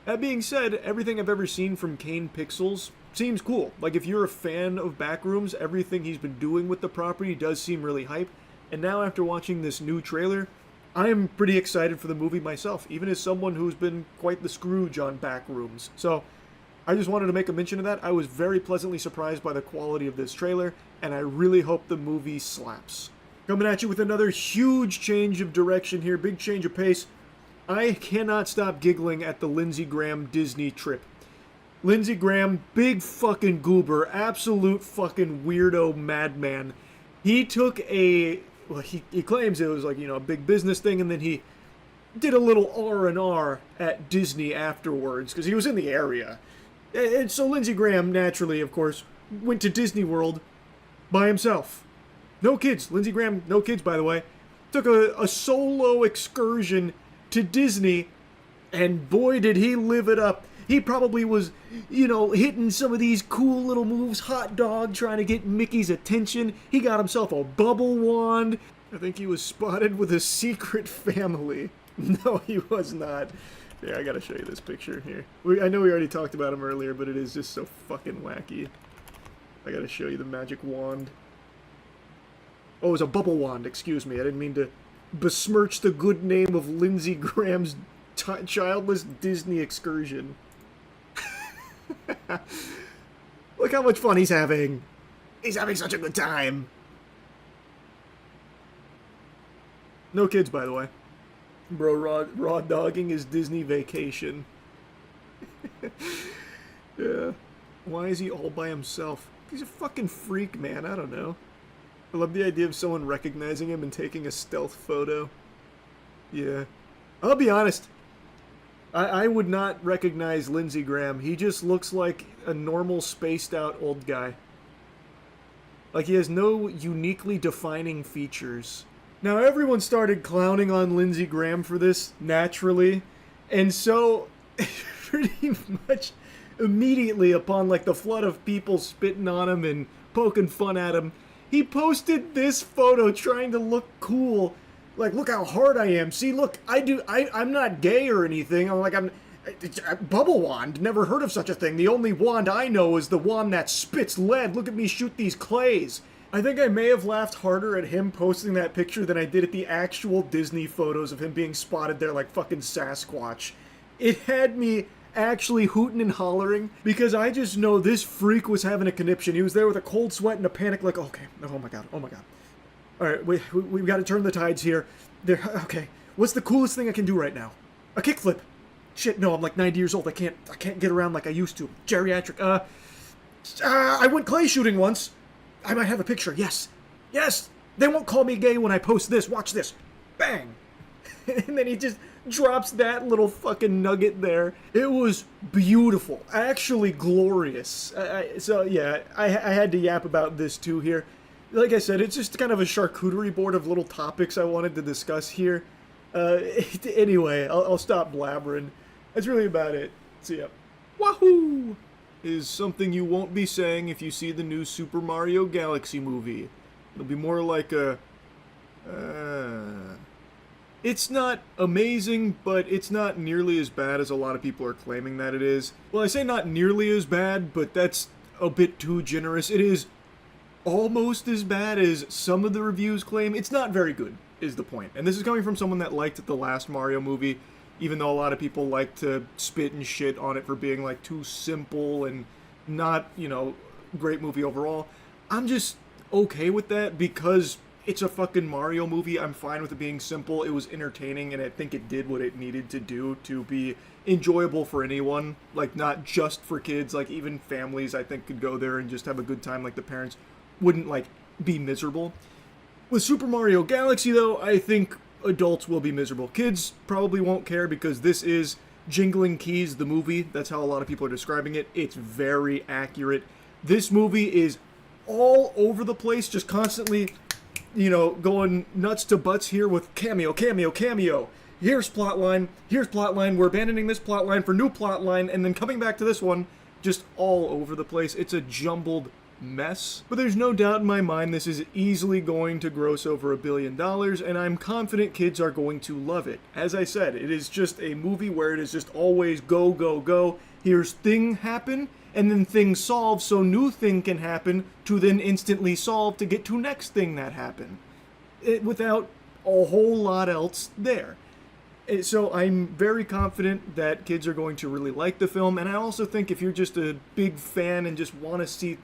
That being said, everything I've ever seen from Kane Pixels seems cool. Like, if you're a fan of Backrooms, everything he's been doing with the property does seem really hype. And now, after watching this new trailer, I am pretty excited for the movie myself, even as someone who's been quite the Scrooge on Backrooms. So, I just wanted to make a mention of that. I was very pleasantly surprised by the quality of this trailer, and I really hope the movie slaps. Coming at you with another huge change of direction here, big change of pace. I cannot stop giggling at the Lindsey Graham Disney trip. Lindsey Graham, big fucking goober, absolute fucking weirdo madman. He took he claims it was like, a big business thing, and then he did a little R&R at Disney afterwards, because he was in the area. And so Lindsey Graham, naturally, of course, went to Disney World by himself. No kids. Lindsey Graham, no kids, by the way. Took a solo excursion to Disney, and boy, did he live it up. He probably was, hitting some of these cool little moves, hot dog, trying to get Mickey's attention. He got himself a bubble wand. I think he was spotted with a secret family. No, he was not. Yeah, I gotta show you this picture here. I know we already talked about him earlier, but it is just so fucking wacky. I gotta show you the magic wand. Oh, it was a bubble wand, excuse me. I didn't mean to besmirch the good name of Lindsey Graham's childless Disney excursion. Look how much fun he's having. He's having such a good time. No kids, by the way. Bro, raw dogging his Disney vacation. Yeah. Why is he all by himself? He's a fucking freak, man. I don't know. I love the idea of someone recognizing him and taking a stealth photo. Yeah. I'll be honest. I would not recognize Lindsey Graham. He just looks like a normal spaced out old guy. Like, he has no uniquely defining features. Now, everyone started clowning on Lindsey Graham for this, naturally. And so, pretty much immediately upon, like, the flood of people spitting on him and poking fun at him, he posted this photo trying to look cool. Like, look how hard I am. See, look, I'm not gay or anything. I'm bubble wand. Never heard of such a thing. The only wand I know is the wand that spits lead. Look at me shoot these clays. I think I may have laughed harder at him posting that picture than I did at the actual Disney photos of him being spotted there like fucking Sasquatch. It had me actually hooting and hollering, because I just know this freak was having a conniption. He was there with a cold sweat and a panic, like, okay, oh my god. Alright, we've got to turn the tides here. Okay, what's the coolest thing I can do right now? A kickflip. Shit, no, I'm like 90 years old. I can't get around like I used to. Geriatric. I went clay shooting once. I might have a picture. Yes. They won't call me gay when I post this. Watch this. Bang. And then he just drops that little fucking nugget there. It was beautiful. Actually glorious. So, yeah, I had to yap about this too here. Like I said, it's just kind of a charcuterie board of little topics I wanted to discuss here. Anyway, I'll stop blabbering. That's really about it. See ya. Wahoo! Is something you won't be saying if you see the new Super Mario Galaxy movie. It'll be more like a... It's not amazing, but it's not nearly as bad as a lot of people are claiming that it is. Well, I say not nearly as bad, but that's a bit too generous. It is almost as bad as some of the reviews claim. It's not very good, is the point. And this is coming from someone that liked the last Mario movie. even though a lot of people like to spit and shit on it for being like too simple and not, great movie overall. I'm just okay with that because it's a fucking Mario movie. I'm fine with it being simple. It was entertaining, and I think it did what it needed to do to be enjoyable for anyone. Like, not just for kids. Like, even families, I think, could go there and just have a good time. Like, the parents wouldn't, like, be miserable. With Super Mario Galaxy, though, I think adults will be miserable. Kids probably won't care because this is Jingling Keys, the movie. That's how a lot of people are describing it. It's very accurate. This movie is all over the place, just constantly, going nuts to butts here with cameo. Here's plotline, we're abandoning this plotline for new plotline, and then coming back to this one, just all over the place. It's a jumbled mess. But there's no doubt in my mind this is easily going to gross over $1 billion, and I'm confident kids are going to love it. As I said, it is just a movie where it is just always go, go, go. Here's thing happen, and then thing solve, so new thing can happen to then instantly solve to get to next thing that happened. Without a whole lot else there. So I'm very confident that kids are going to really like the film, and I also think if you're just a big fan and just want to see,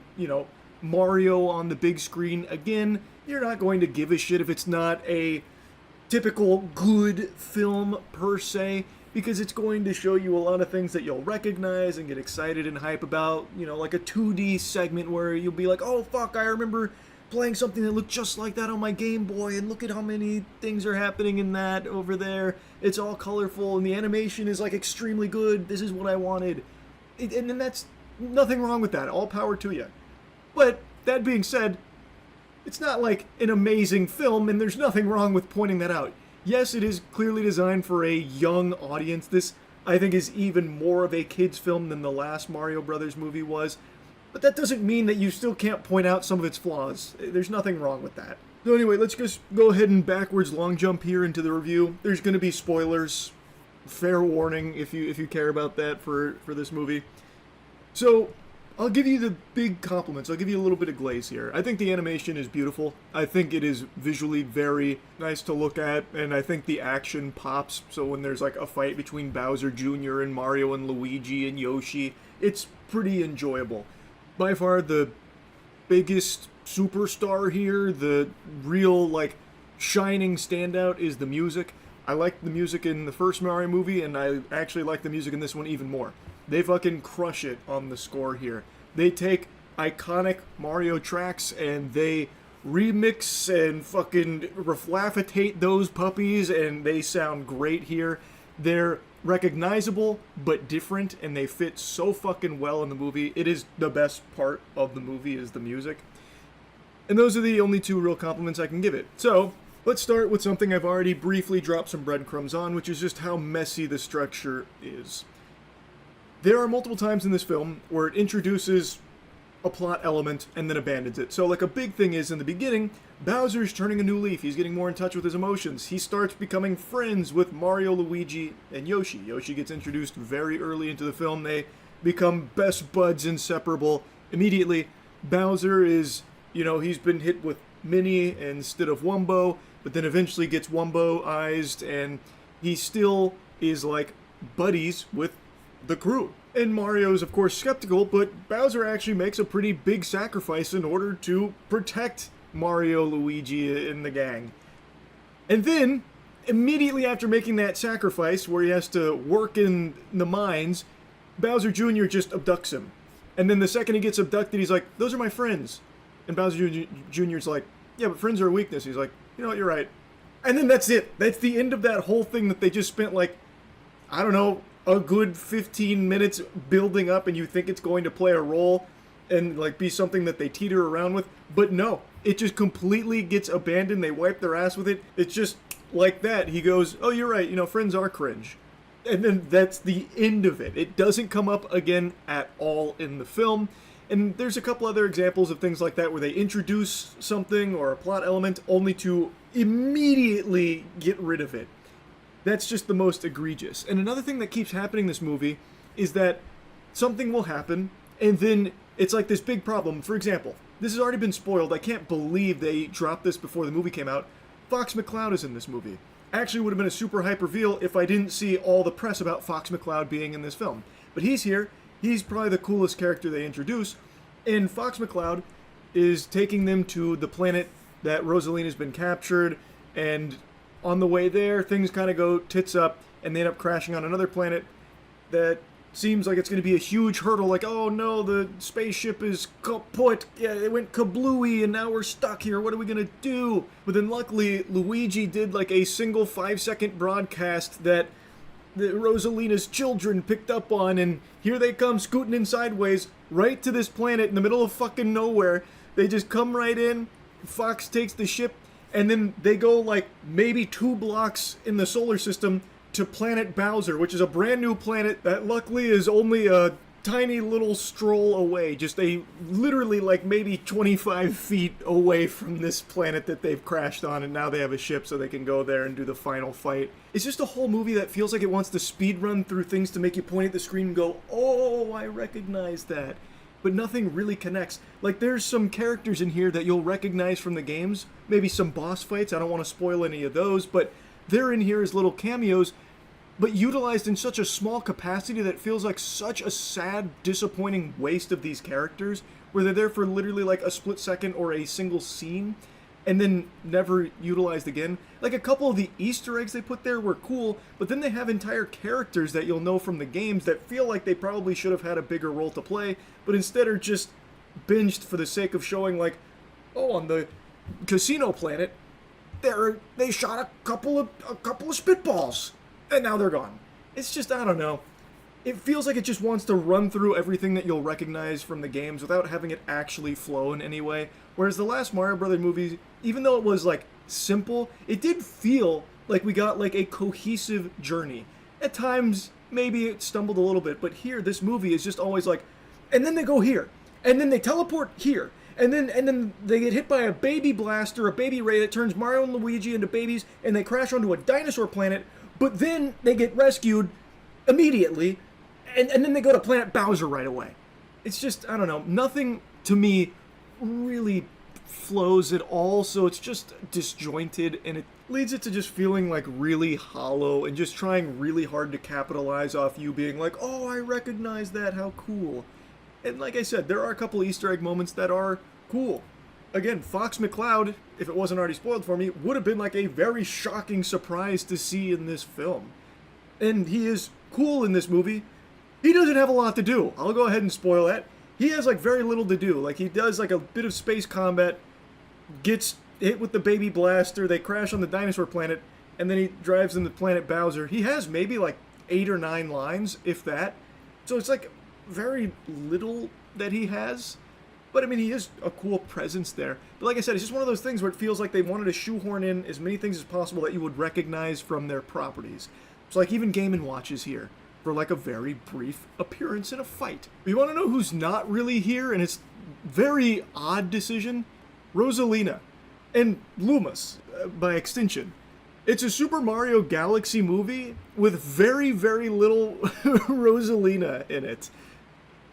Mario on the big screen again, you're not going to give a shit if it's not a typical good film per se, because it's going to show you a lot of things that you'll recognize and get excited and hype about, like a 2D segment where you'll be like, oh fuck, I remember playing something that looked just like that on my Game Boy, and look at how many things are happening in that over there. It's all colorful, and the animation is like extremely good. This is what I wanted. And then that's nothing wrong with that. All power to you. But that being said, it's not like an amazing film, and there's nothing wrong with pointing that out. Yes, it is clearly designed for a young audience. This, I think, is even more of a kids' film than the last Mario Brothers movie was. But that doesn't mean that you still can't point out some of its flaws. There's nothing wrong with that. So anyway, let's just go ahead and backwards long jump here into the review. There's going to be spoilers. Fair warning if you care about that for this movie. So, I'll give you the big compliments. I'll give you a little bit of glaze here. I think the animation is beautiful. I think it is visually very nice to look at, and I think the action pops. So when there's like a fight between Bowser Jr. and Mario and Luigi and Yoshi, it's pretty enjoyable. By far the biggest superstar here, the real like shining standout is the music. I liked the music in the first Mario movie, and I actually like the music in this one even more. They fucking crush it on the score here. They take iconic Mario tracks and they remix and fucking reflaffitate those puppies, and they sound great here. They're recognizable but different, and they fit so fucking well in the movie. It is the best part of the movie is the music. And those are the only two real compliments I can give it. So, let's start with something I've already briefly dropped some breadcrumbs on, which is just how messy the structure is. There are multiple times in this film where it introduces a plot element and then abandons it. So like a big thing is in the beginning, Bowser's turning a new leaf. He's getting more in touch with his emotions. He starts becoming friends with Mario, Luigi, and Yoshi. Yoshi gets introduced very early into the film. They become best buds, inseparable immediately. Bowser is, he's been hit with Mini instead of Wumbo, but then eventually gets Wumbo-ized, and he still is like buddies with the crew. And Mario's of course skeptical, but Bowser actually makes a pretty big sacrifice in order to protect Mario, Luigi, and the gang. And then, immediately after making that sacrifice, where he has to work in the mines, Bowser Jr. just abducts him. And then the second he gets abducted, he's like, those are my friends. And Bowser Jr.'s like, yeah, but friends are a weakness. He's like, you know what, you're right. And then that's it. That's the end of that whole thing that they just spent like, I don't know, a good 15 minutes building up, and you think it's going to play a role and like be something that they teeter around with, but no, it just completely gets abandoned. They wipe their ass with it. It's just like that. He goes, oh, you're right, friends are cringe. And then that's the end of it. It doesn't come up again at all in the film. And there's a couple other examples of things like that where they introduce something or a plot element only to immediately get rid of it. That's just the most egregious. And another thing that keeps happening in this movie is that something will happen, and then it's like this big problem. For example, this has already been spoiled. I can't believe they dropped this before the movie came out. Fox McCloud is in this movie. actually would have been a super hype reveal if I didn't see all the press about Fox McCloud being in this film. But he's here. He's probably the coolest character they introduce. And Fox McCloud is taking them to the planet that Rosalina's been captured. And on the way there, things kind of go tits up. And they end up crashing on another planet that seems like it's going to be a huge hurdle. Like, oh no, the spaceship is kaput. Yeah, it went kablooey and now we're stuck here. What are we going to do? But then luckily, Luigi did like a single 5-second broadcast that Rosalina's children picked up on. And here they come scooting in sideways right to this planet in the middle of fucking nowhere. They just come right in. Fox takes the ship. And then they go like maybe 2 blocks in the solar system to planet Bowser, which is a brand new planet that luckily is only a tiny little stroll away. Just literally like maybe 25 feet away from this planet that they've crashed on, and now they have a ship so they can go there and do the final fight. It's just a whole movie that feels like it wants to speed run through things to make you point at the screen and go, oh, I recognize that. But nothing really connects. Like, there's some characters in here that you'll recognize from the games. Maybe some boss fights. I don't want to spoil any of those, but they're in here as little cameos, but utilized in such a small capacity that it feels like such a sad, disappointing waste of these characters, where they're there for literally like a split second or a single scene, and then never utilized again. Like, a couple of the Easter eggs they put there were cool, but then they have entire characters that you'll know from the games that feel like they probably should have had a bigger role to play, but instead are just binged for the sake of showing, like, oh, on the casino planet, they shot a couple of spitballs, and now they're gone. It's just, I don't know. It feels like it just wants to run through everything that you'll recognize from the games without having it actually flow in any way. Whereas the last Mario Brothers movie, even though it was like simple, it did feel like we got like a cohesive journey. At times, maybe it stumbled a little bit, but here, this movie is just always like, and then they go here, and then they teleport here. And then they get hit by a baby blaster, a baby ray that turns Mario and Luigi into babies, and they crash onto a dinosaur planet, but then they get rescued immediately, and then they go to planet Bowser right away. It's just, I don't know, nothing to me really flows at all, so it's just disjointed, and it leads it to just feeling like really hollow, and just trying really hard to capitalize off you being like, oh, I recognize that, how cool. And like I said, there are a couple Easter egg moments that are cool. Again, Fox McCloud, if it wasn't already spoiled for me, would have been like a very shocking surprise to see in this film. And he is cool in this movie. He doesn't have a lot to do. I'll go ahead and spoil that. He has like very little to do. Like, he does like a bit of space combat, gets hit with the baby blaster, they crash on the dinosaur planet, and then he drives into planet Bowser. He has maybe like 8 or 9 lines, if that. So it's like very little that he has, but I mean, he is a cool presence there. But like I said, it's just one of those things where it feels like they wanted to shoehorn in as many things as possible that you would recognize from their properties. So like, even Game & Watch is here for like a very brief appearance in a fight. But you want to know who's not really here, and it's very odd decision? Rosalina and Lumos, by extension. It's a Super Mario Galaxy movie with very, very little Rosalina in it.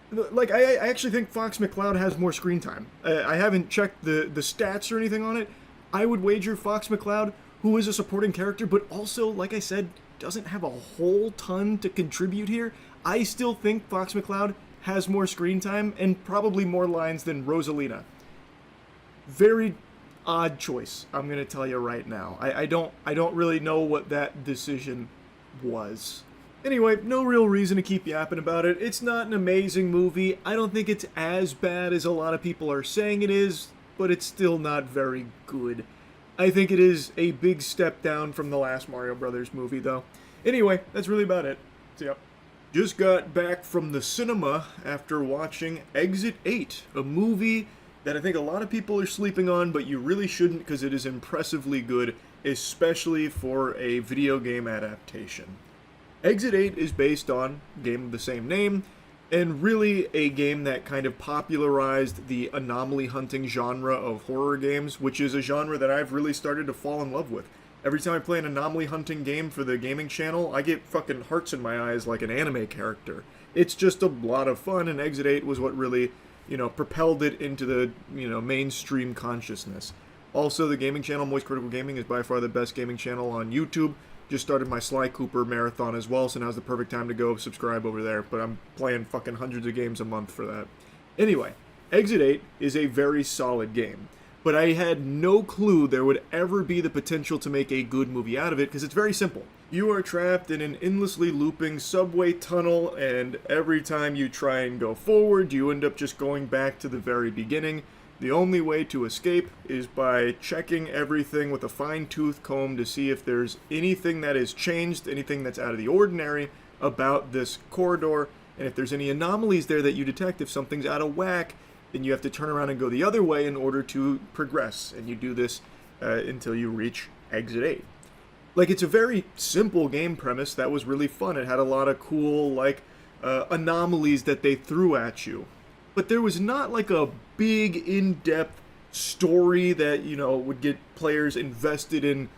Like, I actually think Fox McCloud has more screen time. I haven't checked the stats or anything on it. I would wager Fox McCloud, who is a supporting character, but also, like I said, doesn't have a whole ton to contribute here. I still think Fox McCloud has more screen time and probably more lines than Rosalina. Very odd choice, I'm gonna tell you right now. I don't really know what that decision was. Anyway, no real reason to keep yapping about it. It's not an amazing movie. I don't think it's as bad as a lot of people are saying it is, but it's still not very good. I think it is a big step down from the last Mario Brothers movie, though. Anyway, that's really about it. So, yep. Just got back from the cinema after watching Exit 8, a movie that I think a lot of people are sleeping on, but you really shouldn't because it is impressively good, especially for a video game adaptation. Exit 8 is based on a game of the same name, and really a game that kind of popularized the anomaly hunting genre of horror games, which is a genre that I've really started to fall in love with. Every time I play an anomaly hunting game for the gaming channel, I get fucking hearts in my eyes like an anime character. It's just a lot of fun, and Exit 8 was what really, propelled it into the, mainstream consciousness. Also, the gaming channel, Moist Critical Gaming, is by far the best gaming channel on YouTube. Just started my Sly Cooper marathon as well, so now's the perfect time to go subscribe over there. But I'm playing fucking hundreds of games a month for that. Anyway, Exit 8 is a very solid game. But I had no clue there would ever be the potential to make a good movie out of it, because it's very simple. You are trapped in an endlessly looping subway tunnel, and every time you try and go forward, you end up just going back to the very beginning. The only way to escape is by checking everything with a fine-tooth comb to see if there's anything that has changed, anything that's out of the ordinary about this corridor, and if there's any anomalies there that you detect, if something's out of whack, then you have to turn around and go the other way in order to progress, and you do this until you reach Exit 8. Like, it's a very simple game premise that was really fun. It had a lot of cool, like, anomalies that they threw at you. But there was not, like, a big, in-depth story that, you know, would get players invested in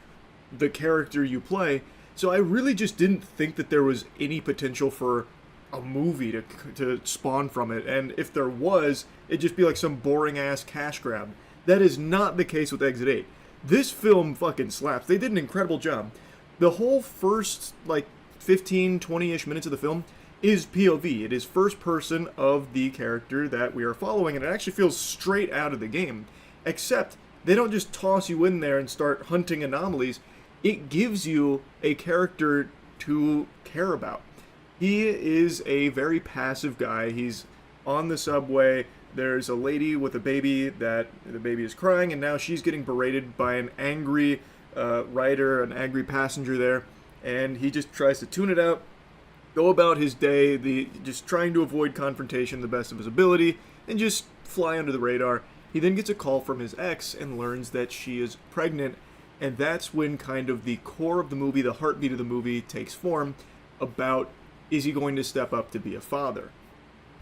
the character you play. So I really just didn't think that there was any potential for a movie to spawn from it. And if there was, it'd just be like some boring-ass cash grab. That is not the case with Exit 8. This film fucking slaps. They did an incredible job. The whole first, like, 15, 20-ish minutes of the film is POV. It is first person of the character that we are following, and it actually feels straight out of the game. Except, they don't just toss you in there and start hunting anomalies. It gives you a character to care about. He is a very passive guy. He's on the subway. There's a lady with a baby that the baby is crying, and now she's getting berated by an angry rider, an angry passenger there, and he just tries to tune it out, go about his day, just trying to avoid confrontation the best of his ability, and just fly under the radar. He then gets a call from his ex and learns that she is pregnant, and that's when kind of the core of the movie, the heartbeat of the movie, takes form about, is he going to step up to be a father?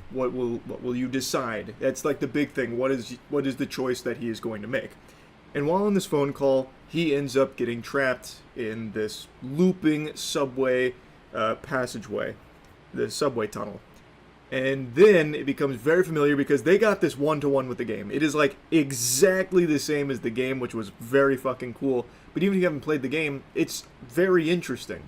What will you decide? That's like the big thing. What is the choice that he is going to make? And while on this phone call, he ends up getting trapped in this looping subway passageway, the subway tunnel. And then it becomes very familiar because they got this one-to-one with the game. It is like exactly the same as the game, which was very fucking cool. But even if you haven't played the game, it's very interesting.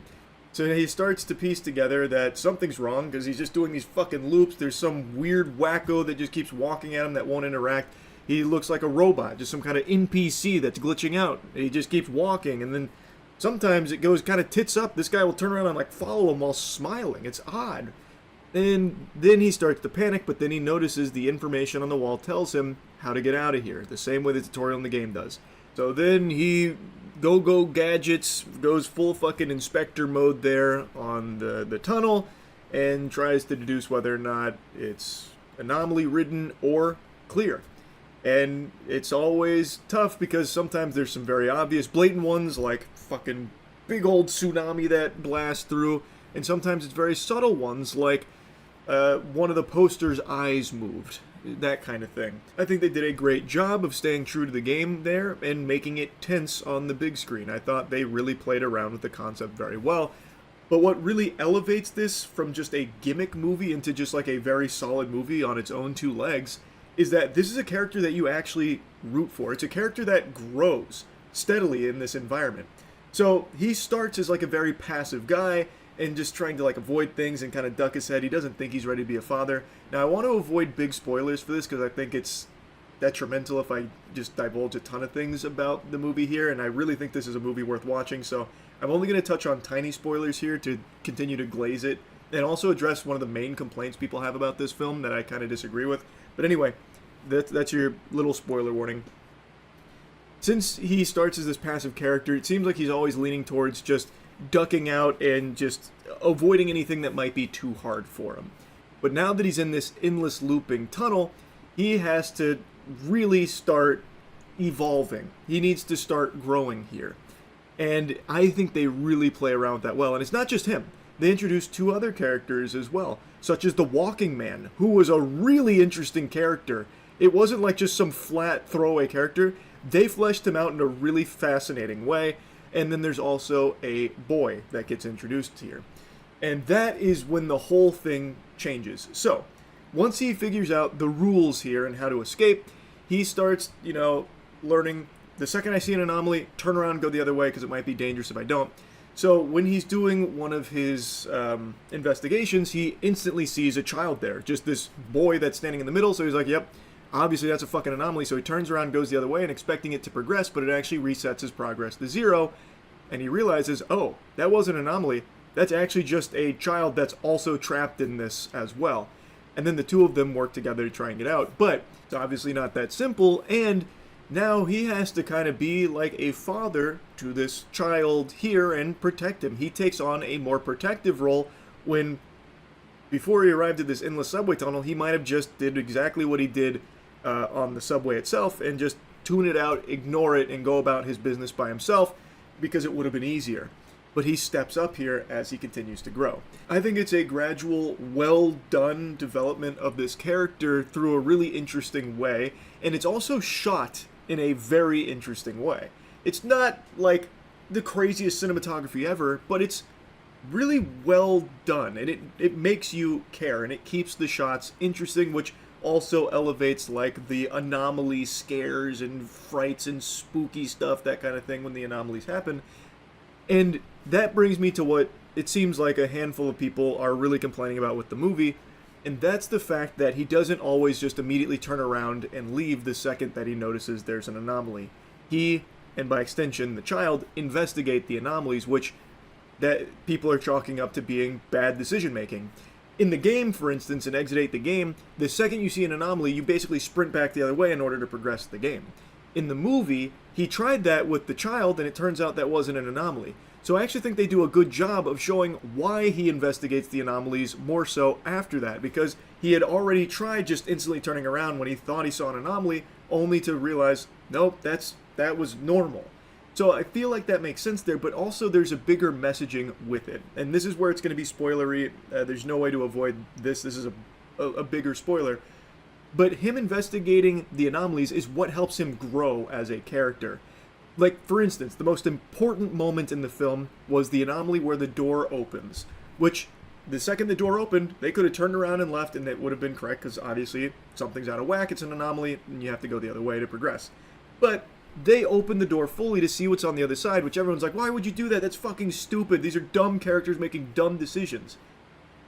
So he starts to piece together that something's wrong because he's just doing these fucking loops. There's some weird wacko that just keeps walking at him that won't interact. He looks like a robot, just some kind of NPC that's glitching out. He just keeps walking, and then sometimes it goes kind of tits up. This guy will turn around and like follow him while smiling. It's odd. And then he starts to panic, but then he notices the information on the wall tells him how to get out of here, the same way the tutorial in the game does. So then he go gadgets, goes full fucking inspector mode there on the tunnel, and tries to deduce whether or not it's anomaly ridden or clear. And it's always tough because sometimes there's some very obvious blatant ones like fucking big old tsunami that blasts through, and sometimes it's very subtle ones like one of the poster's eyes moved. That kind of thing. I think they did a great job of staying true to the game there and making it tense on the big screen. I thought they really played around with the concept very well. But what really elevates this from just a gimmick movie into just like a very solid movie on its own two legs is that this is a character that you actually root for. It's a character that grows steadily in this environment. So he starts as like a very passive guy and just trying to like avoid things and kind of duck his head. He doesn't think he's ready to be a father. Now I want to avoid big spoilers for this because I think it's detrimental if I just divulge a ton of things about the movie here, and I really think this is a movie worth watching, so I'm only going to touch on tiny spoilers here to continue to glaze it, and also address one of the main complaints people have about this film that I kind of disagree with. But anyway, that's your little spoiler warning. Since he starts as this passive character, it seems like he's always leaning towards just ducking out and just avoiding anything that might be too hard for him. But now that he's in this endless looping tunnel, he has to really start evolving. He needs to start growing here. And I think they really play around with that well. And it's not just him. They introduced two other characters as well, such as the Walking Man, who was a really interesting character. It wasn't like just some flat throwaway character. They fleshed him out in a really fascinating way. And then there's also a boy that gets introduced here. And that is when the whole thing changes. So, once he figures out the rules here and how to escape, he starts, learning The second I see an anomaly, turn around and go the other way because it might be dangerous if I don't. So when he's doing one of his investigations, he instantly sees a child there. Just this boy that's standing in the middle, so he's like, yep, obviously that's a fucking anomaly. So he turns around and goes the other way and expecting it to progress, but it actually resets his progress to 0. And he realizes, oh, that wasn't an anomaly. That's actually just a child that's also trapped in this as well. And then the two of them work together to try and get out. But it's obviously not that simple, and now he has to kind of be like a father to this child here and protect him. He takes on a more protective role when, before he arrived at this endless subway tunnel, he might have just did exactly what he did on the subway itself and just tune it out, ignore it, and go about his business by himself because it would have been easier. But he steps up here as he continues to grow. I think it's a gradual, well-done development of this character through a really interesting way, and it's also shot in a very interesting way. It's not like the craziest cinematography ever, but it's really well done, and it makes you care, and it keeps the shots interesting, which also elevates like the anomaly scares and frights and spooky stuff, that kind of thing when the anomalies happen. And that brings me to what it seems like a handful of people are really complaining about with the movie, and that's the fact that he doesn't always just immediately turn around and leave the second that he notices there's an anomaly. He, and by extension the child, investigate the anomalies, which that people are chalking up to being bad decision making. In the game, for instance, in Exit 8 the game, the second you see an anomaly, you basically sprint back the other way in order to progress the game. In the movie, he tried that with the child, and it turns out that wasn't an anomaly. So I actually think they do a good job of showing why he investigates the anomalies more so after that, because he had already tried just instantly turning around when he thought he saw an anomaly, only to realize, nope, that was normal. So I feel like that makes sense there, but also there's a bigger messaging with it. And this is where it's going to be spoilery. There's no way to avoid this. This is a bigger spoiler. But him investigating the anomalies is what helps him grow as a character. Like, for instance, the most important moment in the film was the anomaly where the door opens, which the second the door opened, they could have turned around and left, and it would have been correct, because obviously something's out of whack, it's an anomaly, and you have to go the other way to progress. But they opened the door fully to see what's on the other side, which everyone's like, why would you do that? That's fucking stupid. These are dumb characters making dumb decisions.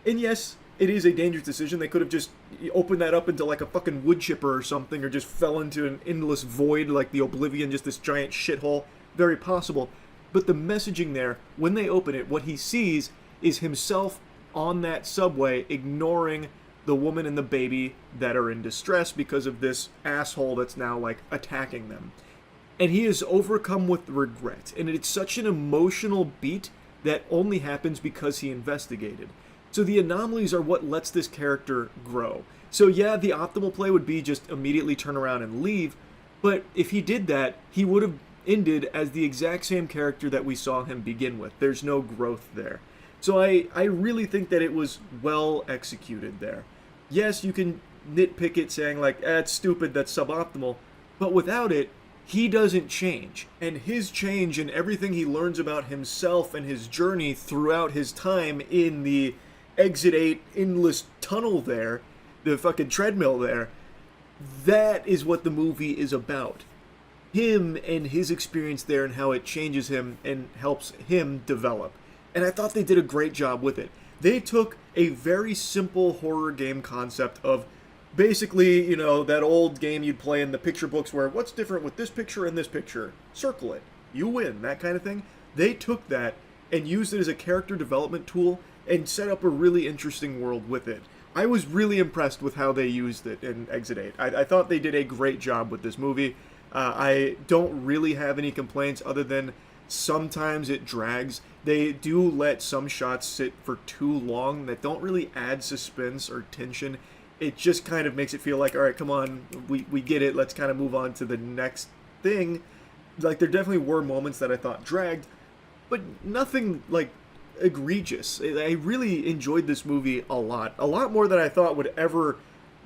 And yes, it is a dangerous decision. They could have just opened that up into like a fucking wood chipper or something, or just fell into an endless void like the Oblivion, just this giant shithole. Very possible. But the messaging there, when they open it, what he sees is himself on that subway ignoring the woman and the baby that are in distress because of this asshole that's now like attacking them. And he is overcome with regret. And it's such an emotional beat that only happens because he investigated. So the anomalies are what lets this character grow. So yeah, the optimal play would be just immediately turn around and leave, but if he did that, he would have ended as the exact same character that we saw him begin with. There's no growth there. So I really think that it was well executed there. Yes, you can nitpick it saying like, it's stupid, that's suboptimal, but without it, he doesn't change. And his change and everything he learns about himself and his journey throughout his time in the Exit 8 endless tunnel there, the fucking treadmill there, that is what the movie is about. Him and his experience there and how it changes him and helps him develop. And I thought they did a great job with it. They took a very simple horror game concept of basically, you know, that old game you'd play in the picture books where what's different with this picture and this picture? Circle it. You win, that kind of thing. They took that and used it as a character development tool and set up a really interesting world with it. I was really impressed with how they used it in Exit 8. I thought they did a great job with this movie. I don't really have any complaints other than sometimes it drags. They do let some shots sit for too long that don't really add suspense or tension. It just kind of makes it feel like, all right, come on, we get it. Let's kind of move on to the next thing. Like, there definitely were moments that I thought dragged, but nothing, like, egregious. I really enjoyed this movie a lot more than I thought would ever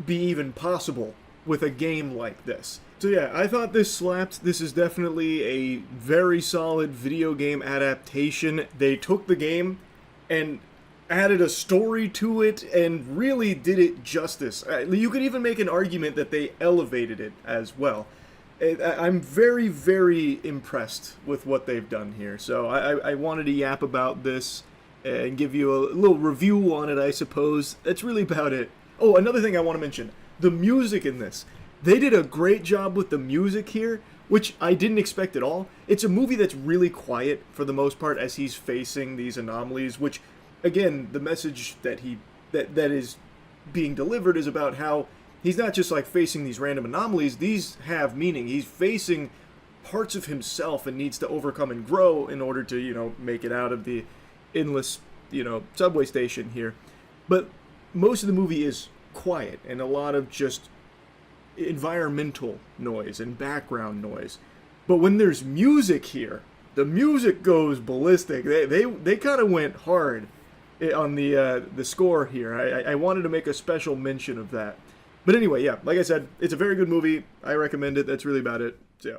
be even possible with a game like this. So yeah, I thought this slapped. This is definitely a very solid video game adaptation. They took the game and added a story to it and really did it justice. You could even make an argument that they elevated it as well. I'm very, very impressed with what they've done here. So I wanted to yap about this and give you a little review on it, I suppose. That's really about it. Oh, another thing I want to mention. The music in this. They did a great job with the music here, which I didn't expect at all. It's a movie that's really quiet for the most part as he's facing these anomalies, which, again, the message that that is being delivered is about how he's not just like facing these random anomalies, these have meaning. He's facing parts of himself and needs to overcome and grow in order to, make it out of the endless, subway station here. But most of the movie is quiet and a lot of just environmental noise and background noise. But when there's music here, the music goes ballistic. They kind of went hard on the score here. I wanted to make a special mention of that. But anyway, yeah, like I said, it's a very good movie. I recommend it. That's really about it. So, yeah.